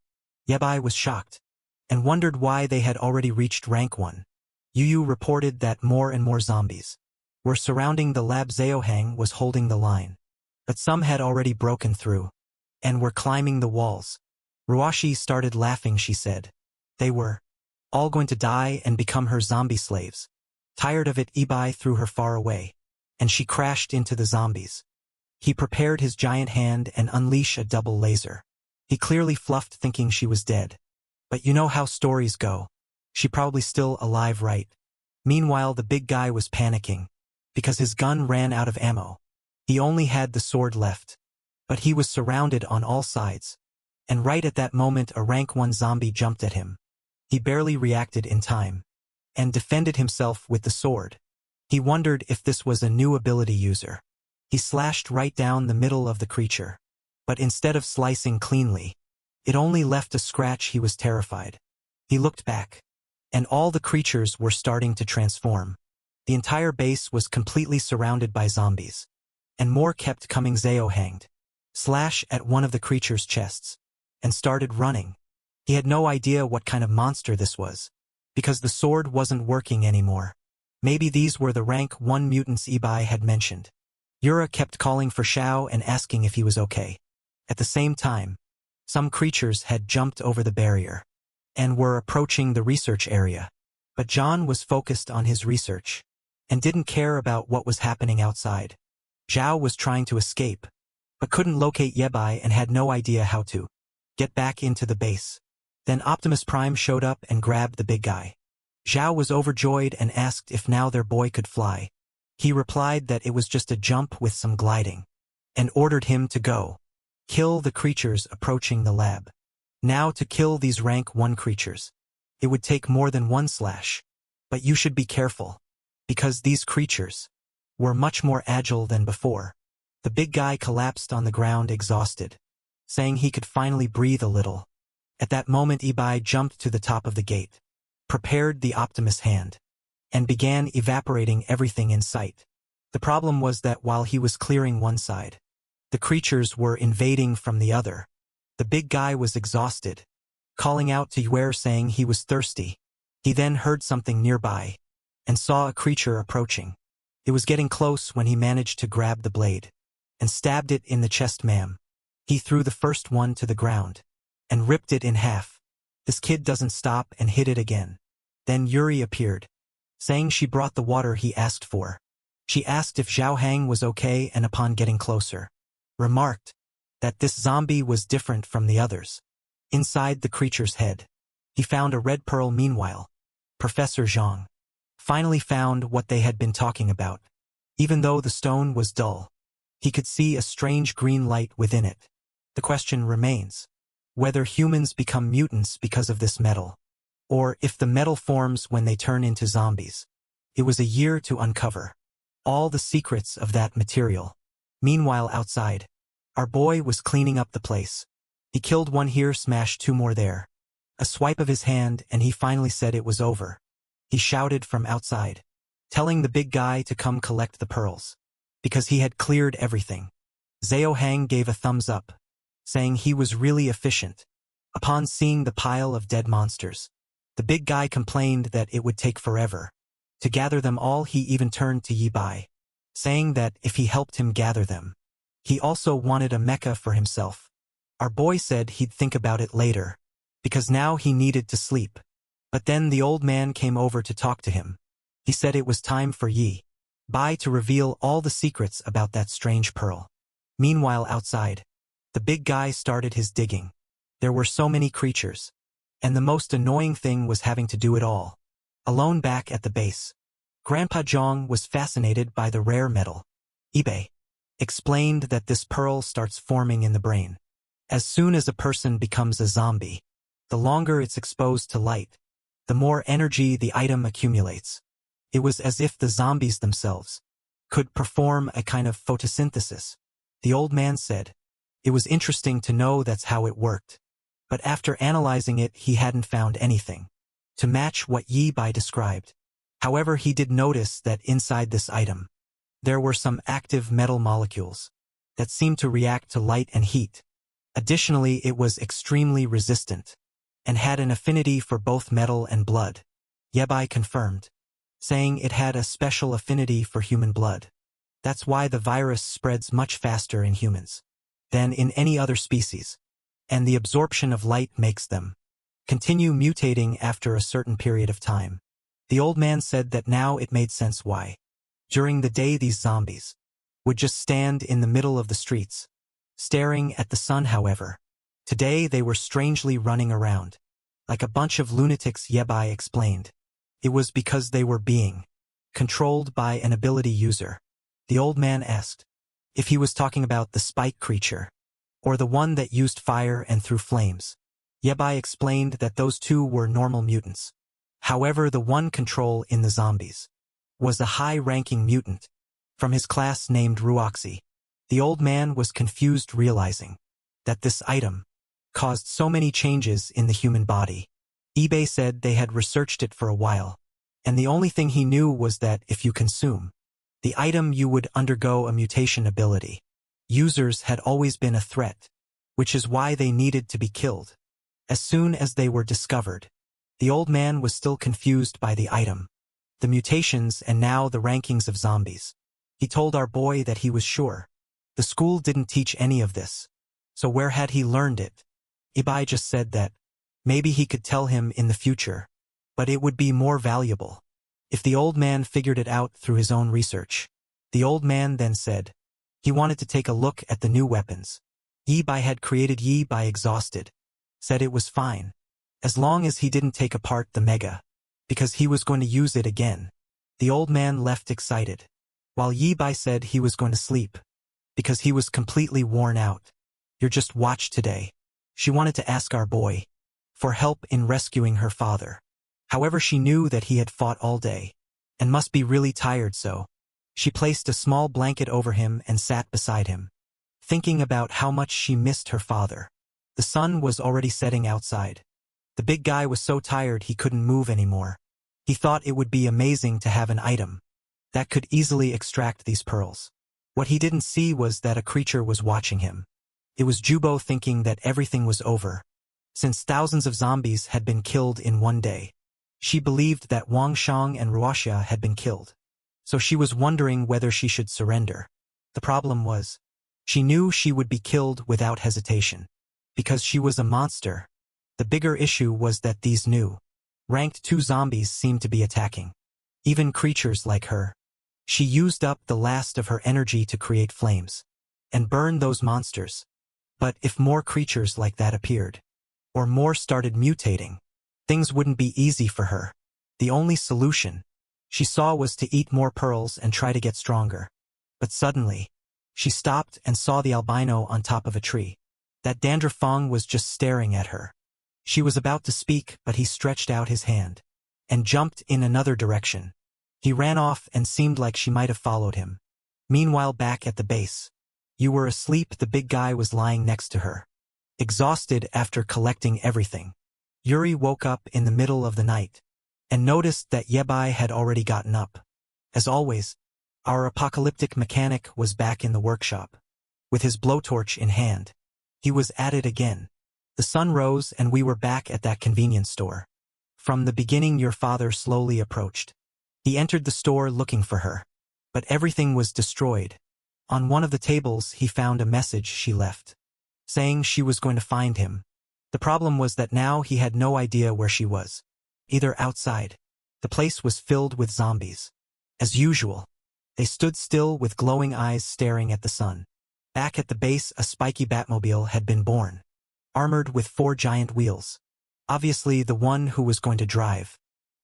Yebai was shocked, and wondered why they had already reached rank 1. Yu reported that more and more zombies were surrounding the lab. Zaohang was holding the line, but some had already broken through, and were climbing the walls. Ruashi started laughing. She said they were all going to die and become her zombie slaves. Tired of it, Ibai threw her far away, and she crashed into the zombies. He prepared his giant hand and unleashed a double laser. He clearly fluffed, thinking she was dead. But you know how stories go. She probably still alive, right? Meanwhile, the big guy was panicking, because his gun ran out of ammo. He only had the sword left. But he was surrounded on all sides. And right at that moment, a rank 1 zombie jumped at him. He barely reacted in time, and defended himself with the sword. He wondered if this was a new ability user. He slashed right down the middle of the creature. But instead of slicing cleanly, it only left a scratch. He was terrified. He looked back, and all the creatures were starting to transform. The entire base was completely surrounded by zombies. And more kept coming. Zao hanged slash at one of the creature's chests, and started running. He had no idea what kind of monster this was, because the sword wasn't working anymore. Maybe these were the rank 1 mutants Ibai had mentioned. Yura kept calling for Xiao and asking if he was okay. At the same time, some creatures had jumped over the barrier and were approaching the research area. But John was focused on his research and didn't care about what was happening outside. Zhao was trying to escape, but couldn't locate Yebai and had no idea how to get back into the base. Then Optimus Prime showed up and grabbed the big guy. Zhao was overjoyed and asked if now their boy could fly. He replied that it was just a jump with some gliding, and ordered him to go kill the creatures approaching the lab. Now, to kill these rank 1 creatures, it would take more than 1 slash. But you should be careful, because these creatures were much more agile than before. The big guy collapsed on the ground exhausted, saying he could finally breathe a little. At that moment, Ibai jumped to the top of the gate, prepared the Optimus hand, and began evaporating everything in sight. The problem was that while he was clearing one side, the creatures were invading from the other. The big guy was exhausted, calling out to Yuer saying he was thirsty. He then heard something nearby, and saw a creature approaching. It was getting close when he managed to grab the blade, and stabbed it in the chest. He threw the first one to the ground, and ripped it in half. This kid doesn't stop, and hit it again. Then Yuri appeared, saying she brought the water he asked for. She asked if Zhao Hang was okay, and upon getting closer, remarked that this zombie was different from the others. Inside the creature's head, he found a red pearl. Meanwhile, Professor Zhang finally found what they had been talking about. Even though the stone was dull, he could see a strange green light within it. The question remains whether humans become mutants because of this metal, or if the metal forms when they turn into zombies. It was a year to uncover all the secrets of that material. Meanwhile, outside, our boy was cleaning up the place. He killed one here, smashed 2 more there. A swipe of his hand, and he finally said it was over. He shouted from outside, telling the big guy to come collect the pearls, because he had cleared everything. Zao Hang gave a thumbs up, saying he was really efficient. Upon seeing the pile of dead monsters, the big guy complained that it would take forever to gather them all. He even turned to Yibai, saying that if he helped him gather them, he also wanted a mecha for himself. Our boy said he'd think about it later, because now he needed to sleep. But then the old man came over to talk to him. He said it was time for Yibai to reveal all the secrets about that strange pearl. Meanwhile, outside, the big guy started his digging. There were so many creatures, and the most annoying thing was having to do it all alone back at the base. Grandpa Zhang was fascinated by the rare metal. Ibai explained that this pearl starts forming in the brain. As soon as a person becomes a zombie, the longer it's exposed to light, the more energy the item accumulates. It was as if the zombies themselves could perform a kind of photosynthesis. The old man said, it was interesting to know that's how it worked. but after analyzing it he hadn't found anything to match what Yi Bai described. However, he did notice that inside this item, there were some active metal molecules that seemed to react to light and heat. Additionally, it was extremely resistant and had an affinity for both metal and blood. Ye Bai confirmed, saying it had a special affinity for human blood. That's why the virus spreads much faster in humans than in any other species, and the absorption of light makes them continue mutating after a certain period of time. The old man said that now it made sense why, during the day, these zombies would just stand in the middle of the streets, staring at the sun. However, today they were strangely running around like a bunch of lunatics. Ye Bai explained. It was because they were being controlled by an ability user. The old man asked if he was talking about the spike creature, or the one that used fire and threw flames. Ye Bai explained that those two were normal mutants. However, the one control in the zombies was a high-ranking mutant from his class named Ruoxi. The old man was confused, realizing that this item caused so many changes in the human body. eBay said they had researched it for a while, and the only thing he knew was that if you consume the item you would undergo a mutation ability. Users had always been a threat, which is why they needed to be killed as soon as they were discovered. The old man was still confused by the item, the mutations, and now the rankings of zombies. He told our boy that he was sure the school didn't teach any of this, so where had he learned it? Ibai just said that maybe he could tell him in the future, but it would be more valuable if the old man figured it out through his own research. The old man then said he wanted to take a look at the new weapons Yi Bai had created. Yi Bai, exhausted, said it was fine, as long as he didn't take apart the mega, because he was going to use it again. The old man left excited, while Yi Bai said he was going to sleep, because he was completely worn out. You're just watch today. She wanted to ask our boy for help in rescuing her father. However, she knew that he had fought all day and must be really tired, so she placed a small blanket over him and sat beside him, thinking about how much she missed her father. The sun was already setting outside. The big guy was so tired he couldn't move anymore. He thought it would be amazing to have an item that could easily extract these pearls. What he didn't see was that a creature was watching him. It was Jubo, thinking that everything was over, since thousands of zombies had been killed in one day. She believed that Wang Shang and Ruoxia had been killed, so she was wondering whether she should surrender. The problem was, she knew she would be killed without hesitation, because she was a monster. The bigger issue was that these new, ranked 2 zombies seemed to be attacking even creatures like her. She used up the last of her energy to create flames and burn those monsters. But if more creatures like that appeared, or more started mutating, things wouldn't be easy for her. The only solution she saw was to eat more pearls and try to get stronger. But suddenly, she stopped and saw the albino on top of a tree. That Nº1 was just staring at her. She was about to speak, but he stretched out his hand and jumped in another direction. He ran off and seemed like she might have followed him. Meanwhile, back at the base, you were asleep. The big guy was lying next to her, exhausted after collecting everything. Yuri woke up in the middle of the night and noticed that Ye Bai had already gotten up. As always, our apocalyptic mechanic was back in the workshop, with his blowtorch in hand. He was at it again. The sun rose and we were back at that convenience store. From the beginning, your father slowly approached. He entered the store looking for her, but everything was destroyed. On one of the tables he found a message she left, saying she was going to find him. The problem was that now he had no idea where she was. Either outside. The place was filled with zombies. As usual, they stood still with glowing eyes staring at the sun. Back at the base, a spiky Batmobile had been born, armored with 4 giant wheels. Obviously, the one who was going to drive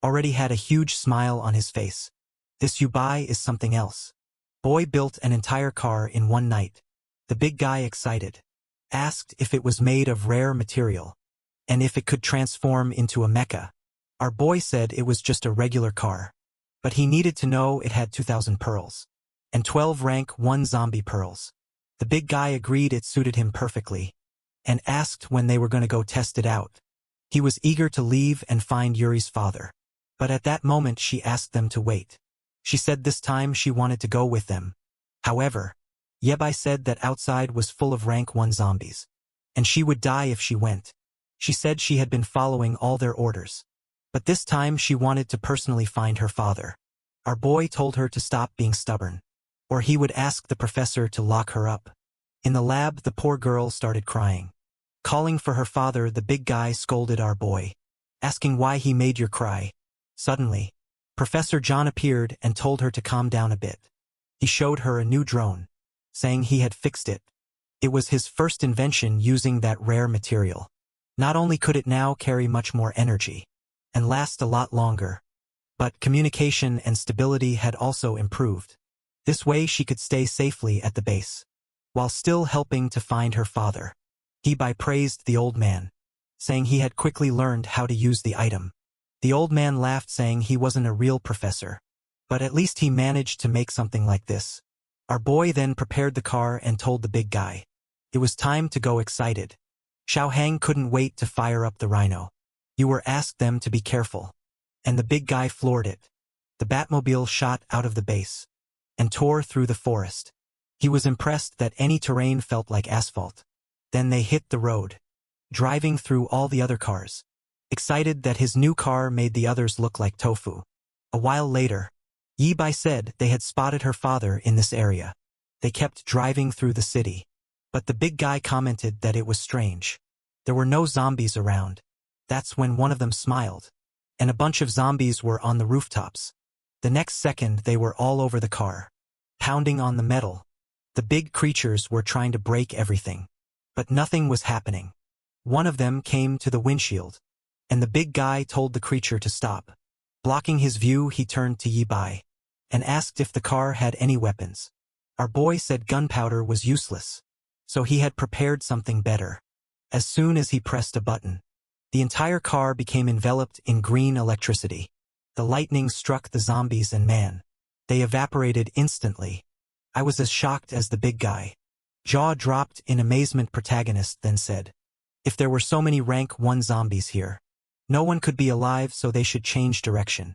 already had a huge smile on his face. This Yubai is something else. Boy built an entire car in one night. The big guy, excited, asked if it was made of rare material and if it could transform into a mecha. Our boy said it was just a regular car, but he needed to know it had 2,000 pearls and 12 rank 1 zombie pearls. The big guy agreed it suited him perfectly, and asked when they were going to go test it out. He was eager to leave and find Yuri's father. But at that moment she asked them to wait. She said this time she wanted to go with them. However, Yebai said that outside was full of rank 1 zombies, and she would die if she went. She said she had been following all their orders. But this time she wanted to personally find her father. Our boy told her to stop being stubborn, or he would ask the professor to lock her up. In the lab, the poor girl started crying. Calling for her father, the big guy scolded our boy, asking why he made her cry. Suddenly, Professor John appeared and told her to calm down a bit. He showed her a new drone, saying he had fixed it. It was his first invention using that rare material. Not only could it now carry much more energy and last a lot longer, but communication and stability had also improved. This way she could stay safely at the base, while still helping to find her father. Yebai praised the old man, saying he had quickly learned how to use the item. The old man laughed, saying he wasn't a real professor, but at least he managed to make something like this. Our boy then prepared the car and told the big guy it was time to go. Excited, Xiao Hang couldn't wait to fire up the rhino. You were asked them to be careful, and the big guy floored it. The Batmobile shot out of the base and tore through the forest. He was impressed that any terrain felt like asphalt. Then they hit the road, driving through all the other cars, excited that his new car made the others look like tofu. A while later, Yebai said they had spotted her father in this area. They kept driving through the city, but the big guy commented that it was strange. There were no zombies around. That's when one of them smiled, and a bunch of zombies were on the rooftops. The next second they were all over the car, pounding on the metal. The big creatures were trying to break everything, but nothing was happening. One of them came to the windshield, and the big guy told the creature to stop. Blocking his view, he turned to Yebai and asked if the car had any weapons. Our boy said gunpowder was useless, so he had prepared something better. As soon as he pressed a button, the entire car became enveloped in green electricity. The lightning struck the zombies and man. They evaporated instantly. I was as shocked as the big guy. Jaw dropped in amazement. Protagonist then said, if there were so many rank 1 zombies here, no one could be alive, so they should change direction.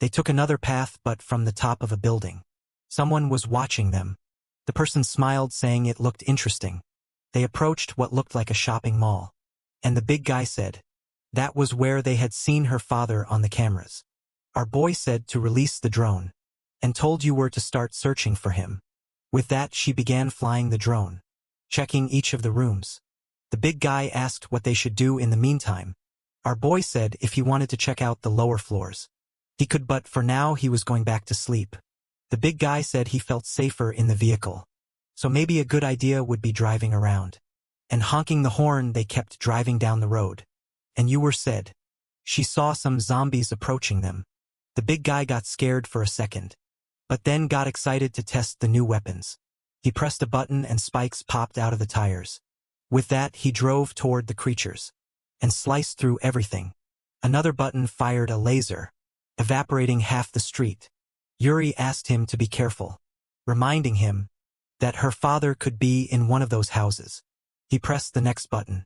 They took another path, but from the top of a building. Someone was watching them. The person smiled, saying it looked interesting. They approached what looked like a shopping mall, and the big guy said that was where they had seen her father on the cameras. Our boy said to release the drone, and told you were to start searching for him. With that, she began flying the drone, checking each of the rooms. The big guy asked what they should do in the meantime. Our boy said if he wanted to check out the lower floors, he could, but for now he was going back to sleep. The big guy said he felt safer in the vehicle, so maybe a good idea would be driving around. And honking the horn, they kept driving down the road. And Yu said she saw some zombies approaching them. The big guy got scared for a second, but then got excited to test the new weapons. He pressed a button and spikes popped out of the tires. With that, he drove toward the creatures and sliced through everything. Another button fired a laser, evaporating half the street. Yuri asked him to be careful, reminding him that her father could be in one of those houses. He pressed the next button,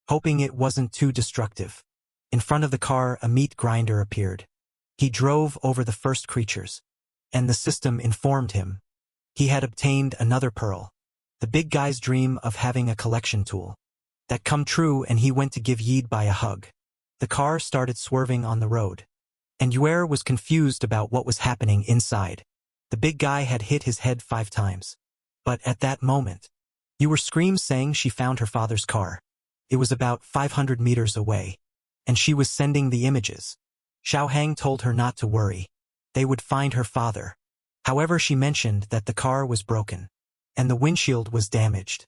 hoping it wasn't too destructive. In front of the car, a meat grinder appeared. He drove over the first creatures, and the system informed him he had obtained another pearl. The big guy's dream of having a collection tool that come true, and he went to give Yebai a hug. The car started swerving on the road, and Yuer was confused about what was happening inside. The big guy had hit his head 5 times. But at that moment, Yuer screamed, saying she found her father's car. It was about 500 meters away, and she was sending the images. Xiao Hang told her not to worry. They would find her father. However, she mentioned that the car was broken, and the windshield was damaged.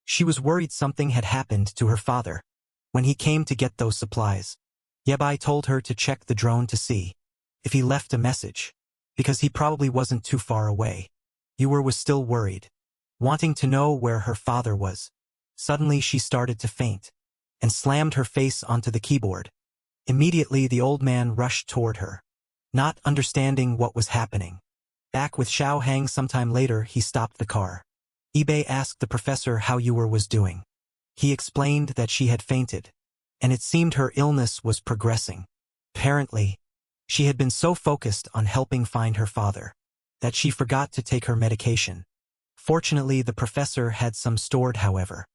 She was worried something had happened to her father when he came to get those supplies. Yebai told her to check the drone to see if he left a message, because he probably wasn't too far away. Yuer was still worried, wanting to know where her father was. Suddenly she started to faint and slammed her face onto the keyboard. Immediately the old man rushed toward her, not understanding what was happening. Back with Xiao Hang sometime later, he stopped the car. Ibe asked the professor how Yuer was doing. He explained that she had fainted, and it seemed her illness was progressing. Apparently, she had been so focused on helping find her father that she forgot to take her medication. Fortunately, the professor had some stored, however.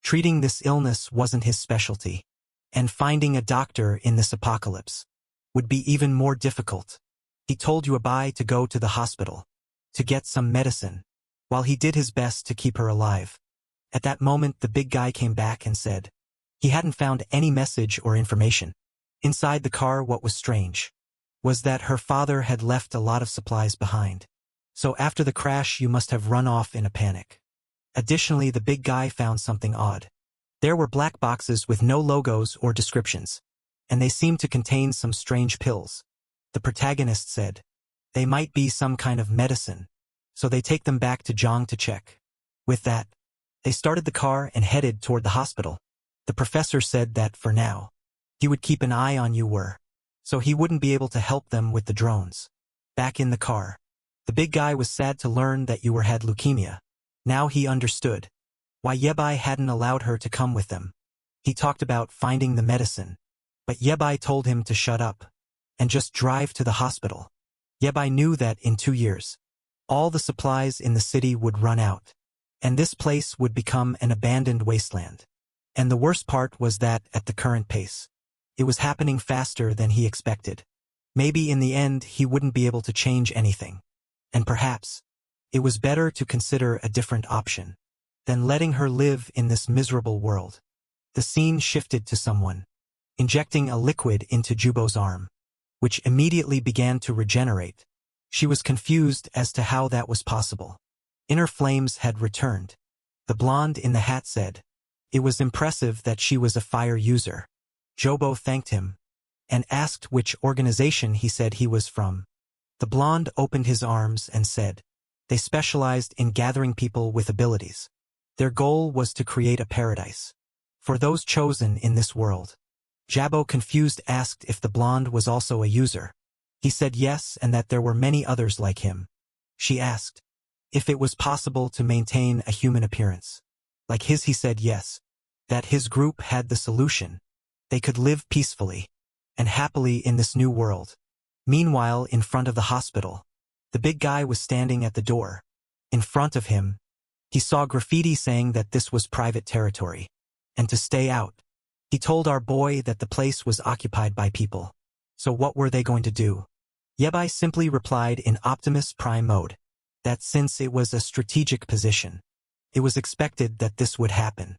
Treating this illness wasn't his specialty, and finding a doctor in this apocalypse would be even more difficult. He told Yabai to go to the hospital to get some medicine, while he did his best to keep her alive. At that moment, the big guy came back and said he hadn't found any message or information. Inside the car, what was strange was that her father had left a lot of supplies behind. So after the crash, you must have run off in a panic. Additionally, the big guy found something odd. There were black boxes with no logos or descriptions, and they seemed to contain some strange pills. The protagonist said they might be some kind of medicine, so they take them back to Zhang to check. With that, they started the car and headed toward the hospital. The professor said that for now, he would keep an eye on you, so he wouldn't be able to help them with the drones. Back in the car, the big guy was sad to learn that you had leukemia. Now he understood why Yabai hadn't allowed her to come with them. He talked about finding the medicine, but Yabai told him to shut up and just drive to the hospital. Yabai knew that in 2 years, all the supplies in the city would run out, and this place would become an abandoned wasteland. And the worst part was that, at the current pace, it was happening faster than he expected. Maybe in the end he wouldn't be able to change anything. And perhaps it was better to consider a different option than letting her live in this miserable world. The scene shifted to someone injecting a liquid into Jubo's arm, which immediately began to regenerate. She was confused as to how that was possible. Inner flames had returned. The blonde in the hat said it was impressive that she was a fire user. Jubo thanked him and asked which organization he said he was from. The blonde opened his arms and said they specialized in gathering people with abilities. Their goal was to create a paradise for those chosen in this world. Jabo, confused, asked if the blonde was also a user. He said yes, and that there were many others like him. She asked if it was possible to maintain a human appearance like his. He said yes, that his group had the solution. They could live peacefully and happily in this new world. Meanwhile, in front of the hospital, the big guy was standing at the door. In front of him, he saw graffiti saying that this was private territory and to stay out. He told our boy that the place was occupied by people. So what were they going to do? Yabai simply replied in Optimus Prime mode that since it was a strategic position, it was expected that this would happen.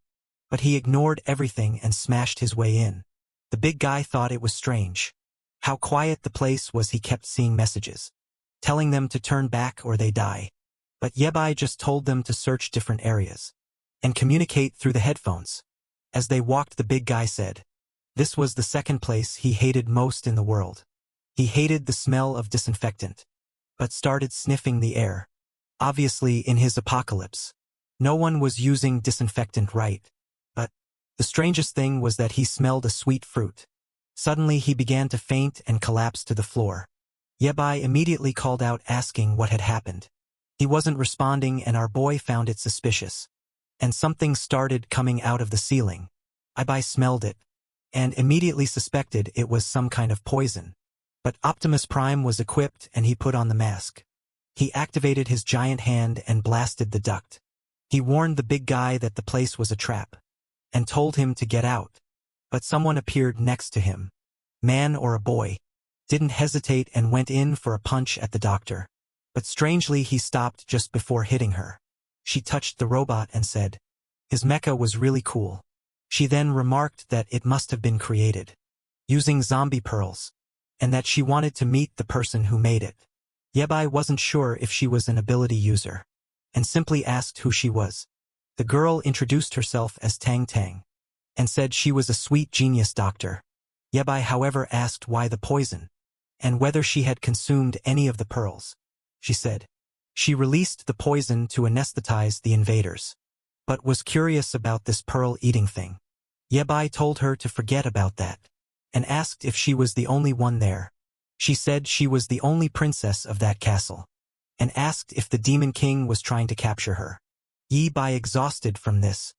But he ignored everything and smashed his way in. The big guy thought it was strange how quiet the place was. He kept seeing messages telling them to turn back or they die. But Yabai just told them to search different areas and communicate through the headphones. As they walked, the big guy said this was the second place he hated most in the world. He hated the smell of disinfectant, but started sniffing the air. Obviously, in his apocalypse, no one was using disinfectant, right? But the strangest thing was that he smelled a sweet fruit. Suddenly he began to faint and collapse to the floor. Yabai immediately called out, asking what had happened. He wasn't responding, and our boy found it suspicious. And something started coming out of the ceiling. Yabai smelled it and immediately suspected it was some kind of poison. But Optimus Prime was equipped and he put on the mask. He activated his giant hand and blasted the duct. He warned the big guy that the place was a trap and told him to get out. But someone appeared next to him. Man or a boy. Didn't hesitate and went in for a punch at the doctor. But strangely, he stopped just before hitting her. She touched the robot and said his mecha was really cool. She then remarked that it must have been created using zombie pearls, and that she wanted to meet the person who made it. Yabai wasn't sure if she was an ability user, and simply asked who she was. The girl introduced herself as Tang Tang, and said she was a sweet genius doctor. Yabai, however, asked why the poison, and whether she had consumed any of the pearls. She said she released the poison to anesthetize the invaders, but was curious about this pearl-eating thing. Yabai told her to forget about that, and asked if she was the only one there. She said she was the only princess of that castle, and asked if the Demon King was trying to capture her. Yabai, exhausted from this,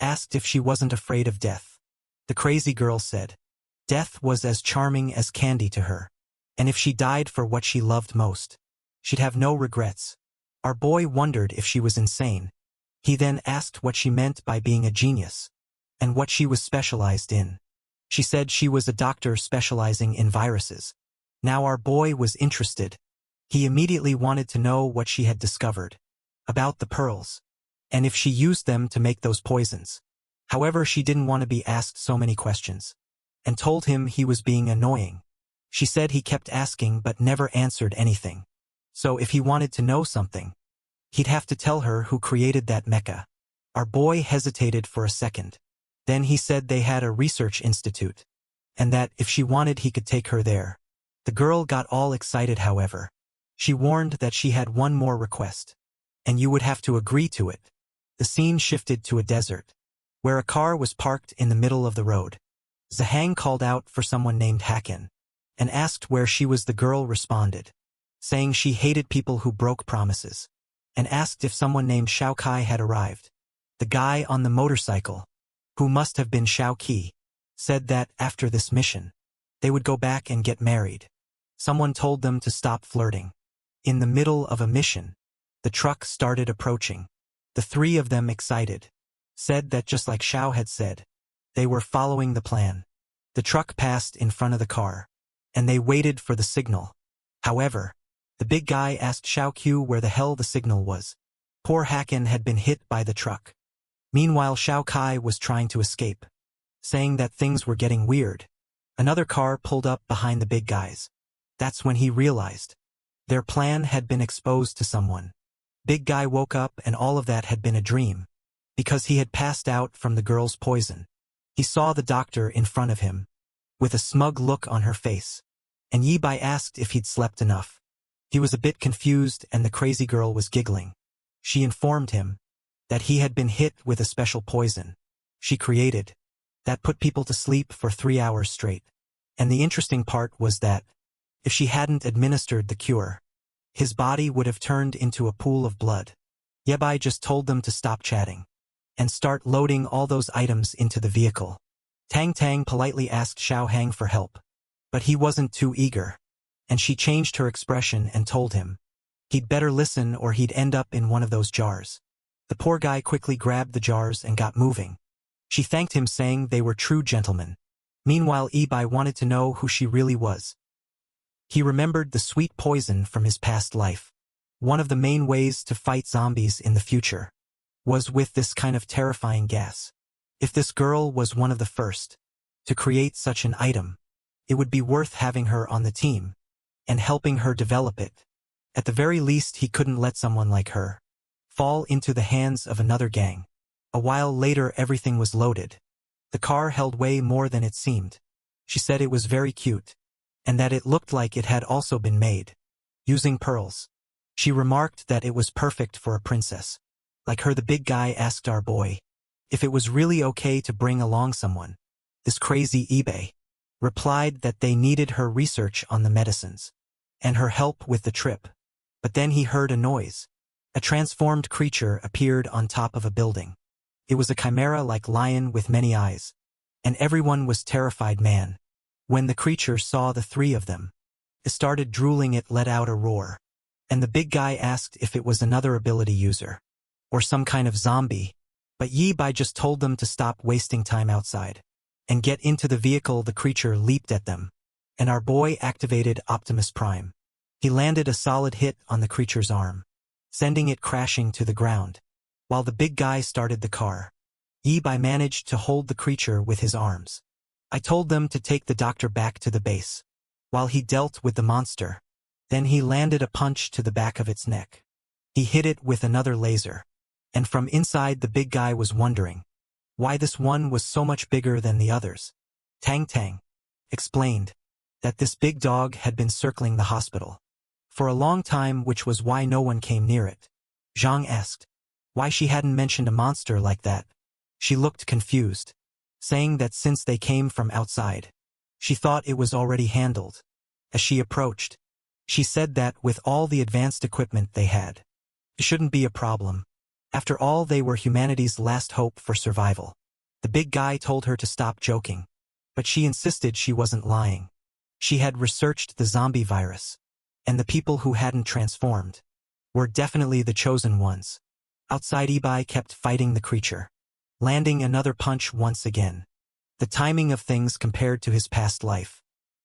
asked if she wasn't afraid of death. The crazy girl said death was as charming as candy to her, and if she died for what she loved most, she'd have no regrets. Our boy wondered if she was insane. He then asked what she meant by being a genius, and what she was specialized in. She said she was a doctor specializing in viruses. Now our boy was interested. He immediately wanted to know what she had discovered about the pearls, and if she used them to make those poisons. However, she didn't want to be asked so many questions, and told him he was being annoying. She said he kept asking but never answered anything. So if he wanted to know something, he'd have to tell her who created that mecha. Our boy hesitated for a second. Then he said they had a research institute, and that if she wanted he could take her there. The girl got all excited, however. She warned that she had one more request, and you would have to agree to it. The scene shifted to a desert, where a car was parked in the middle of the road. Zhang called out for someone named Hakan, and asked where she was. The girl responded, saying she hated people who broke promises, and asked if someone named Shao Kai had arrived. The guy on the motorcycle, who must have been Shao Qi, said that after this mission, they would go back and get married. Someone told them to stop flirting. In the middle of a mission, the truck started approaching. The three of them, excited, said that just like Shao had said, they were following the plan. The truck passed in front of the car, and they waited for the signal. However, the big guy asked Shao Q where the hell the signal was. Poor Hakan had been hit by the truck. Meanwhile, Shao Kai was trying to escape, saying that things were getting weird. Another car pulled up behind the big guys. That's when he realized their plan had been exposed to someone. Big guy woke up and all of that had been a dream, because he had passed out from the girl's poison. He saw the doctor in front of him, with a smug look on her face, and Yi Bai asked if he'd slept enough. He was a bit confused and the crazy girl was giggling. She informed him that he had been hit with a special poison she created that put people to sleep for 3 hours straight. And the interesting part was that if she hadn't administered the cure, his body would have turned into a pool of blood. Ye Bai just told them to stop chatting and start loading all those items into the vehicle. Tang Tang politely asked Xiao Hang for help, but he wasn't too eager, and she changed her expression and told him he'd better listen or he'd end up in one of those jars. The poor guy quickly grabbed the jars and got moving. She thanked him, saying they were true gentlemen. Meanwhile, Yi Bai wanted to know who she really was. He remembered the sweet poison from his past life. One of the main ways to fight zombies in the future was with this kind of terrifying gas. If this girl was one of the first to create such an item, it would be worth having her on the team and helping her develop it. At the very least, he couldn't let someone like her fall into the hands of another gang. A while later, everything was loaded. The car held way more than it seemed. She said it was very cute, and that it looked like it had also been made using pearls. She remarked that it was perfect for a princess like her. The big guy asked our boy if it was really okay to bring along someone. This crazy eBay replied that they needed her research on the medicines and her help with the trip. But then he heard a noise. A transformed creature appeared on top of a building. It was a chimera-like lion with many eyes, and everyone was terrified. Man, when the creature saw the three of them, it started drooling. It let out a roar, and the big guy asked if it was another ability user or some kind of zombie. But Yi Bai just told them to stop wasting time outside and get into the vehicle. The creature leaped at them, and our boy activated Optimus Prime. He landed a solid hit on the creature's arm, sending it crashing to the ground. While the big guy started the car, Yi Bai managed to hold the creature with his arms. I told them to take the doctor back to the base while he dealt with the monster. Then he landed a punch to the back of its neck. He hit it with another laser, and from inside the big guy was wondering why this one was so much bigger than the others. Tang Tang explained that this big dog had been circling the hospital for a long time, which was why no one came near it. Zhang asked why she hadn't mentioned a monster like that. She looked confused, saying that since they came from outside, she thought it was already handled. As she approached, she said that with all the advanced equipment they had, it shouldn't be a problem. After all, they were humanity's last hope for survival. The big guy told her to stop joking. But she insisted she wasn't lying. She had researched the zombie virus. And the people who hadn't transformed were definitely the chosen ones. Outside, Ibai kept fighting the creature, landing another punch once again. The timing of things compared to his past life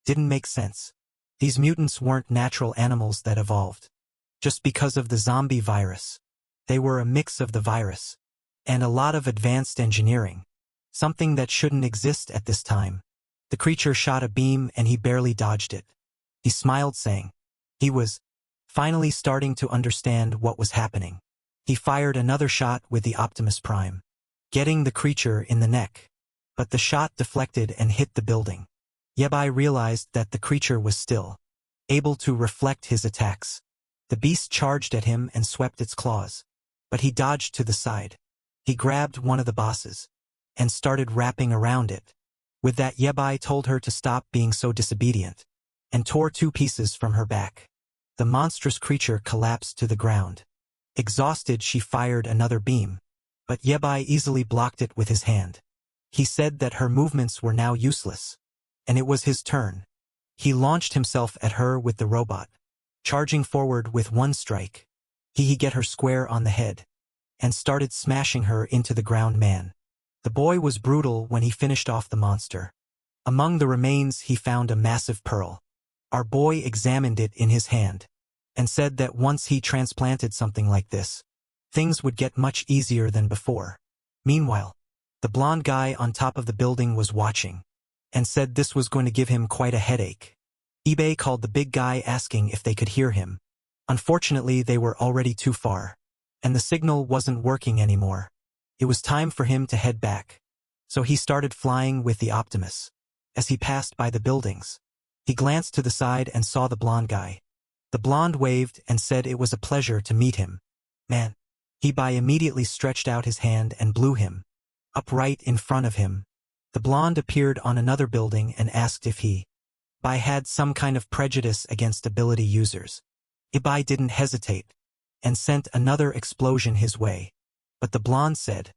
didn't make sense. These mutants weren't natural animals that evolved just because of the zombie virus. They were a mix of the virus and a lot of advanced engineering, something that shouldn't exist at this time. The creature shot a beam and he barely dodged it. He smiled, saying he was finally starting to understand what was happening. He fired another shot with the Optimus Prime, getting the creature in the neck. But the shot deflected and hit the building. Yabai realized that the creature was still able to reflect his attacks. The beast charged at him and swept its claws. But he dodged to the side. He grabbed one of the bosses and started wrapping around it. With that, Yabai told her to stop being so disobedient and tore 2 pieces from her back. The monstrous creature collapsed to the ground. Exhausted, she fired another beam, but Yabai easily blocked it with his hand. He said that her movements were now useless, and it was his turn. He launched himself at her with the robot, charging forward with one strike. He get her square on the head, and started smashing her into the ground. Man, the boy was brutal when he finished off the monster. Among the remains he found a massive pearl. Our boy examined it in his hand, and said that once he transplanted something like this, things would get much easier than before. Meanwhile, the blonde guy on top of the building was watching, and said this was going to give him quite a headache. Ibai called the big guy asking if they could hear him. Unfortunately, they were already too far, and the signal wasn't working anymore. It was time for him to head back. So he started flying with the Optimus. As he passed by the buildings, he glanced to the side and saw the blonde guy. The blonde waved and said it was a pleasure to meet him. Man. Ibai immediately stretched out his hand and blew him up right in front of him. The blonde appeared on another building and asked if Ibai had some kind of prejudice against ability users. Ibai didn't hesitate and sent another explosion his way. But the blonde said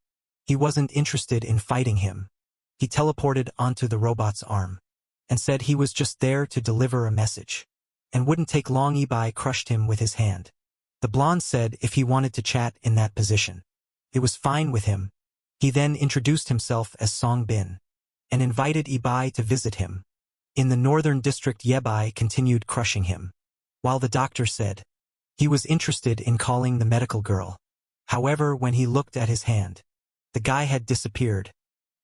he wasn't interested in fighting him. He teleported onto the robot's arm and said he was just there to deliver a message and wouldn't take long. Ibai crushed him with his hand. The blonde said if he wanted to chat in that position, it was fine with him. He then introduced himself as Song Bin and invited Ibai to visit him. In the northern district, Yabai continued crushing him, while the doctor said he was interested in calling the medical girl. However, when he looked at his hand, the guy had disappeared.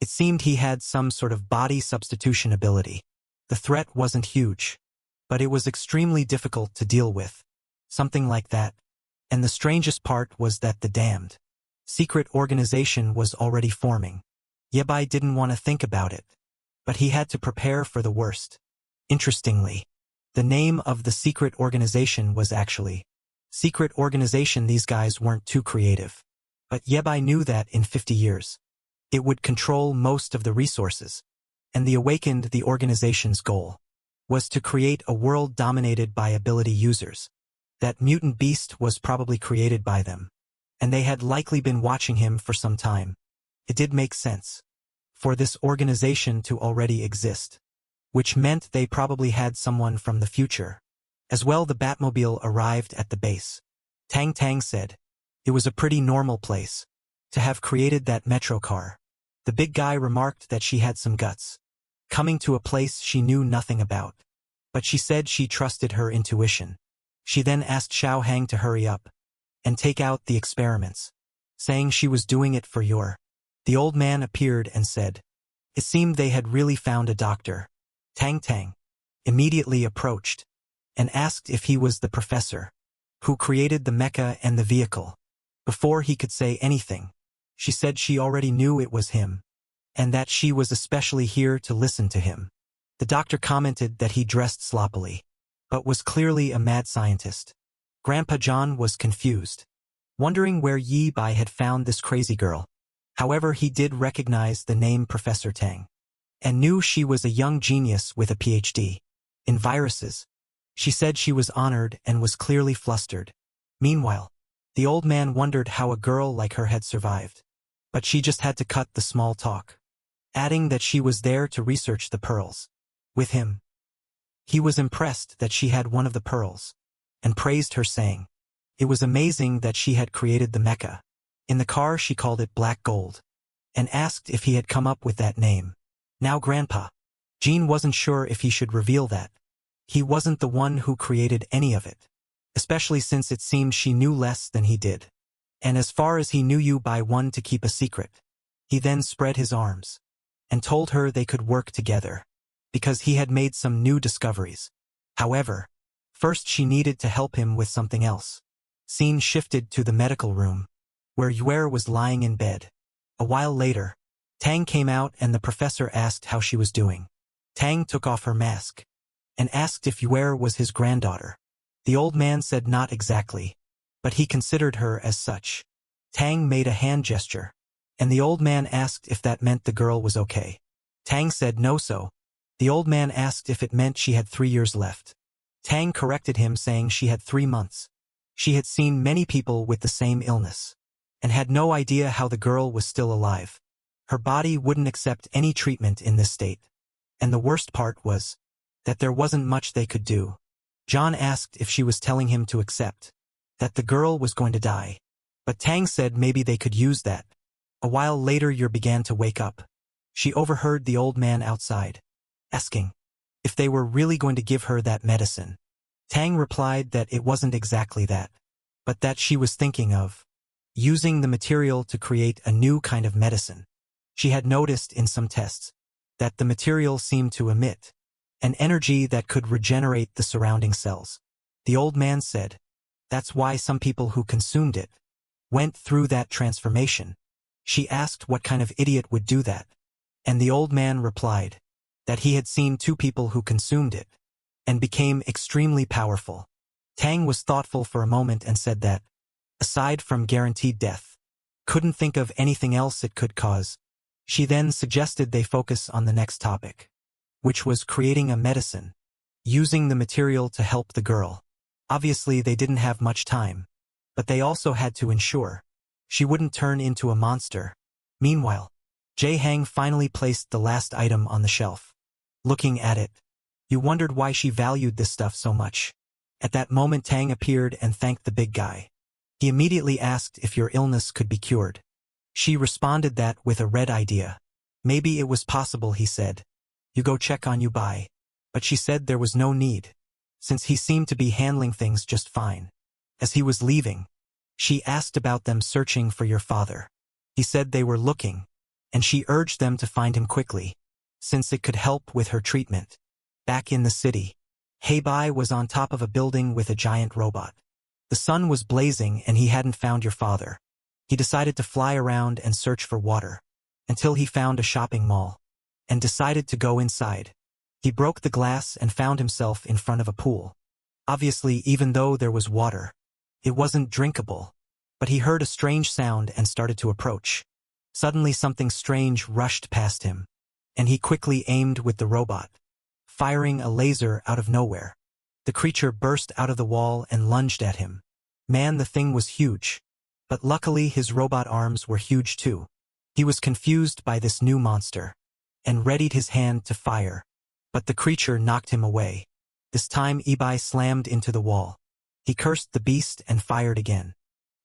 It seemed he had some sort of body substitution ability. The threat wasn't huge, but it was extremely difficult to deal with. Something like that. And the strangest part was that the damned secret organization was already forming. Yabai didn't want to think about it, but he had to prepare for the worst. Interestingly, the name of the secret organization was actually Secret Organization. These guys weren't too creative, but Yabai knew that in 50 years, it would control most of the resources, and the organization's goal was to create a world dominated by ability users. That mutant beast was probably created by them, and they had likely been watching him for some time. It did make sense for this organization to already exist, which meant they probably had someone from the future. As well, the Batmobile arrived at the base. Tang Tang said it was a pretty normal place to have created that metro car. The big guy remarked that she had some guts, coming to a place she knew nothing about. But she said she trusted her intuition. She then asked Xiao Hang to hurry up and take out the experiments, saying she was doing it for your. The old man appeared and said it seemed they had really found a doctor. Tang Tang immediately approached and asked if he was the professor who created the mecha and the vehicle. Before he could say anything, she said she already knew it was him, and that she was especially here to listen to him. The doctor commented that he dressed sloppily, but was clearly a mad scientist. Grandpa John was confused, wondering where Yi Bai had found this crazy girl. However, he did recognize the name Professor Tang, and knew she was a young genius with a PhD in viruses. She said she was honored and was clearly flustered. Meanwhile, The old man wondered how a girl like her had survived. But she just had to cut the small talk, adding that she was there to research the pearls with him. He was impressed that she had one of the pearls, and praised her, saying it was amazing that she had created the mecha. In the car she called it black gold, and asked if he had come up with that name. Now Grandpa. Jean wasn't sure if he should reveal that he wasn't the one who created any of it, especially since it seemed she knew less than he did. And as far as he knew, you buy one to keep a secret. He then spread his arms and told her they could work together, because he had made some new discoveries. However, first she needed to help him with something else. Scene shifted to the medical room, where Yue was lying in bed. A while later, Tang came out and the professor asked how she was doing. Tang took off her mask and asked if Yue was his granddaughter. The old man said not exactly, but he considered her as such. Tang made a hand gesture, and the old man asked if that meant the girl was okay. Tang said no, so the old man asked if it meant she had 3 years left. Tang corrected him, saying she had 3 months. She had seen many people with the same illness, and had no idea how the girl was still alive. Her body wouldn't accept any treatment in this state. And the worst part was that there wasn't much they could do. John asked if she was telling him to accept that the girl was going to die. But Tang said maybe they could use that. A while later, Yer began to wake up. She overheard the old man outside, asking if they were really going to give her that medicine. Tang replied that it wasn't exactly that, but that she was thinking of using the material to create a new kind of medicine. She had noticed in some tests that the material seemed to emit an energy that could regenerate the surrounding cells. The old man said that's why some people who consumed it went through that transformation. She asked what kind of idiot would do that, and the old man replied that he had seen 2 people who consumed it and became extremely powerful. Tang was thoughtful for a moment and said that, aside from guaranteed death, couldn't think of anything else it could cause. She then suggested they focus on the next topic, which was creating a medicine, using the material to help the girl. Obviously they didn't have much time, but they also had to ensure she wouldn't turn into a monster. Meanwhile, Jae Hang finally placed the last item on the shelf. Looking at it, you wondered why she valued this stuff so much. At that moment Tang appeared and thanked the big guy. He immediately asked if your illness could be cured. She responded that with a red idea. Maybe it was possible, he said. You go check on Yubai. But she said there was no need, since he seemed to be handling things just fine. As he was leaving, she asked about them searching for your father. He said they were looking, and she urged them to find him quickly, since it could help with her treatment. Back in the city, Heibai was on top of a building with a giant robot. The sun was blazing and he hadn't found your father. He decided to fly around and search for water, until he found a shopping mall, and decided to go inside. He broke the glass and found himself in front of a pool. Obviously, even though there was water, it wasn't drinkable. But he heard a strange sound and started to approach. Suddenly something strange rushed past him, and he quickly aimed with the robot, firing a laser out of nowhere. The creature burst out of the wall and lunged at him. Man, the thing was huge. But luckily his robot arms were huge too. He was confused by this new monster, and readied his hand to fire. But the creature knocked him away. This time Ibai slammed into the wall. He cursed the beast and fired again.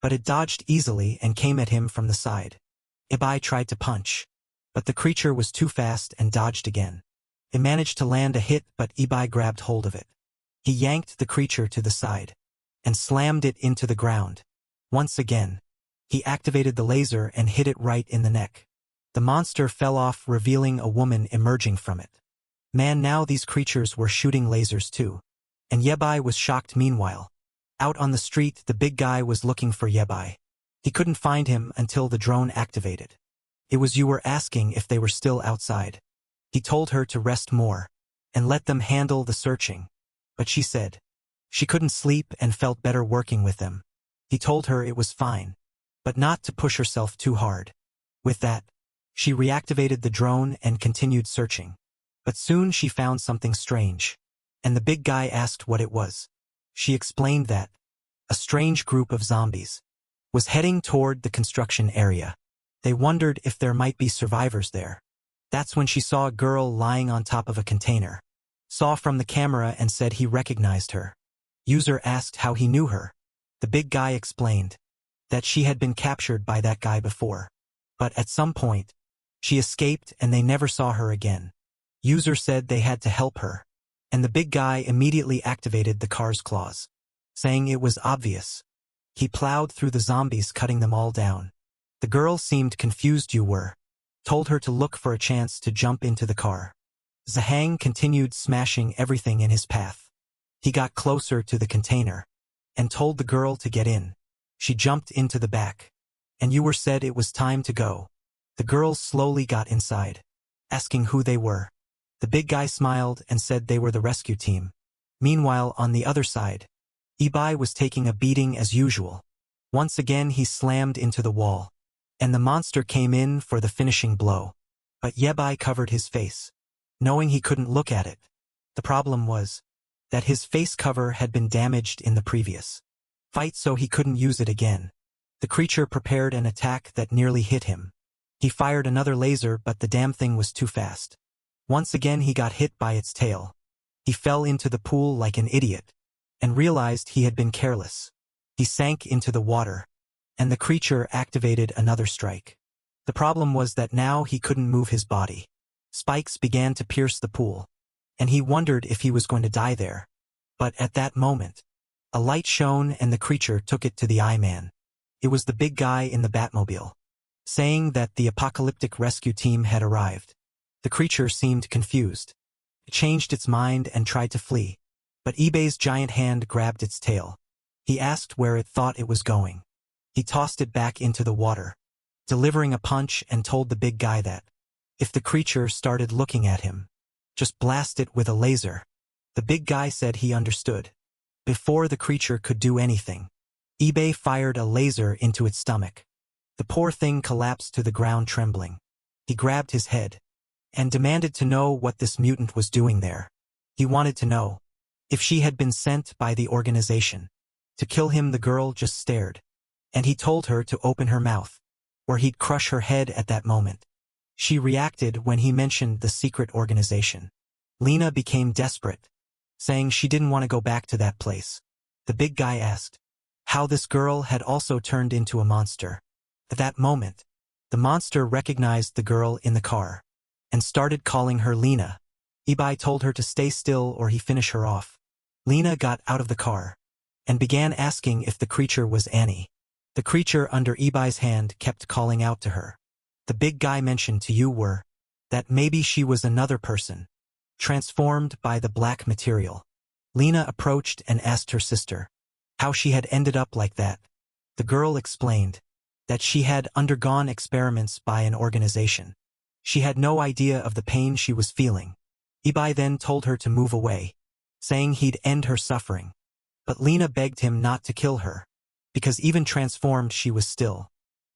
But it dodged easily and came at him from the side. Ibai tried to punch, but the creature was too fast and dodged again. It managed to land a hit, but Ibai grabbed hold of it. He yanked the creature to the side and slammed it into the ground. Once again, he activated the laser and hit it right in the neck. The monster fell off, revealing a woman emerging from it. Man, now these creatures were shooting lasers too. And Yebai was shocked. Meanwhile, out on the street, the big guy was looking for Yebai. He couldn't find him until the drone activated. It was you were asking if they were still outside. He told her to rest more and let them handle the searching. But she said she couldn't sleep and felt better working with them. He told her it was fine, but not to push herself too hard. With that, she reactivated the drone and continued searching. But soon she found something strange, and the big guy asked what it was. She explained that a strange group of zombies was heading toward the construction area. They wondered if there might be survivors there. That's when she saw a girl lying on top of a container. Saw from the camera and said he recognized her. User asked how he knew her. The big guy explained that she had been captured by that guy before. But at some point, she escaped and they never saw her again. User said they had to help her. And the big guy immediately activated the car's claws, saying it was obvious. He plowed through the zombies, cutting them all down. The girl seemed confused. You were told her to look for a chance to jump into the car. Zhang continued smashing everything in his path. He got closer to the container and told the girl to get in. She jumped into the back. And you were said it was time to go. The girl slowly got inside, asking who they were. The big guy smiled and said they were the rescue team. Meanwhile, on the other side, Ibai was taking a beating as usual. Once again he slammed into the wall, and the monster came in for the finishing blow. But Yebai covered his face, knowing he couldn't look at it. The problem was that his face cover had been damaged in the previous fight, so he couldn't use it again. The creature prepared an attack that nearly hit him. He fired another laser, but the damn thing was too fast. Once again he got hit by its tail. He fell into the pool like an idiot, and realized he had been careless. He sank into the water, and the creature activated another strike. The problem was that now he couldn't move his body. Spikes began to pierce the pool, and he wondered if he was going to die there. But at that moment, a light shone and the creature took it to the I-Man. It was the big guy in the Batmobile, saying that the apocalyptic rescue team had arrived. The creature seemed confused. It changed its mind and tried to flee, but Ibai's giant hand grabbed its tail. He asked where it thought it was going. He tossed it back into the water, delivering a punch, and told the big guy that if the creature started looking at him, just blast it with a laser. The big guy said he understood. Before the creature could do anything, Ibai fired a laser into its stomach. The poor thing collapsed to the ground trembling. He grabbed his head and demanded to know what this mutant was doing there. He wanted to know if she had been sent by the organization to kill him. The girl just stared, and he told her to open her mouth, or he'd crush her head at that moment. She reacted when he mentioned the secret organization. Lena became desperate, saying she didn't want to go back to that place. The big guy asked how this girl had also turned into a monster. At that moment, the monster recognized the girl in the car and started calling her Lena. Ibai told her to stay still or he'd finish her off. Lena got out of the car and began asking if the creature was Annie. The creature under Ibai's hand kept calling out to her. The big guy mentioned to you were that maybe she was another person, transformed by the black material. Lena approached and asked her sister how she had ended up like that. The girl explained that she had undergone experiments by an organization. She had no idea of the pain she was feeling. Ibai then told her to move away, saying he'd end her suffering. But Lena begged him not to kill her, because even transformed she was still.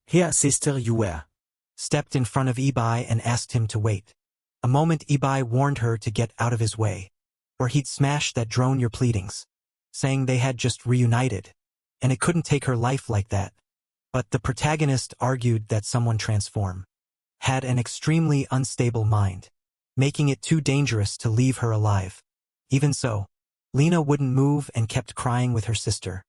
Here, sister, you were. Stepped in front of Ibai and asked him to wait. A moment Ibai warned her to get out of his way, or he'd smash that drone. Your pleadings, saying they had just reunited, and it couldn't take her life like that. But the protagonist argued that someone transformed had an extremely unstable mind, making it too dangerous to leave her alive. Even so, Lena wouldn't move and kept crying with her sister.